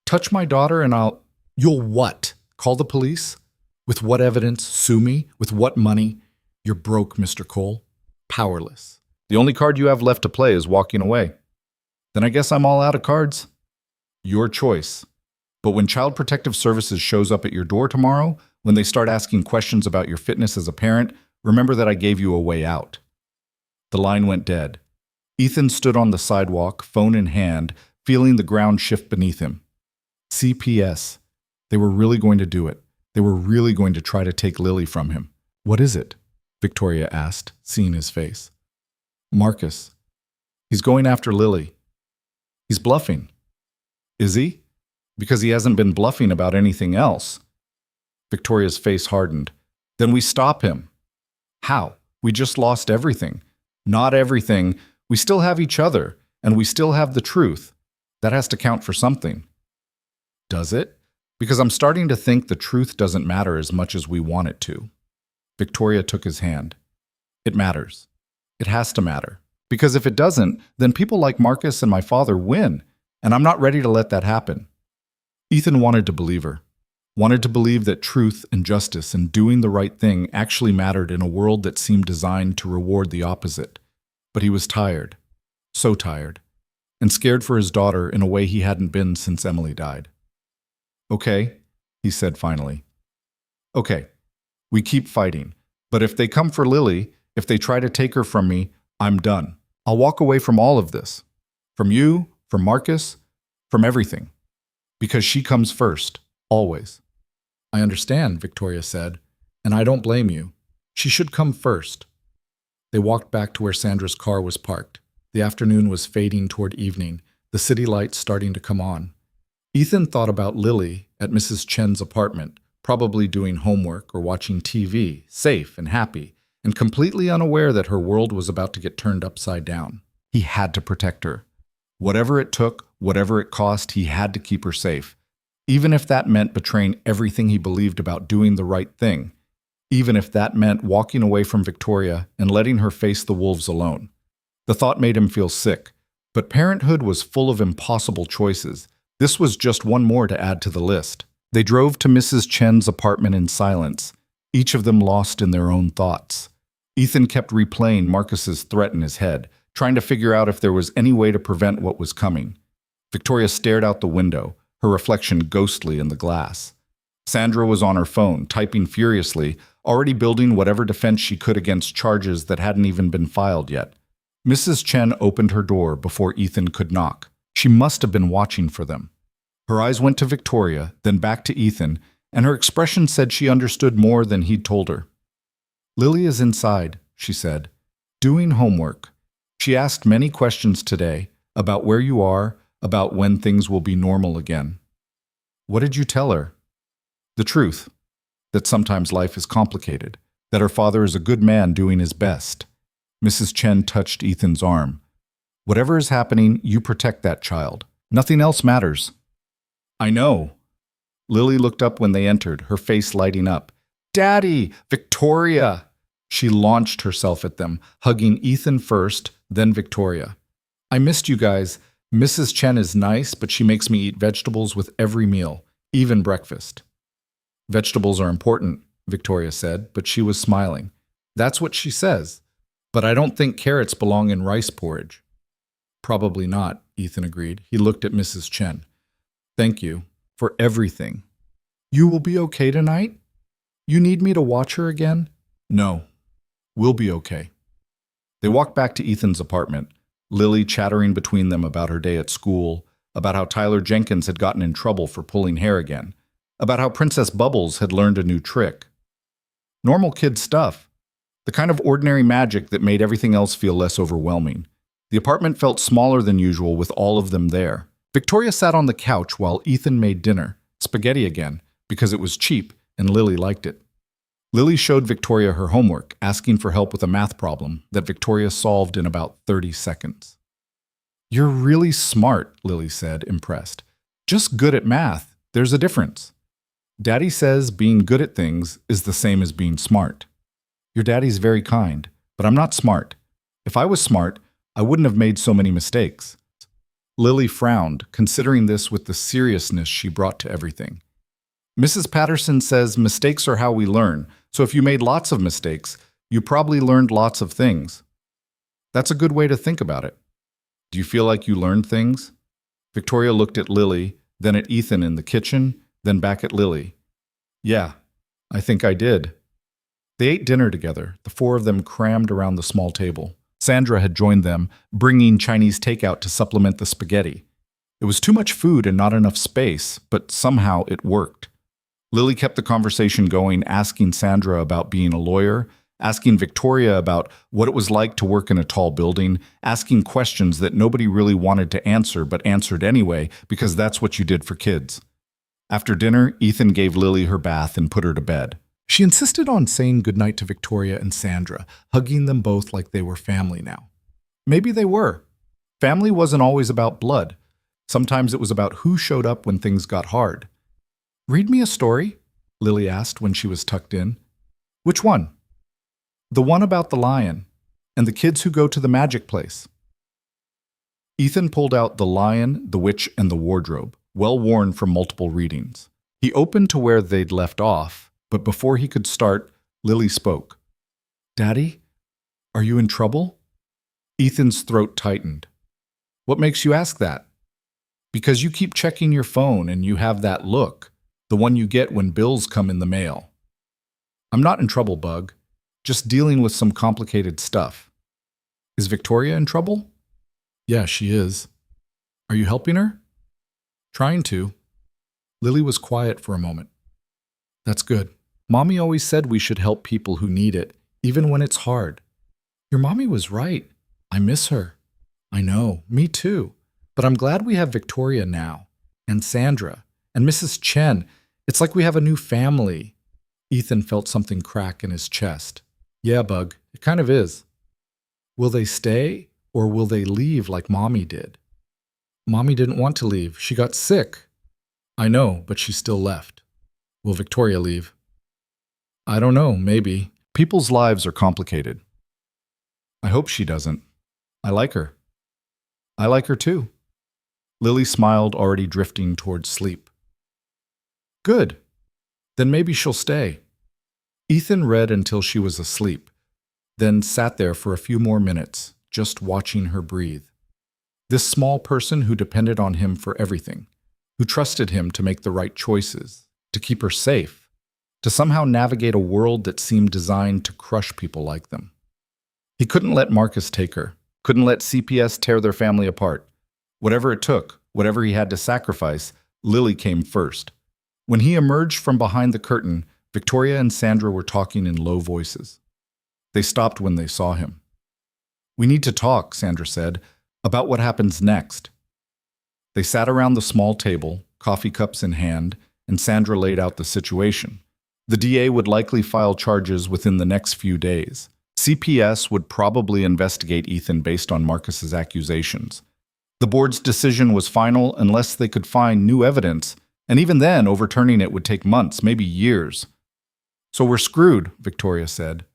Touch my daughter and I'll... You'll what? Call the police? With what evidence? Sue me? With what money? You're broke, Mr. Cole. Powerless. The only card you have left to play is walking away. Then I guess I'm all out of cards. Your choice. But when Child Protective Services shows up at your door tomorrow, when they start asking questions about your fitness as a parent, remember that I gave you a way out. The line went dead. Ethan stood on the sidewalk, phone in hand, feeling the ground shift beneath him. CPS. They were really going to do it. They were really going to try to take Lily from him. What is it? Victoria asked, seeing his face. Marcus. He's going after Lily. He's bluffing. Is he? Because he hasn't been bluffing about anything else. Victoria's face hardened. Then we stop him. How? We just lost everything. Not everything. We still have each other, and we still have the truth. That has to count for something. Does it? Because I'm starting to think the truth doesn't matter as much as we want it to. Victoria took his hand. It matters. It has to matter. Because if it doesn't, then people like Marcus and my father win, and I'm not ready to let that happen. Ethan wanted to believe her. Wanted to believe that truth and justice and doing the right thing actually mattered in a world that seemed designed to reward the opposite. But he was tired. So tired. And scared for his daughter in a way he hadn't been since Emily died. Okay, he said finally. Okay, we keep fighting. But if they come for Lily, if they try to take her from me, I'm done. I'll walk away from all of this. From you, from Marcus, from everything. Because she comes first, always. I understand, Victoria said, and I don't blame you. She should come first. They walked back to where Sandra's car was parked. The afternoon was fading toward evening, the city lights starting to come on. Ethan thought about Lily at Mrs. Chen's apartment, probably doing homework or watching TV, safe and happy, and completely unaware that her world was about to get turned upside down. He had to protect her. Whatever it took, whatever it cost, he had to keep her safe. Even if that meant betraying everything he believed about doing the right thing. Even if that meant walking away from Victoria and letting her face the wolves alone. The thought made him feel sick, but parenthood was full of impossible choices. This was just one more to add to the list. They drove to Mrs. Chen's apartment in silence, each of them lost in their own thoughts. Ethan kept replaying Marcus's threat in his head, trying to figure out if there was any way to prevent what was coming. Victoria stared out the window, her reflection ghostly in the glass. Sandra was on her phone, typing furiously, already building whatever defense she could against charges that hadn't even been filed yet. Mrs. Chen opened her door before Ethan could knock. She must have been watching for them. Her eyes went to Victoria, then back to Ethan, and her expression said she understood more than he'd told her. Lily is inside, she said, doing homework. She asked many questions today about where you are, about when things will be normal again. What did you tell her? The truth, that sometimes life is complicated, that her father is a good man doing his best. Mrs. Chen touched Ethan's arm. Whatever is happening, you protect that child. Nothing else matters. I know. Lily looked up when they entered, her face lighting up. Daddy! Victoria! She launched herself at them, hugging Ethan first, then Victoria. I missed you guys. Mrs. Chen is nice, but she makes me eat vegetables with every meal, even breakfast. Vegetables are important, Victoria said, but she was smiling. That's what she says. But I don't think carrots belong in rice porridge. Probably not, Ethan agreed. He looked at Mrs. Chen. Thank you for everything. You will be okay tonight? You need me to watch her again? No. We'll be okay. They walked back to Ethan's apartment, Lily chattering between them about her day at school, about how Tyler Jenkins had gotten in trouble for pulling hair again, about how Princess Bubbles had learned a new trick. Normal kid stuff. The kind of ordinary magic that made everything else feel less overwhelming. The apartment felt smaller than usual with all of them there. Victoria sat on the couch while Ethan made dinner, spaghetti again, because it was cheap and Lily liked it. Lily showed Victoria her homework, asking for help with a math problem that Victoria solved in about 30 seconds. You're really smart, Lily said, impressed. Just good at math. There's a difference. Daddy says being good at things is the same as being smart. Your daddy's very kind, but I'm not smart. If I was smart, I wouldn't have made so many mistakes. Lily frowned, considering this with the seriousness she brought to everything. Mrs. Patterson says mistakes are how we learn, so if you made lots of mistakes, you probably learned lots of things. That's a good way to think about it. Do you feel like you learned things? Victoria looked at Lily, then at Ethan in the kitchen, then back at Lily. Yeah, I think I did. They ate dinner together, the four of them crammed around the small table. Sandra had joined them, bringing Chinese takeout to supplement the spaghetti. It was too much food and not enough space, but somehow it worked. Lily kept the conversation going, asking Sandra about being a lawyer, asking Victoria about what it was like to work in a tall building, asking questions that nobody really wanted to answer but answered anyway because that's what you did for kids. After dinner, Ethan gave Lily her bath and put her to bed. She insisted on saying goodnight to Victoria and Sandra, hugging them both like they were family now. Maybe they were. Family wasn't always about blood. Sometimes it was about who showed up when things got hard. "Read me a story," Lily asked when she was tucked in. "Which one?" "The one about the lion and the kids who go to the magic place." Ethan pulled out The Lion, the Witch, and the Wardrobe, well worn from multiple readings. He opened to where they'd left off, but before he could start, Lily spoke. "Daddy, are you in trouble?" Ethan's throat tightened. "What makes you ask that?" "Because you keep checking your phone and you have that look, the one you get when bills come in the mail." "I'm not in trouble, Bug. Just dealing with some complicated stuff." "Is Victoria in trouble?" "Yeah, she is." "Are you helping her?" "Trying to." Lily was quiet for a moment. "That's good. Mommy always said we should help people who need it, even when it's hard." "Your mommy was right. I miss her." "I know, me too. But I'm glad we have Victoria now, and Sandra, and Mrs. Chen. It's like we have a new family." Ethan felt something crack in his chest. "Yeah, Bug, it kind of is." "Will they stay, or will they leave like Mommy did?" "Mommy didn't want to leave. She got sick." "I know, but she still left." "Will Victoria leave?" "I don't know, maybe. People's lives are complicated." "I hope she doesn't. I like her." "I like her too." Lily smiled, already drifting towards sleep. "Good. Then maybe she'll stay." Ethan read until she was asleep, then sat there for a few more minutes, just watching her breathe. This small person who depended on him for everything, who trusted him to make the right choices, to keep her safe, to somehow navigate a world that seemed designed to crush people like them. He couldn't let Marcus take her, couldn't let CPS tear their family apart. Whatever it took, whatever he had to sacrifice, Lily came first. When he emerged from behind the curtain, Victoria and Sandra were talking in low voices. They stopped when they saw him. "We need to talk," Sandra said, "about what happens next." They sat around the small table, coffee cups in hand, and Sandra laid out the situation. The DA would likely file charges within the next few days. CPS would probably investigate Ethan based on Marcus's accusations. The board's decision was final unless they could find new evidence, and even then, overturning it would take months, maybe years. "So we're screwed," Victoria said.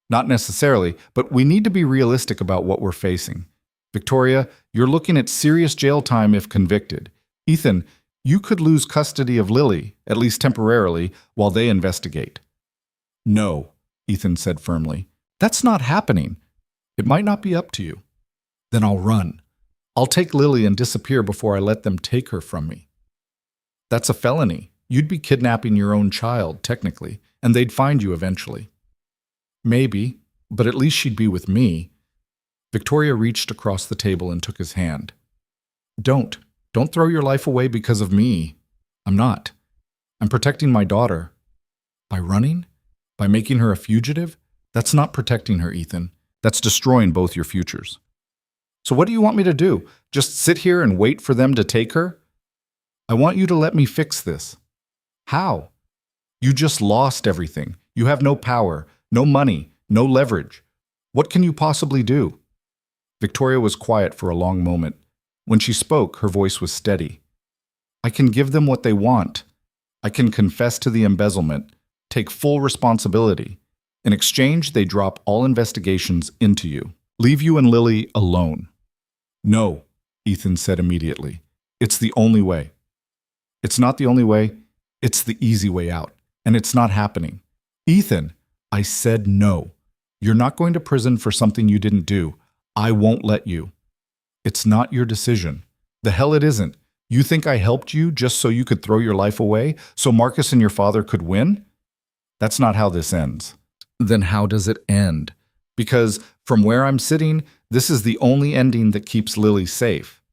"Not necessarily, but we need to be realistic about what we're facing. Victoria, you're looking at serious jail time if convicted. Ethan, you could lose custody of Lily, at least temporarily, while they investigate." "No," Ethan said firmly. "That's not happening. It might not be up to you." "Then I'll run. I'll take Lily and disappear before I let them take her from me." "That's a felony. You'd be kidnapping your own child, technically, and they'd find you eventually." "Maybe, but at least she'd be with me." Victoria reached across the table and took his hand. Don't throw your life away because of me." "I'm not. I'm protecting my daughter." "By running? By making her a fugitive? That's not protecting her, Ethan. That's destroying both your futures." "So what do you want me to do? Just sit here and wait for them to take her?" "I want you to let me fix this." "How?" "You just lost everything. You have no power, no money, no leverage. What can you possibly do?" Victoria was quiet for a long moment. When she spoke, her voice was steady. "I can give them what they want. I can confess to the embezzlement, take full responsibility. In exchange, they drop all investigations into you, leave you and Lily alone." "No," Ethan said immediately. "It's the only way." "It's not the only way. It's the easy way out. And it's not happening." "Ethan, I said no. You're not going to prison for something you didn't do. I won't let you." "It's not your decision." "The hell it isn't. You think I helped you just so you could throw your life away, so Marcus and your father could win? That's not how this ends." "Then how does it end?" "Because from where I'm sitting, this is the only ending that keeps Lily safe."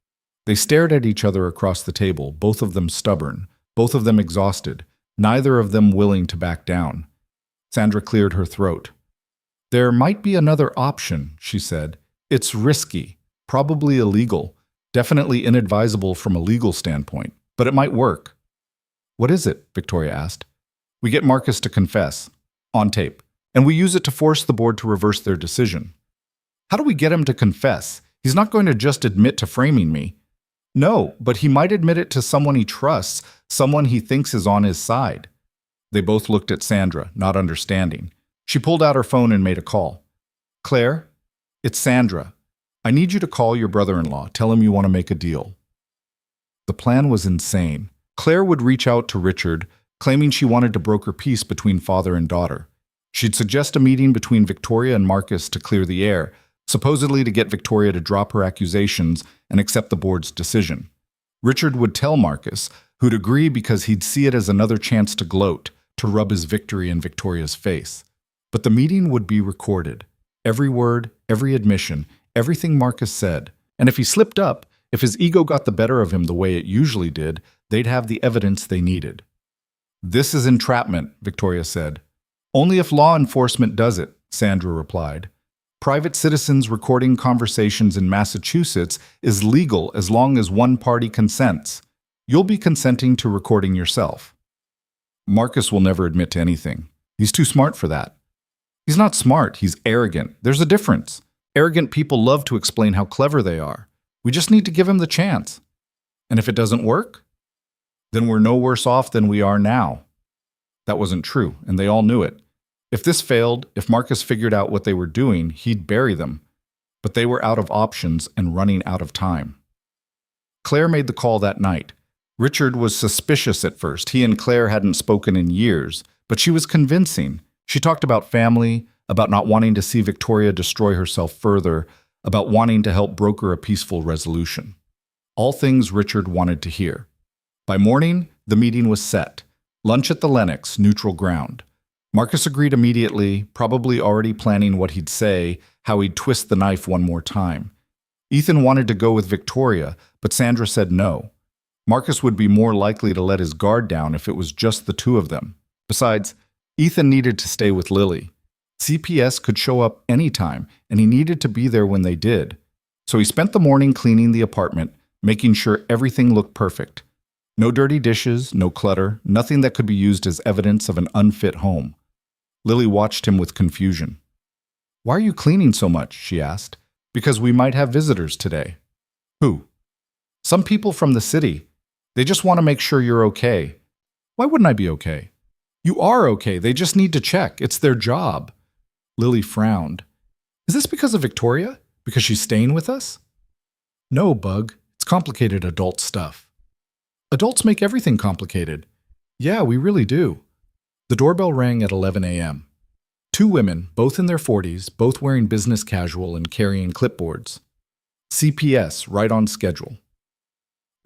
They stared at each other across the table, both of them stubborn, both of them exhausted, neither of them willing to back down. Sandra cleared her throat. "There might be another option," she said. "It's risky, probably illegal, definitely inadvisable from a legal standpoint, but it might work." "What is it?" Victoria asked. "We get Marcus to confess, on tape, and we use it to force the board to reverse their decision." "How do we get him to confess? He's not going to just admit to framing me." No, but he might admit it to someone he trusts, someone he thinks is on his side. They both looked at Sandra, not understanding. She pulled out her phone and made a call. Claire, it's Sandra. I need you to call your brother-in-law. Tell him you want to make a deal. The plan was insane. Claire would reach out to Richard, claiming she wanted to broker peace between father and daughter. She'd suggest a meeting between Victoria and Marcus to clear the air, supposedly to get Victoria to drop her accusations and accept the board's decision. Richard would tell Marcus, who'd agree because he'd see it as another chance to gloat, to rub his victory in Victoria's face. But the meeting would be recorded. Every word, every admission, everything Marcus said. And if he slipped up, if his ego got the better of him the way it usually did, they'd have the evidence they needed. This is entrapment, Victoria said. Only if law enforcement does it, Sandra replied. Private citizens recording conversations in Massachusetts is legal as long as one party consents. You'll be consenting to recording yourself. Marcus will never admit to anything. He's too smart for that. He's not smart, he's arrogant. There's a difference. Arrogant people love to explain how clever they are. We just need to give him the chance. And if it doesn't work, then we're no worse off than we are now. That wasn't true, and they all knew it. If this failed, if Marcus figured out what they were doing, he'd bury them. But they were out of options and running out of time. Claire made the call that night. Richard was suspicious at first. He and Claire hadn't spoken in years, but she was convincing. She talked about family, about not wanting to see Victoria destroy herself further, about wanting to help broker a peaceful resolution. All things Richard wanted to hear. By morning, the meeting was set. Lunch at the Lenox, neutral ground. Marcus agreed immediately, probably already planning what he'd say, how he'd twist the knife one more time. Ethan wanted to go with Victoria, but Sandra said no. Marcus would be more likely to let his guard down if it was just the two of them. Besides, Ethan needed to stay with Lily. CPS could show up anytime, and he needed to be there when they did. So he spent the morning cleaning the apartment, making sure everything looked perfect. No dirty dishes, no clutter, nothing that could be used as evidence of an unfit home. Lily watched him with confusion. "Why are you cleaning so much?" she asked. "Because we might have visitors today." "Who?" "Some people from the city. They just want to make sure you're okay." "Why wouldn't I be okay?" "You are okay. They just need to check. It's their job." Lily frowned. "Is this because of Victoria? Because she's staying with us?" "No, Bug. It's complicated adult stuff." "Adults make everything complicated." "Yeah, we really do." The doorbell rang at 11 a.m. Two women, both in their 40s, both wearing business casual and carrying clipboards. CPS, right on schedule.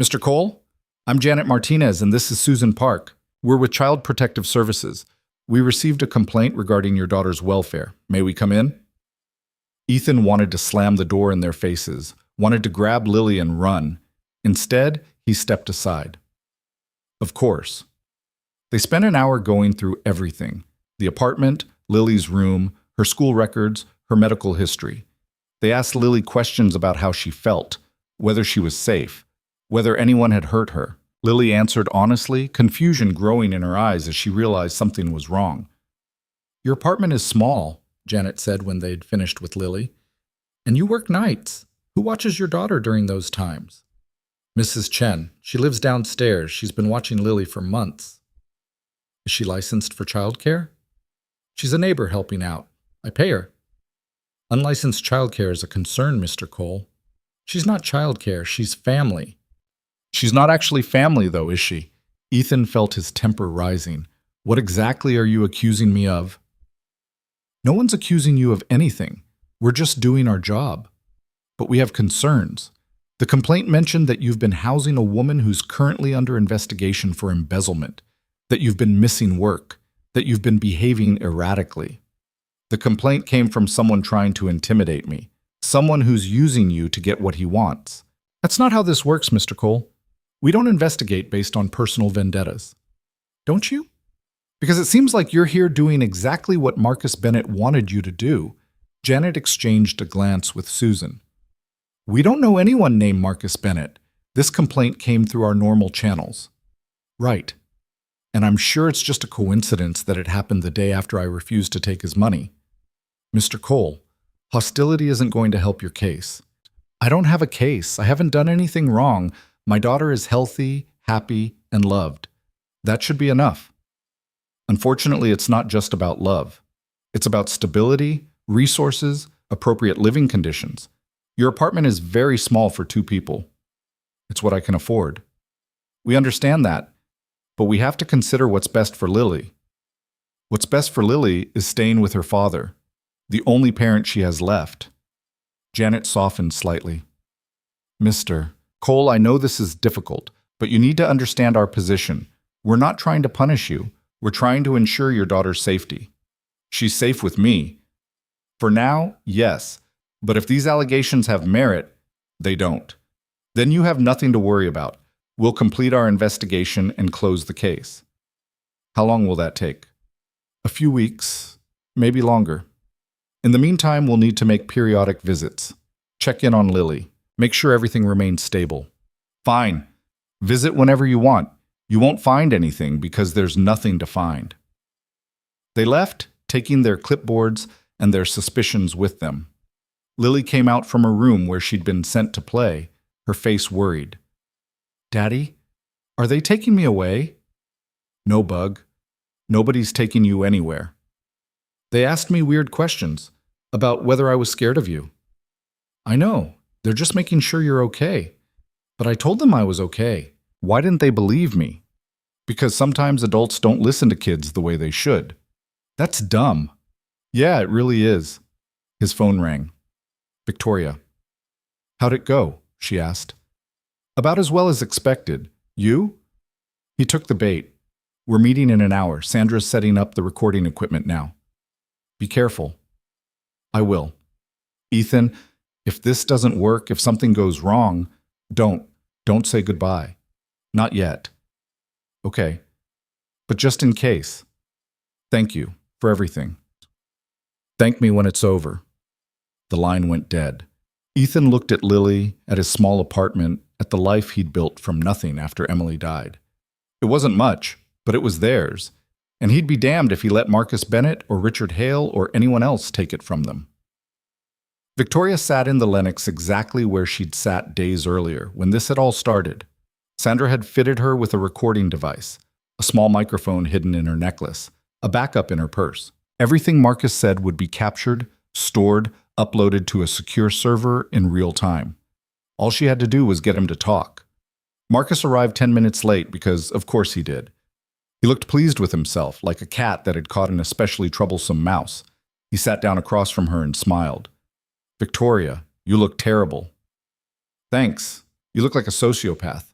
"Mr. Cole? I'm Janet Martinez, and this is Susan Park. We're with Child Protective Services. We received a complaint regarding your daughter's welfare. May we come in?" Ethan wanted to slam the door in their faces, wanted to grab Lily and run. Instead, he stepped aside. Of course. They spent an hour going through everything: the apartment, Lily's room, her school records, her medical history. They asked Lily questions about how she felt, whether she was safe, whether anyone had hurt her. Lily answered honestly, confusion growing in her eyes as she realized something was wrong. "Your apartment is small," Janet said when they'd finished with Lily. "And you work nights. Who watches your daughter during those times?" "Mrs. Chen. She lives downstairs. She's been watching Lily for months." "Is she licensed for childcare?" "She's a neighbor helping out. I pay her." "Unlicensed childcare is a concern, Mr. Cole." "She's not childcare. She's family." "She's not actually family, though, is she?" Ethan felt his temper rising. "What exactly are you accusing me of?" "No one's accusing you of anything. We're just doing our job. But we have concerns. The complaint mentioned that you've been housing a woman who's currently under investigation for embezzlement, that you've been missing work, that you've been behaving erratically. The complaint came from someone trying to intimidate me, someone who's using you to get what he wants. That's not how this works, Mr. Cole. We don't investigate based on personal vendettas." "Don't you?" "Because it seems like you're here doing exactly what Marcus Bennett wanted you to do." Janet exchanged a glance with Susan. "We don't know anyone named Marcus Bennett. This complaint came through our normal channels." "Right. And I'm sure it's just a coincidence that it happened the day after I refused to take his money." "Mr. Cole, hostility isn't going to help your case." "I don't have a case. I haven't done anything wrong. My daughter is healthy, happy, and loved. That should be enough. Unfortunately, it's not just about love. It's about stability, resources, appropriate living conditions. Your apartment is very small for 2 people. It's what I can afford. We understand that, but we have to consider what's best for Lily. What's best for Lily is staying with her father, the only parent she has left. Janet softened slightly. Mr. Cole, I know this is difficult, but you need to understand our position. We're not trying to punish you. We're trying to ensure your daughter's safety. She's safe with me. For now, yes, but if these allegations have merit, they don't. Then you have nothing to worry about. We'll complete our investigation and close the case. How long will that take? A few weeks, maybe longer. In the meantime, we'll need to make periodic visits. Check in on Lily. Make sure everything remains stable. Fine. Visit whenever you want. You won't find anything because there's nothing to find. They left, taking their clipboards and their suspicions with them. Lily came out from her room where she'd been sent to play, her face worried. Daddy, are they taking me away? No, Bug. Nobody's taking you anywhere. They asked me weird questions about whether I was scared of you. I know, they're just making sure you're okay. But I told them I was okay. Why didn't they believe me? Because sometimes adults don't listen to kids the way they should. That's dumb. Yeah, it really is. His phone rang. Victoria. How'd it go? She asked. About as well as expected. You? He took the bait. We're meeting in an hour. Sandra's setting up the recording equipment now. Be careful. I will. Ethan, if this doesn't work, if something goes wrong, don't say goodbye. Not yet. Okay. But just in case. Thank you for everything. Thank me when it's over. The line went dead. Ethan looked at Lily, at his small apartment, at the life he'd built from nothing after Emily died. It wasn't much, but it was theirs, and he'd be damned if he let Marcus Bennett or Richard Hale or anyone else take it from them. Victoria sat in the Lennox exactly where she'd sat days earlier, when this had all started. Sandra had fitted her with a recording device, a small microphone hidden in her necklace, a backup in her purse. Everything Marcus said would be captured, stored, uploaded to a secure server in real time. All she had to do was get him to talk. Marcus arrived 10 minutes late because, of course, he did. He looked pleased with himself, like a cat that had caught an especially troublesome mouse. He sat down across from her and smiled. Victoria, you look terrible. Thanks. You look like a sociopath.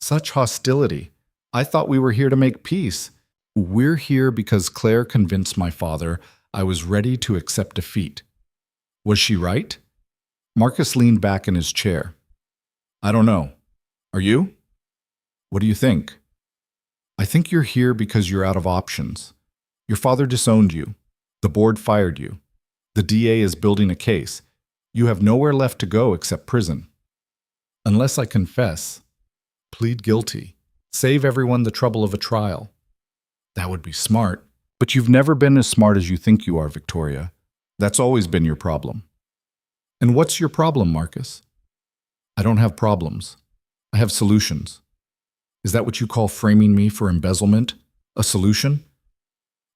Such hostility. I thought we were here to make peace. We're here because Claire convinced my father I was ready to accept defeat. Was she right? Marcus leaned back in his chair. I don't know. Are you? What do you think? I think you're here because you're out of options. Your father disowned you. The board fired you. The DA is building a case. You have nowhere left to go except prison. Unless I confess, plead guilty, save everyone the trouble of a trial. That would be smart. But you've never been as smart as you think you are, Victoria. That's always been your problem. And what's your problem, Marcus? I don't have problems. I have solutions. Is that what you call framing me for embezzlement? A solution?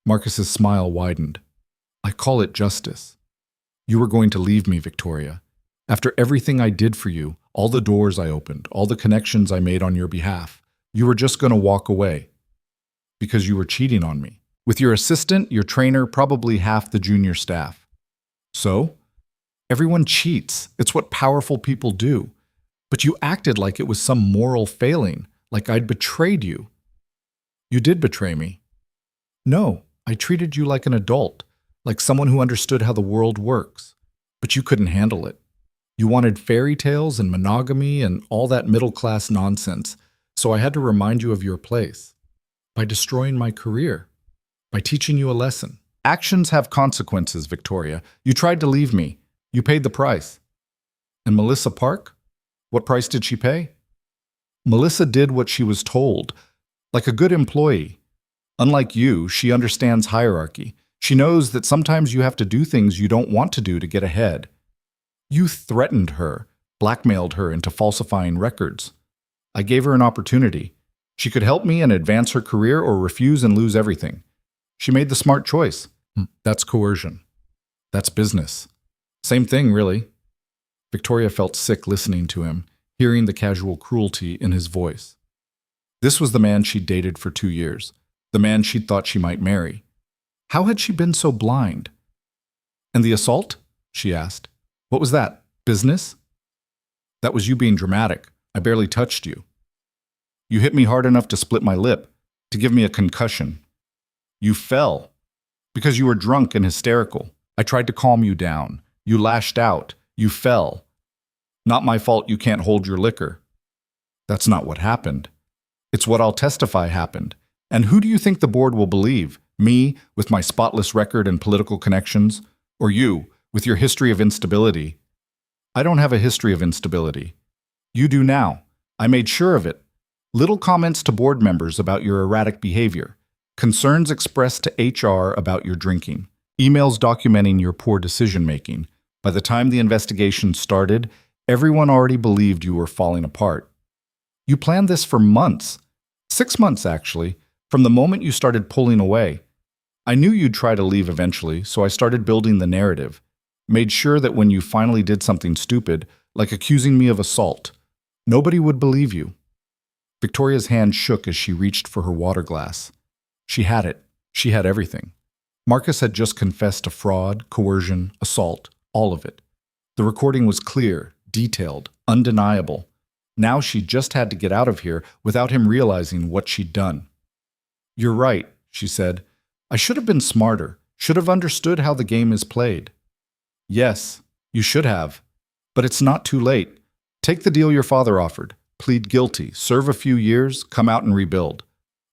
Marcus's smile widened. I call it justice. You were going to leave me, Victoria. After everything I did for you, all the doors I opened, all the connections I made on your behalf, you were just going to walk away. Because you were cheating on me. With your assistant, your trainer, probably half the junior staff. So? Everyone cheats. It's what powerful people do. But you acted like it was some moral failing, like I'd betrayed you. You did betray me. No, I treated you like an adult, like someone who understood how the world works. But you couldn't handle it. You wanted fairy tales and monogamy and all that middle-class nonsense, so I had to remind you of your place. By destroying my career. By teaching you a lesson. Actions have consequences, Victoria. You tried to leave me. You paid the price. And Melissa Park? What price did she pay? Melissa did what she was told, like a good employee. Unlike you, she understands hierarchy. She knows that sometimes you have to do things you don't want to do to get ahead. You threatened her, blackmailed her into falsifying records. I gave her an opportunity. She could help me and advance her career or refuse and lose everything. She made the smart choice. That's coercion. That's business. Same thing, really. Victoria felt sick listening to him, hearing the casual cruelty in his voice. This was the man she'd dated for 2 years, the man she'd thought she might marry. How had she been so blind? And the assault? She asked. What was that? Business? That was you being dramatic. I barely touched you. You hit me hard enough to split my lip, to give me a concussion. You fell because you were drunk and hysterical. I tried to calm you down. You lashed out. You fell. Not my fault you can't hold your liquor. That's not what happened. It's what I'll testify happened. And who do you think the board will believe? Me, with my spotless record and political connections? Or you, with your history of instability? I don't have a history of instability. You do now. I made sure of it. Little comments to board members about your erratic behavior. Concerns expressed to HR about your drinking. Emails documenting your poor decision-making. By the time the investigation started, everyone already believed you were falling apart. You planned this for months. 6 months, actually, from the moment you started pulling away. I knew you'd try to leave eventually, so I started building the narrative. Made sure that when you finally did something stupid, like accusing me of assault, nobody would believe you. Victoria's hand shook as she reached for her water glass. She had it. She had everything. Marcus had just confessed to fraud, coercion, assault, all of it. The recording was clear, detailed, undeniable. Now she just had to get out of here without him realizing what she'd done. You're right, she said. I should have been smarter, should have understood how the game is played. Yes, you should have. But it's not too late. Take the deal your father offered. Plead guilty, serve a few years, come out and rebuild.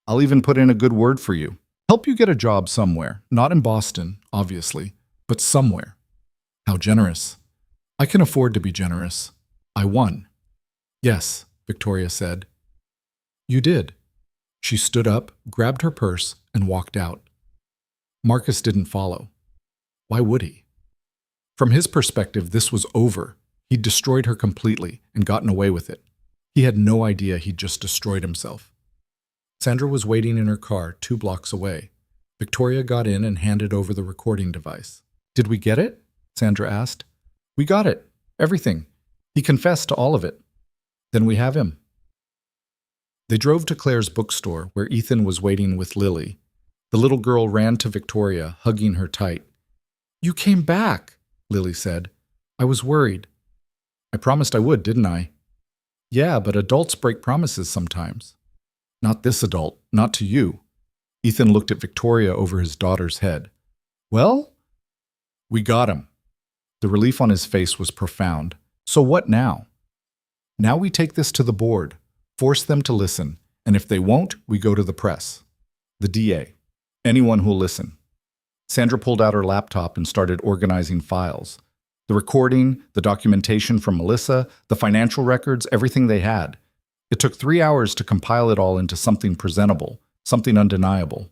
I'll even put in a good word for you. Help you get a job somewhere. Not in Boston, obviously, but somewhere. How generous. I can afford to be generous. I won. Yes, Victoria said. You did. She stood up, grabbed her purse, and walked out. Marcus didn't follow. Why would he? From his perspective, this was over. He'd destroyed her completely and gotten away with it. He had no idea he'd just destroyed himself. Sandra was waiting in her car 2 blocks away. Victoria got in and handed over the recording device. Did we get it? Sandra asked. We got it. Everything. He confessed to all of it. Then we have him. They drove to Claire's bookstore, where Ethan was waiting with Lily. The little girl ran to Victoria, hugging her tight. You came back, Lily said. I was worried. I promised I would, didn't I? Yeah, but adults break promises sometimes. Not this adult, not to you. Ethan looked at Victoria over his daughter's head. Well? We got him. The relief on his face was profound. So what now? Now we take this to the board, force them to listen, and if they won't, we go to the press. The DA. Anyone who'll listen. Sandra pulled out her laptop and started organizing files. The recording, the documentation from Melissa, the financial records, everything they had. It took 3 hours to compile it all into something presentable, something undeniable.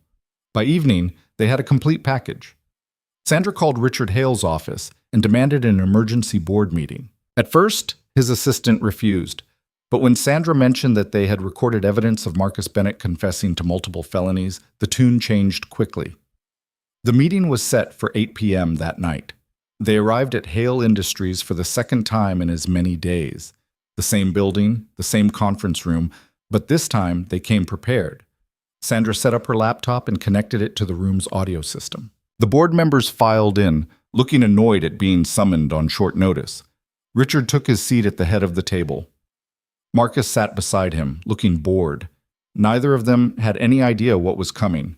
By evening, they had a complete package. Sandra called Richard Hale's office and demanded an emergency board meeting. At first, his assistant refused, but when Sandra mentioned that they had recorded evidence of Marcus Bennett confessing to multiple felonies, the tune changed quickly. The meeting was set for 8 p.m. that night. They arrived at Hale Industries for the second time in as many days. The same building, the same conference room, but this time they came prepared. Sandra set up her laptop and connected it to the room's audio system. The board members filed in, looking annoyed at being summoned on short notice. Richard took his seat at the head of the table. Marcus sat beside him, looking bored. Neither of them had any idea what was coming.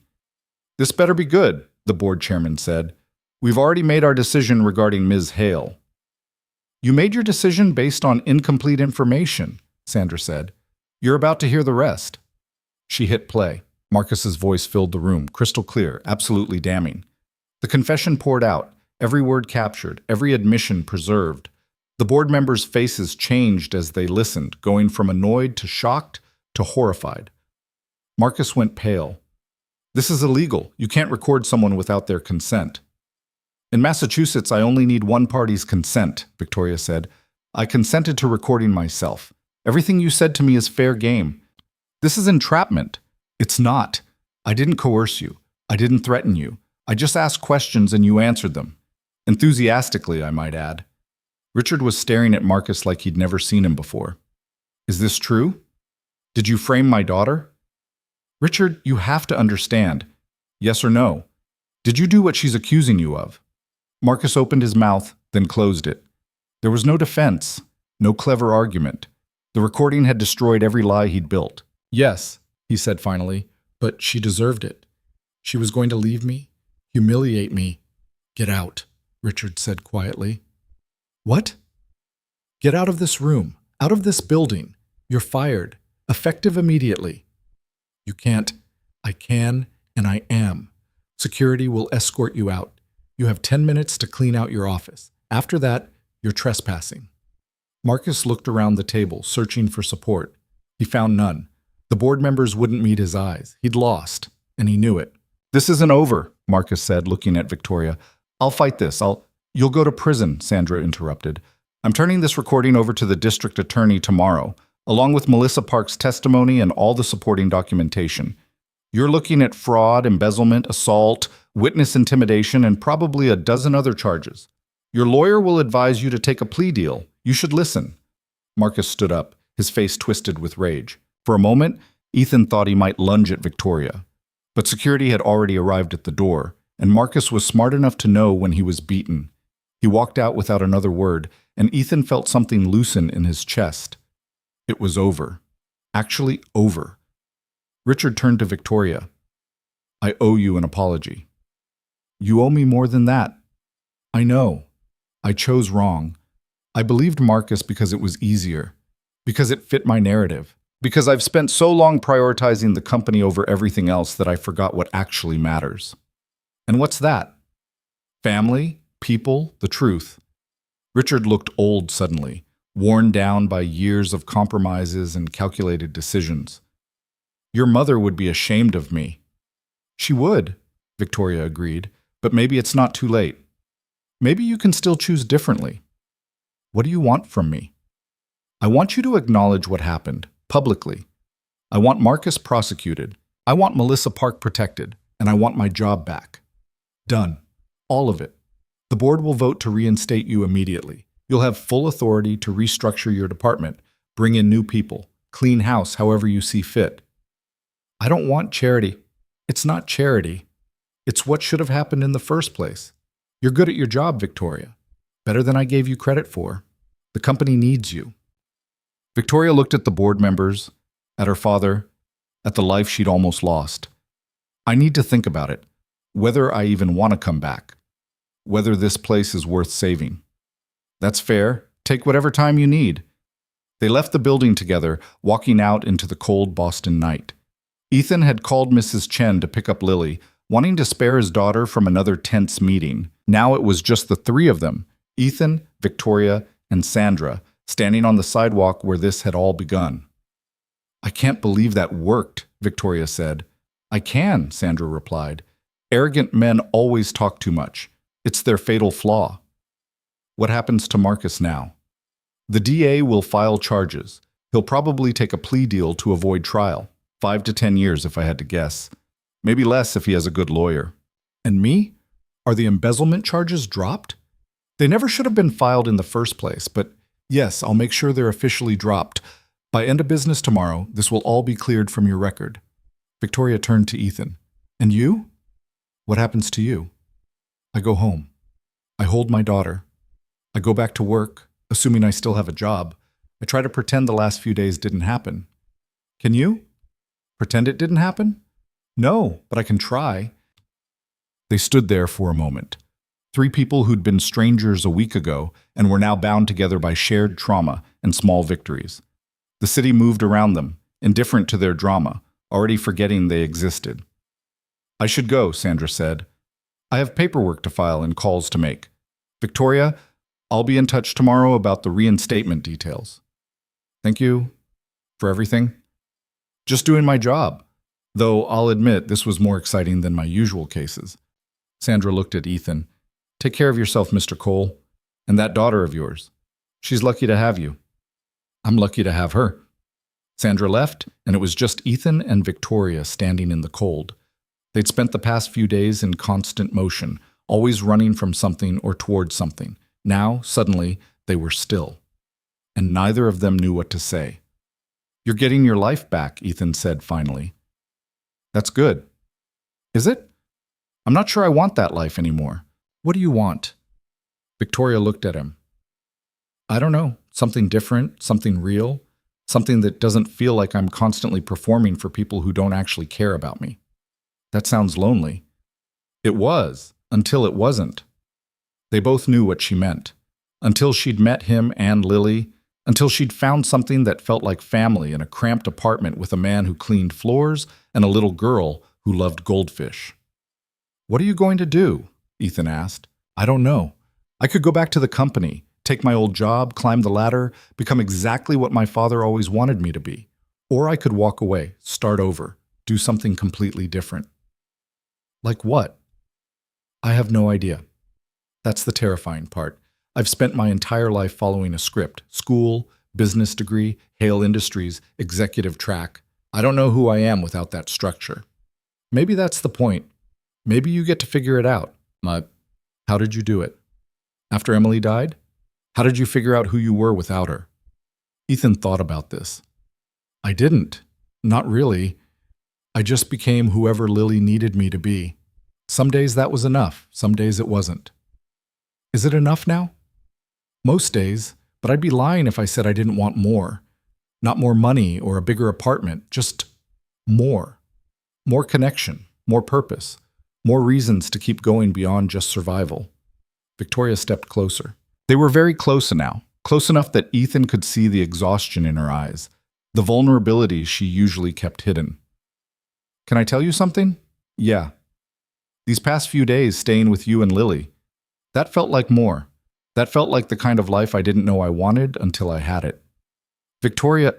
This better be good, the board chairman said. We've already made our decision regarding Ms. Hale. You made your decision based on incomplete information, Sandra said. You're about to hear the rest. She hit play. Marcus's voice filled the room, crystal clear, absolutely damning. The confession poured out, every word captured, every admission preserved. The board members' faces changed as they listened, going from annoyed to shocked to horrified. Marcus went pale. This is illegal. You can't record someone without their consent. In Massachusetts, I only need one party's consent, Victoria said. I consented to recording myself. Everything you said to me is fair game. This is entrapment. It's not. I didn't coerce you. I didn't threaten you. I just asked questions and you answered them. Enthusiastically, I might add. Richard was staring at Marcus like he'd never seen him before. Is this true? Did you frame my daughter? Richard, you have to understand. Yes or no? Did you do what she's accusing you of? Marcus opened his mouth, then closed it. There was no defense, no clever argument. The recording had destroyed every lie he'd built. Yes, he said finally, but she deserved it. She was going to leave me, humiliate me. Get out, Richard said quietly. What? Get out of this room, out of this building. You're fired, effective immediately. You can't. I can, and I am. Security will escort you out. You have 10 minutes to clean out your office. After that, you're trespassing. Marcus looked around the table, searching for support. He found none. The board members wouldn't meet his eyes. He'd lost, and he knew it. This isn't over, Marcus said, looking at Victoria. I'll fight this. You'll go to prison, Sandra interrupted. I'm turning this recording over to the district attorney tomorrow, along with Melissa Park's testimony and all the supporting documentation. You're looking at fraud, embezzlement, assault, witness intimidation, and probably a dozen other charges. Your lawyer will advise you to take a plea deal. You should listen. Marcus stood up, his face twisted with rage. For a moment, Ethan thought he might lunge at Victoria. But security had already arrived at the door, and Marcus was smart enough to know when he was beaten. He walked out without another word, and Ethan felt something loosen in his chest. It was over. Actually over. Richard turned to Victoria. I owe you an apology. You owe me more than that. I know. I chose wrong. I believed Marcus because it was easier, because it fit my narrative, because I've spent so long prioritizing the company over everything else that I forgot what actually matters. And what's that? Family, people, the truth. Richard looked old suddenly, worn down by years of compromises and calculated decisions. Your mother would be ashamed of me. She would, Victoria agreed, but maybe it's not too late. Maybe you can still choose differently. What do you want from me? I want you to acknowledge what happened, publicly. I want Marcus prosecuted. I want Melissa Park protected, and I want my job back. Done. All of it. The board will vote to reinstate you immediately. You'll have full authority to restructure your department, bring in new people, clean house however you see fit. I don't want charity. It's not charity. It's what should have happened in the first place. You're good at your job, Victoria. Better than I gave you credit for. The company needs you. Victoria looked at the board members, at her father, at the life she'd almost lost. I need to think about it, whether I even want to come back, whether this place is worth saving. That's fair. Take whatever time you need. They left the building together, walking out into the cold Boston night. Ethan had called Mrs. Chen to pick up Lily, wanting to spare his daughter from another tense meeting. Now it was just the three of them, Ethan, Victoria, and Sandra, standing on the sidewalk where this had all begun. I can't believe that worked, Victoria said. I can, Sandra replied. Arrogant men always talk too much. It's their fatal flaw. What happens to Marcus now? The DA will file charges. He'll probably take a plea deal to avoid trial. 5 to 10 years if I had to guess. Maybe less if he has a good lawyer. And me? Are the embezzlement charges dropped? They never should have been filed in the first place, but yes, I'll make sure they're officially dropped. By end of business tomorrow, this will all be cleared from your record. Victoria turned to Ethan. And you? What happens to you? I go home. I hold my daughter. I go back to work, assuming I still have a job. I try to pretend the last few days didn't happen. Can you? Pretend it didn't happen? No, but I can try. They stood there for a moment. Three people who'd been strangers a week ago and were now bound together by shared trauma and small victories. The city moved around them, indifferent to their drama, already forgetting they existed. I should go, Sandra said. I have paperwork to file and calls to make. Victoria, I'll be in touch tomorrow about the reinstatement details. Thank you for everything. Just doing my job. Though I'll admit this was more exciting than my usual cases. Sandra looked at Ethan. Take care of yourself, Mr. Cole. And that daughter of yours. She's lucky to have you. I'm lucky to have her. Sandra left, and it was just Ethan and Victoria standing in the cold. They'd spent the past few days in constant motion, always running from something or towards something. Now, suddenly, they were still. And neither of them knew what to say. "You're getting your life back," Ethan said finally. "That's good." "Is it? I'm not sure I want that life anymore." "What do you want?" Victoria looked at him. "I don't know. Something different, something real, something that doesn't feel like I'm constantly performing for people who don't actually care about me." "That sounds lonely." It was, until it wasn't. They both knew what she meant. Until she'd met him and Lily, until she'd found something that felt like family in a cramped apartment with a man who cleaned floors and a little girl who loved goldfish. "What are you going to do?" Ethan asked. "I don't know. I could go back to the company, take my old job, climb the ladder, become exactly what my father always wanted me to be. Or I could walk away, start over, do something completely different." "Like what?" "I have no idea. That's the terrifying part. I've spent my entire life following a script: school, business degree, Hale Industries, executive track. I don't know who I am without that structure. Maybe that's the point. Maybe you get to figure it out." How did you do it? After Emily died? How did you figure out who you were without her?" Ethan thought about this. "I didn't. Not really. I just became whoever Lily needed me to be. Some days that was enough, some days it wasn't." "Is it enough now?" "Most days, but I'd be lying if I said I didn't want more. Not more money or a bigger apartment, just more. More connection, more purpose, more reasons to keep going beyond just survival." Victoria stepped closer. They were very close now, close enough that Ethan could see the exhaustion in her eyes, the vulnerability she usually kept hidden. "Can I tell you something?" "Yeah. These past few days staying with you and Lily, that felt like more. That felt like the kind of life I didn't know I wanted until I had it." "Victoria,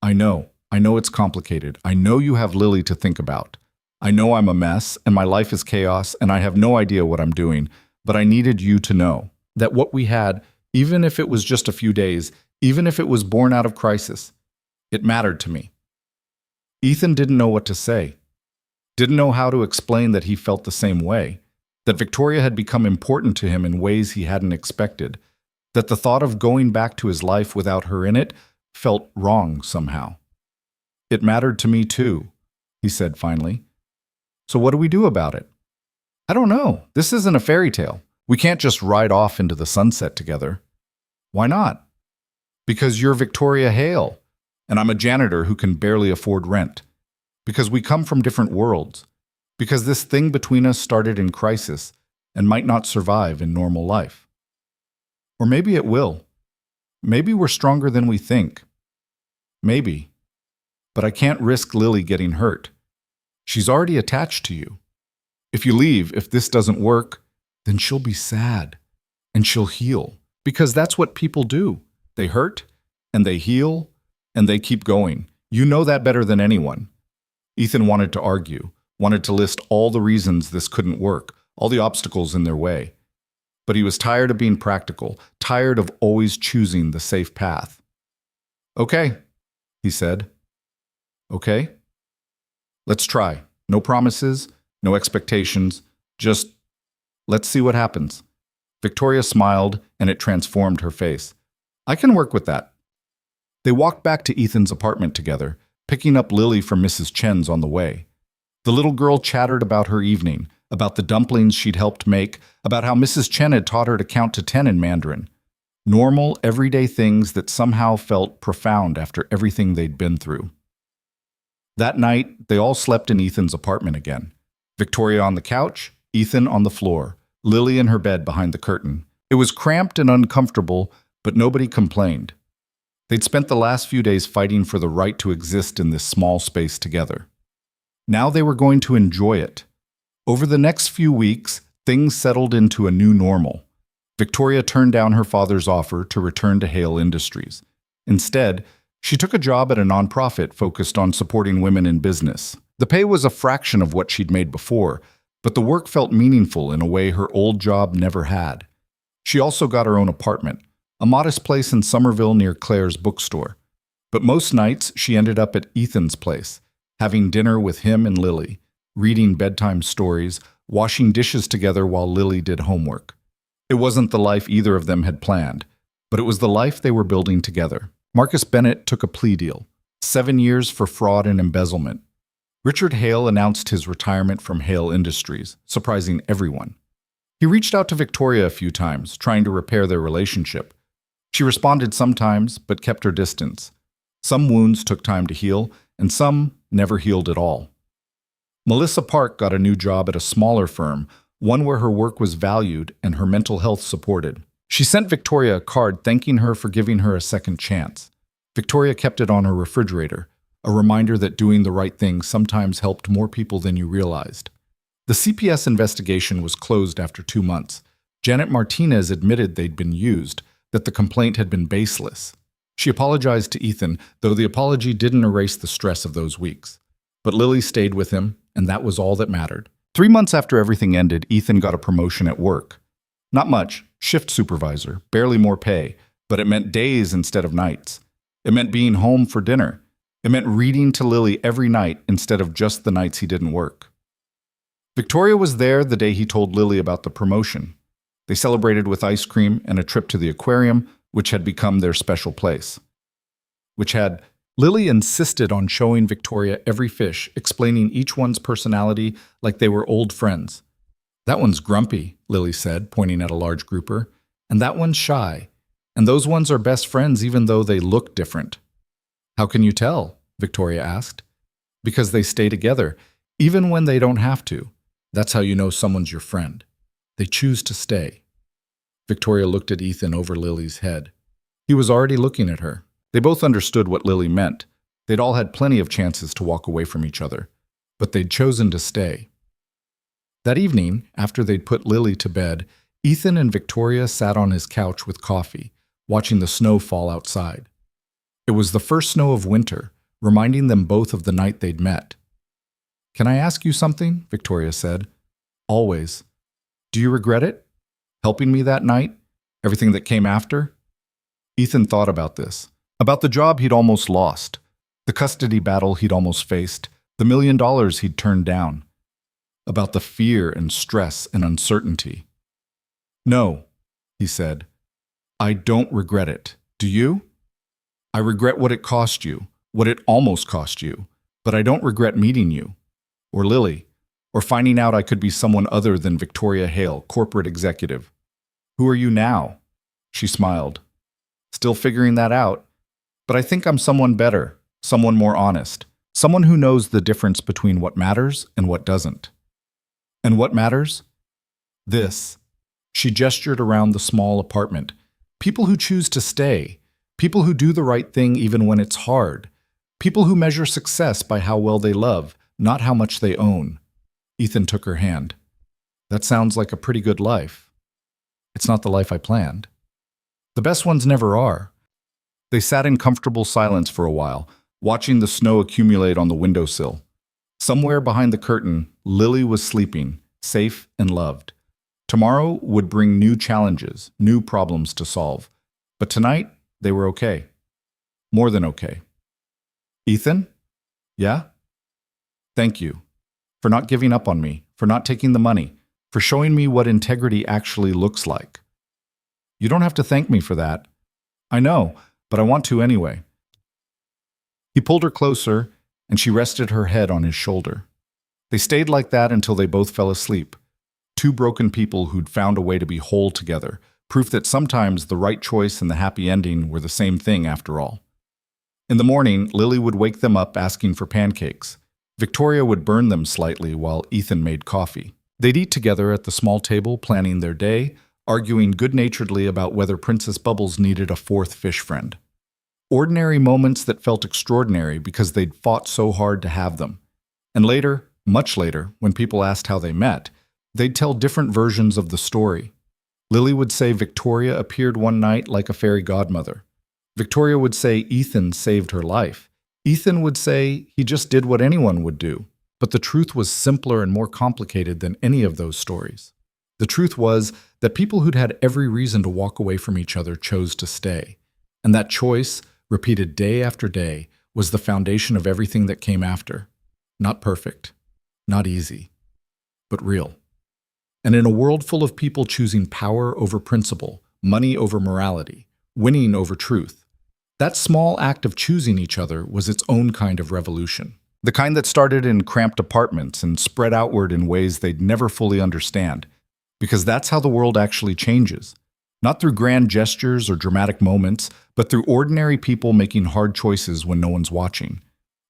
I know it's complicated. I know you have Lily to think about. I know I'm a mess, and my life is chaos, and I have no idea what I'm doing, but I needed you to know that what we had, even if it was just a few days, even if it was born out of crisis, it mattered to me." Ethan didn't know what to say, didn't know how to explain that he felt the same way, that Victoria had become important to him in ways he hadn't expected, that the thought of going back to his life without her in it felt wrong somehow. "It mattered to me too," he said finally. "So what do we do about it?" "I don't know. This isn't a fairy tale. We can't just ride off into the sunset together." "Why not?" "Because you're Victoria Hale, and I'm a janitor who can barely afford rent. Because we come from different worlds. Because this thing between us started in crisis and might not survive in normal life. Or maybe it will. Maybe we're stronger than we think. Maybe. But I can't risk Lily getting hurt. She's already attached to you. If you leave, if this doesn't work, then she'll be sad. And she'll heal. Because that's what people do. They hurt, and they heal, and they keep going. You know that better than anyone." Ethan wanted to argue, wanted to list all the reasons this couldn't work, all the obstacles in their way. But he was tired of being practical, tired of always choosing the safe path. "Okay," he said. "Okay? Let's try. No promises, no expectations, just let's see what happens." Victoria smiled, and it transformed her face. "I can work with that." They walked back to Ethan's apartment together, picking up Lily from Mrs. Chen's on the way. The little girl chattered about her evening, about the dumplings she'd helped make, about how Mrs. Chen had taught her to count to 10 in Mandarin. Normal, everyday things that somehow felt profound after everything they'd been through. That night, they all slept in Ethan's apartment again. Victoria on the couch, Ethan on the floor, Lily in her bed behind the curtain. It was cramped and uncomfortable, but nobody complained. They'd spent the last few days fighting for the right to exist in this small space together. Now they were going to enjoy it. Over the next few weeks, things settled into a new normal. Victoria turned down her father's offer to return to Hale Industries. Instead, she took a job at a nonprofit focused on supporting women in business. The pay was a fraction of what she'd made before, but the work felt meaningful in a way her old job never had. She also got her own apartment, a modest place in Somerville near Claire's bookstore. But most nights, she ended up at Ethan's place, having dinner with him and Lily, reading bedtime stories, washing dishes together while Lily did homework. It wasn't the life either of them had planned, but it was the life they were building together. Marcus Bennett took a plea deal, 7 years for fraud and embezzlement. Richard Hale announced his retirement from Hale Industries, surprising everyone. He reached out to Victoria a few times, trying to repair their relationship. She responded sometimes, but kept her distance. Some wounds took time to heal, and some never healed at all. Melissa Park got a new job at a smaller firm, one where her work was valued and her mental health supported. She sent Victoria a card thanking her for giving her a second chance. Victoria kept it on her refrigerator, a reminder that doing the right thing sometimes helped more people than you realized. The CPS investigation was closed after 2 months. Janet Martinez admitted they'd been used, that the complaint had been baseless. She apologized to Ethan, though the apology didn't erase the stress of those weeks. But Lily stayed with him, and that was all that mattered. 3 months after everything ended, Ethan got a promotion at work. Not much, shift supervisor, barely more pay, but it meant days instead of nights. It meant being home for dinner. It meant reading to Lily every night instead of just the nights he didn't work. Victoria was there the day he told Lily about the promotion. They celebrated with ice cream and a trip to the aquarium, which had become their special place. Lily insisted on showing Victoria every fish, explaining each one's personality like they were old friends. "That one's grumpy," Lily said, pointing at a large grouper. "And that one's shy. And those ones are best friends even though they look different." "How can you tell?" Victoria asked. "Because they stay together, even when they don't have to. That's how you know someone's your friend. They choose to stay." Victoria looked at Ethan over Lily's head. He was already looking at her. They both understood what Lily meant. They'd all had plenty of chances to walk away from each other, but they'd chosen to stay. That evening, after they'd put Lily to bed, Ethan and Victoria sat on his couch with coffee, watching the snow fall outside. It was the first snow of winter, reminding them both of the night they'd met. "Can I ask you something?" Victoria said. "Always. Do you regret it? Helping me that night? Everything that came after?" Ethan thought about this. About the job he'd almost lost, the custody battle he'd almost faced, the $1 million he'd turned down. About the fear and stress and uncertainty. "No," he said. "I don't regret it. Do you? I regret what it cost you, what it almost cost you, but I don't regret meeting you, or Lily, or finding out I could be someone other than Victoria Hale, corporate executive. Who are you now?" She smiled. "Still figuring that out. But I think I'm someone better, someone more honest, someone who knows the difference between what matters and what doesn't." "And what matters?" "This." She gestured around the small apartment. "People who choose to stay. People who do the right thing even when it's hard. People who measure success by how well they love, not how much they own." Ethan took her hand. "That sounds like a pretty good life." "It's not the life I planned." "The best ones never are." They sat in comfortable silence for a while, watching the snow accumulate on the windowsill. Somewhere behind the curtain, Lily was sleeping, safe and loved. Tomorrow would bring new challenges, new problems to solve. But tonight, they were okay. More than okay. "Ethan?" "Yeah?" "Thank you. For not giving up on me, for not taking the money, for showing me what integrity actually looks like." "You don't have to thank me for that." "I know, but I want to anyway." He pulled her closer, and she rested her head on his shoulder. They stayed like that until they both fell asleep. Two broken people who'd found a way to be whole together, proof that sometimes the right choice and the happy ending were the same thing after all. In the morning, Lily would wake them up asking for pancakes. Victoria would burn them slightly while Ethan made coffee. They'd eat together at the small table, planning their day, arguing good-naturedly about whether Princess Bubbles needed a fourth fish friend. Ordinary moments that felt extraordinary because they'd fought so hard to have them. And later, much later, when people asked how they met, they'd tell different versions of the story. Lily would say Victoria appeared one night like a fairy godmother. Victoria would say Ethan saved her life. Ethan would say he just did what anyone would do. But the truth was simpler and more complicated than any of those stories. The truth was that people who'd had every reason to walk away from each other chose to stay. And that choice, repeated day after day, was the foundation of everything that came after. Not perfect, not easy, but real. And in a world full of people choosing power over principle, money over morality, winning over truth, that small act of choosing each other was its own kind of revolution. The kind that started in cramped apartments and spread outward in ways they'd never fully understand. Because that's how the world actually changes. Not through grand gestures or dramatic moments, but through ordinary people making hard choices when no one's watching.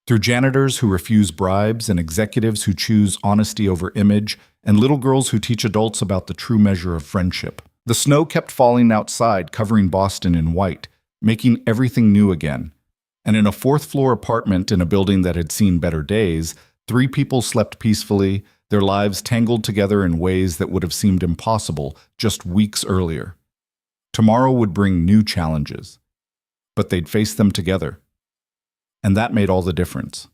Through janitors who refuse bribes and executives who choose honesty over image, and little girls who teach adults about the true measure of friendship. The snow kept falling outside, covering Boston in white, making everything new again. And in a fourth-floor apartment in a building that had seen better days, 3 people slept peacefully, their lives tangled together in ways that would have seemed impossible just weeks earlier. Tomorrow would bring new challenges, but they'd face them together. And that made all the difference.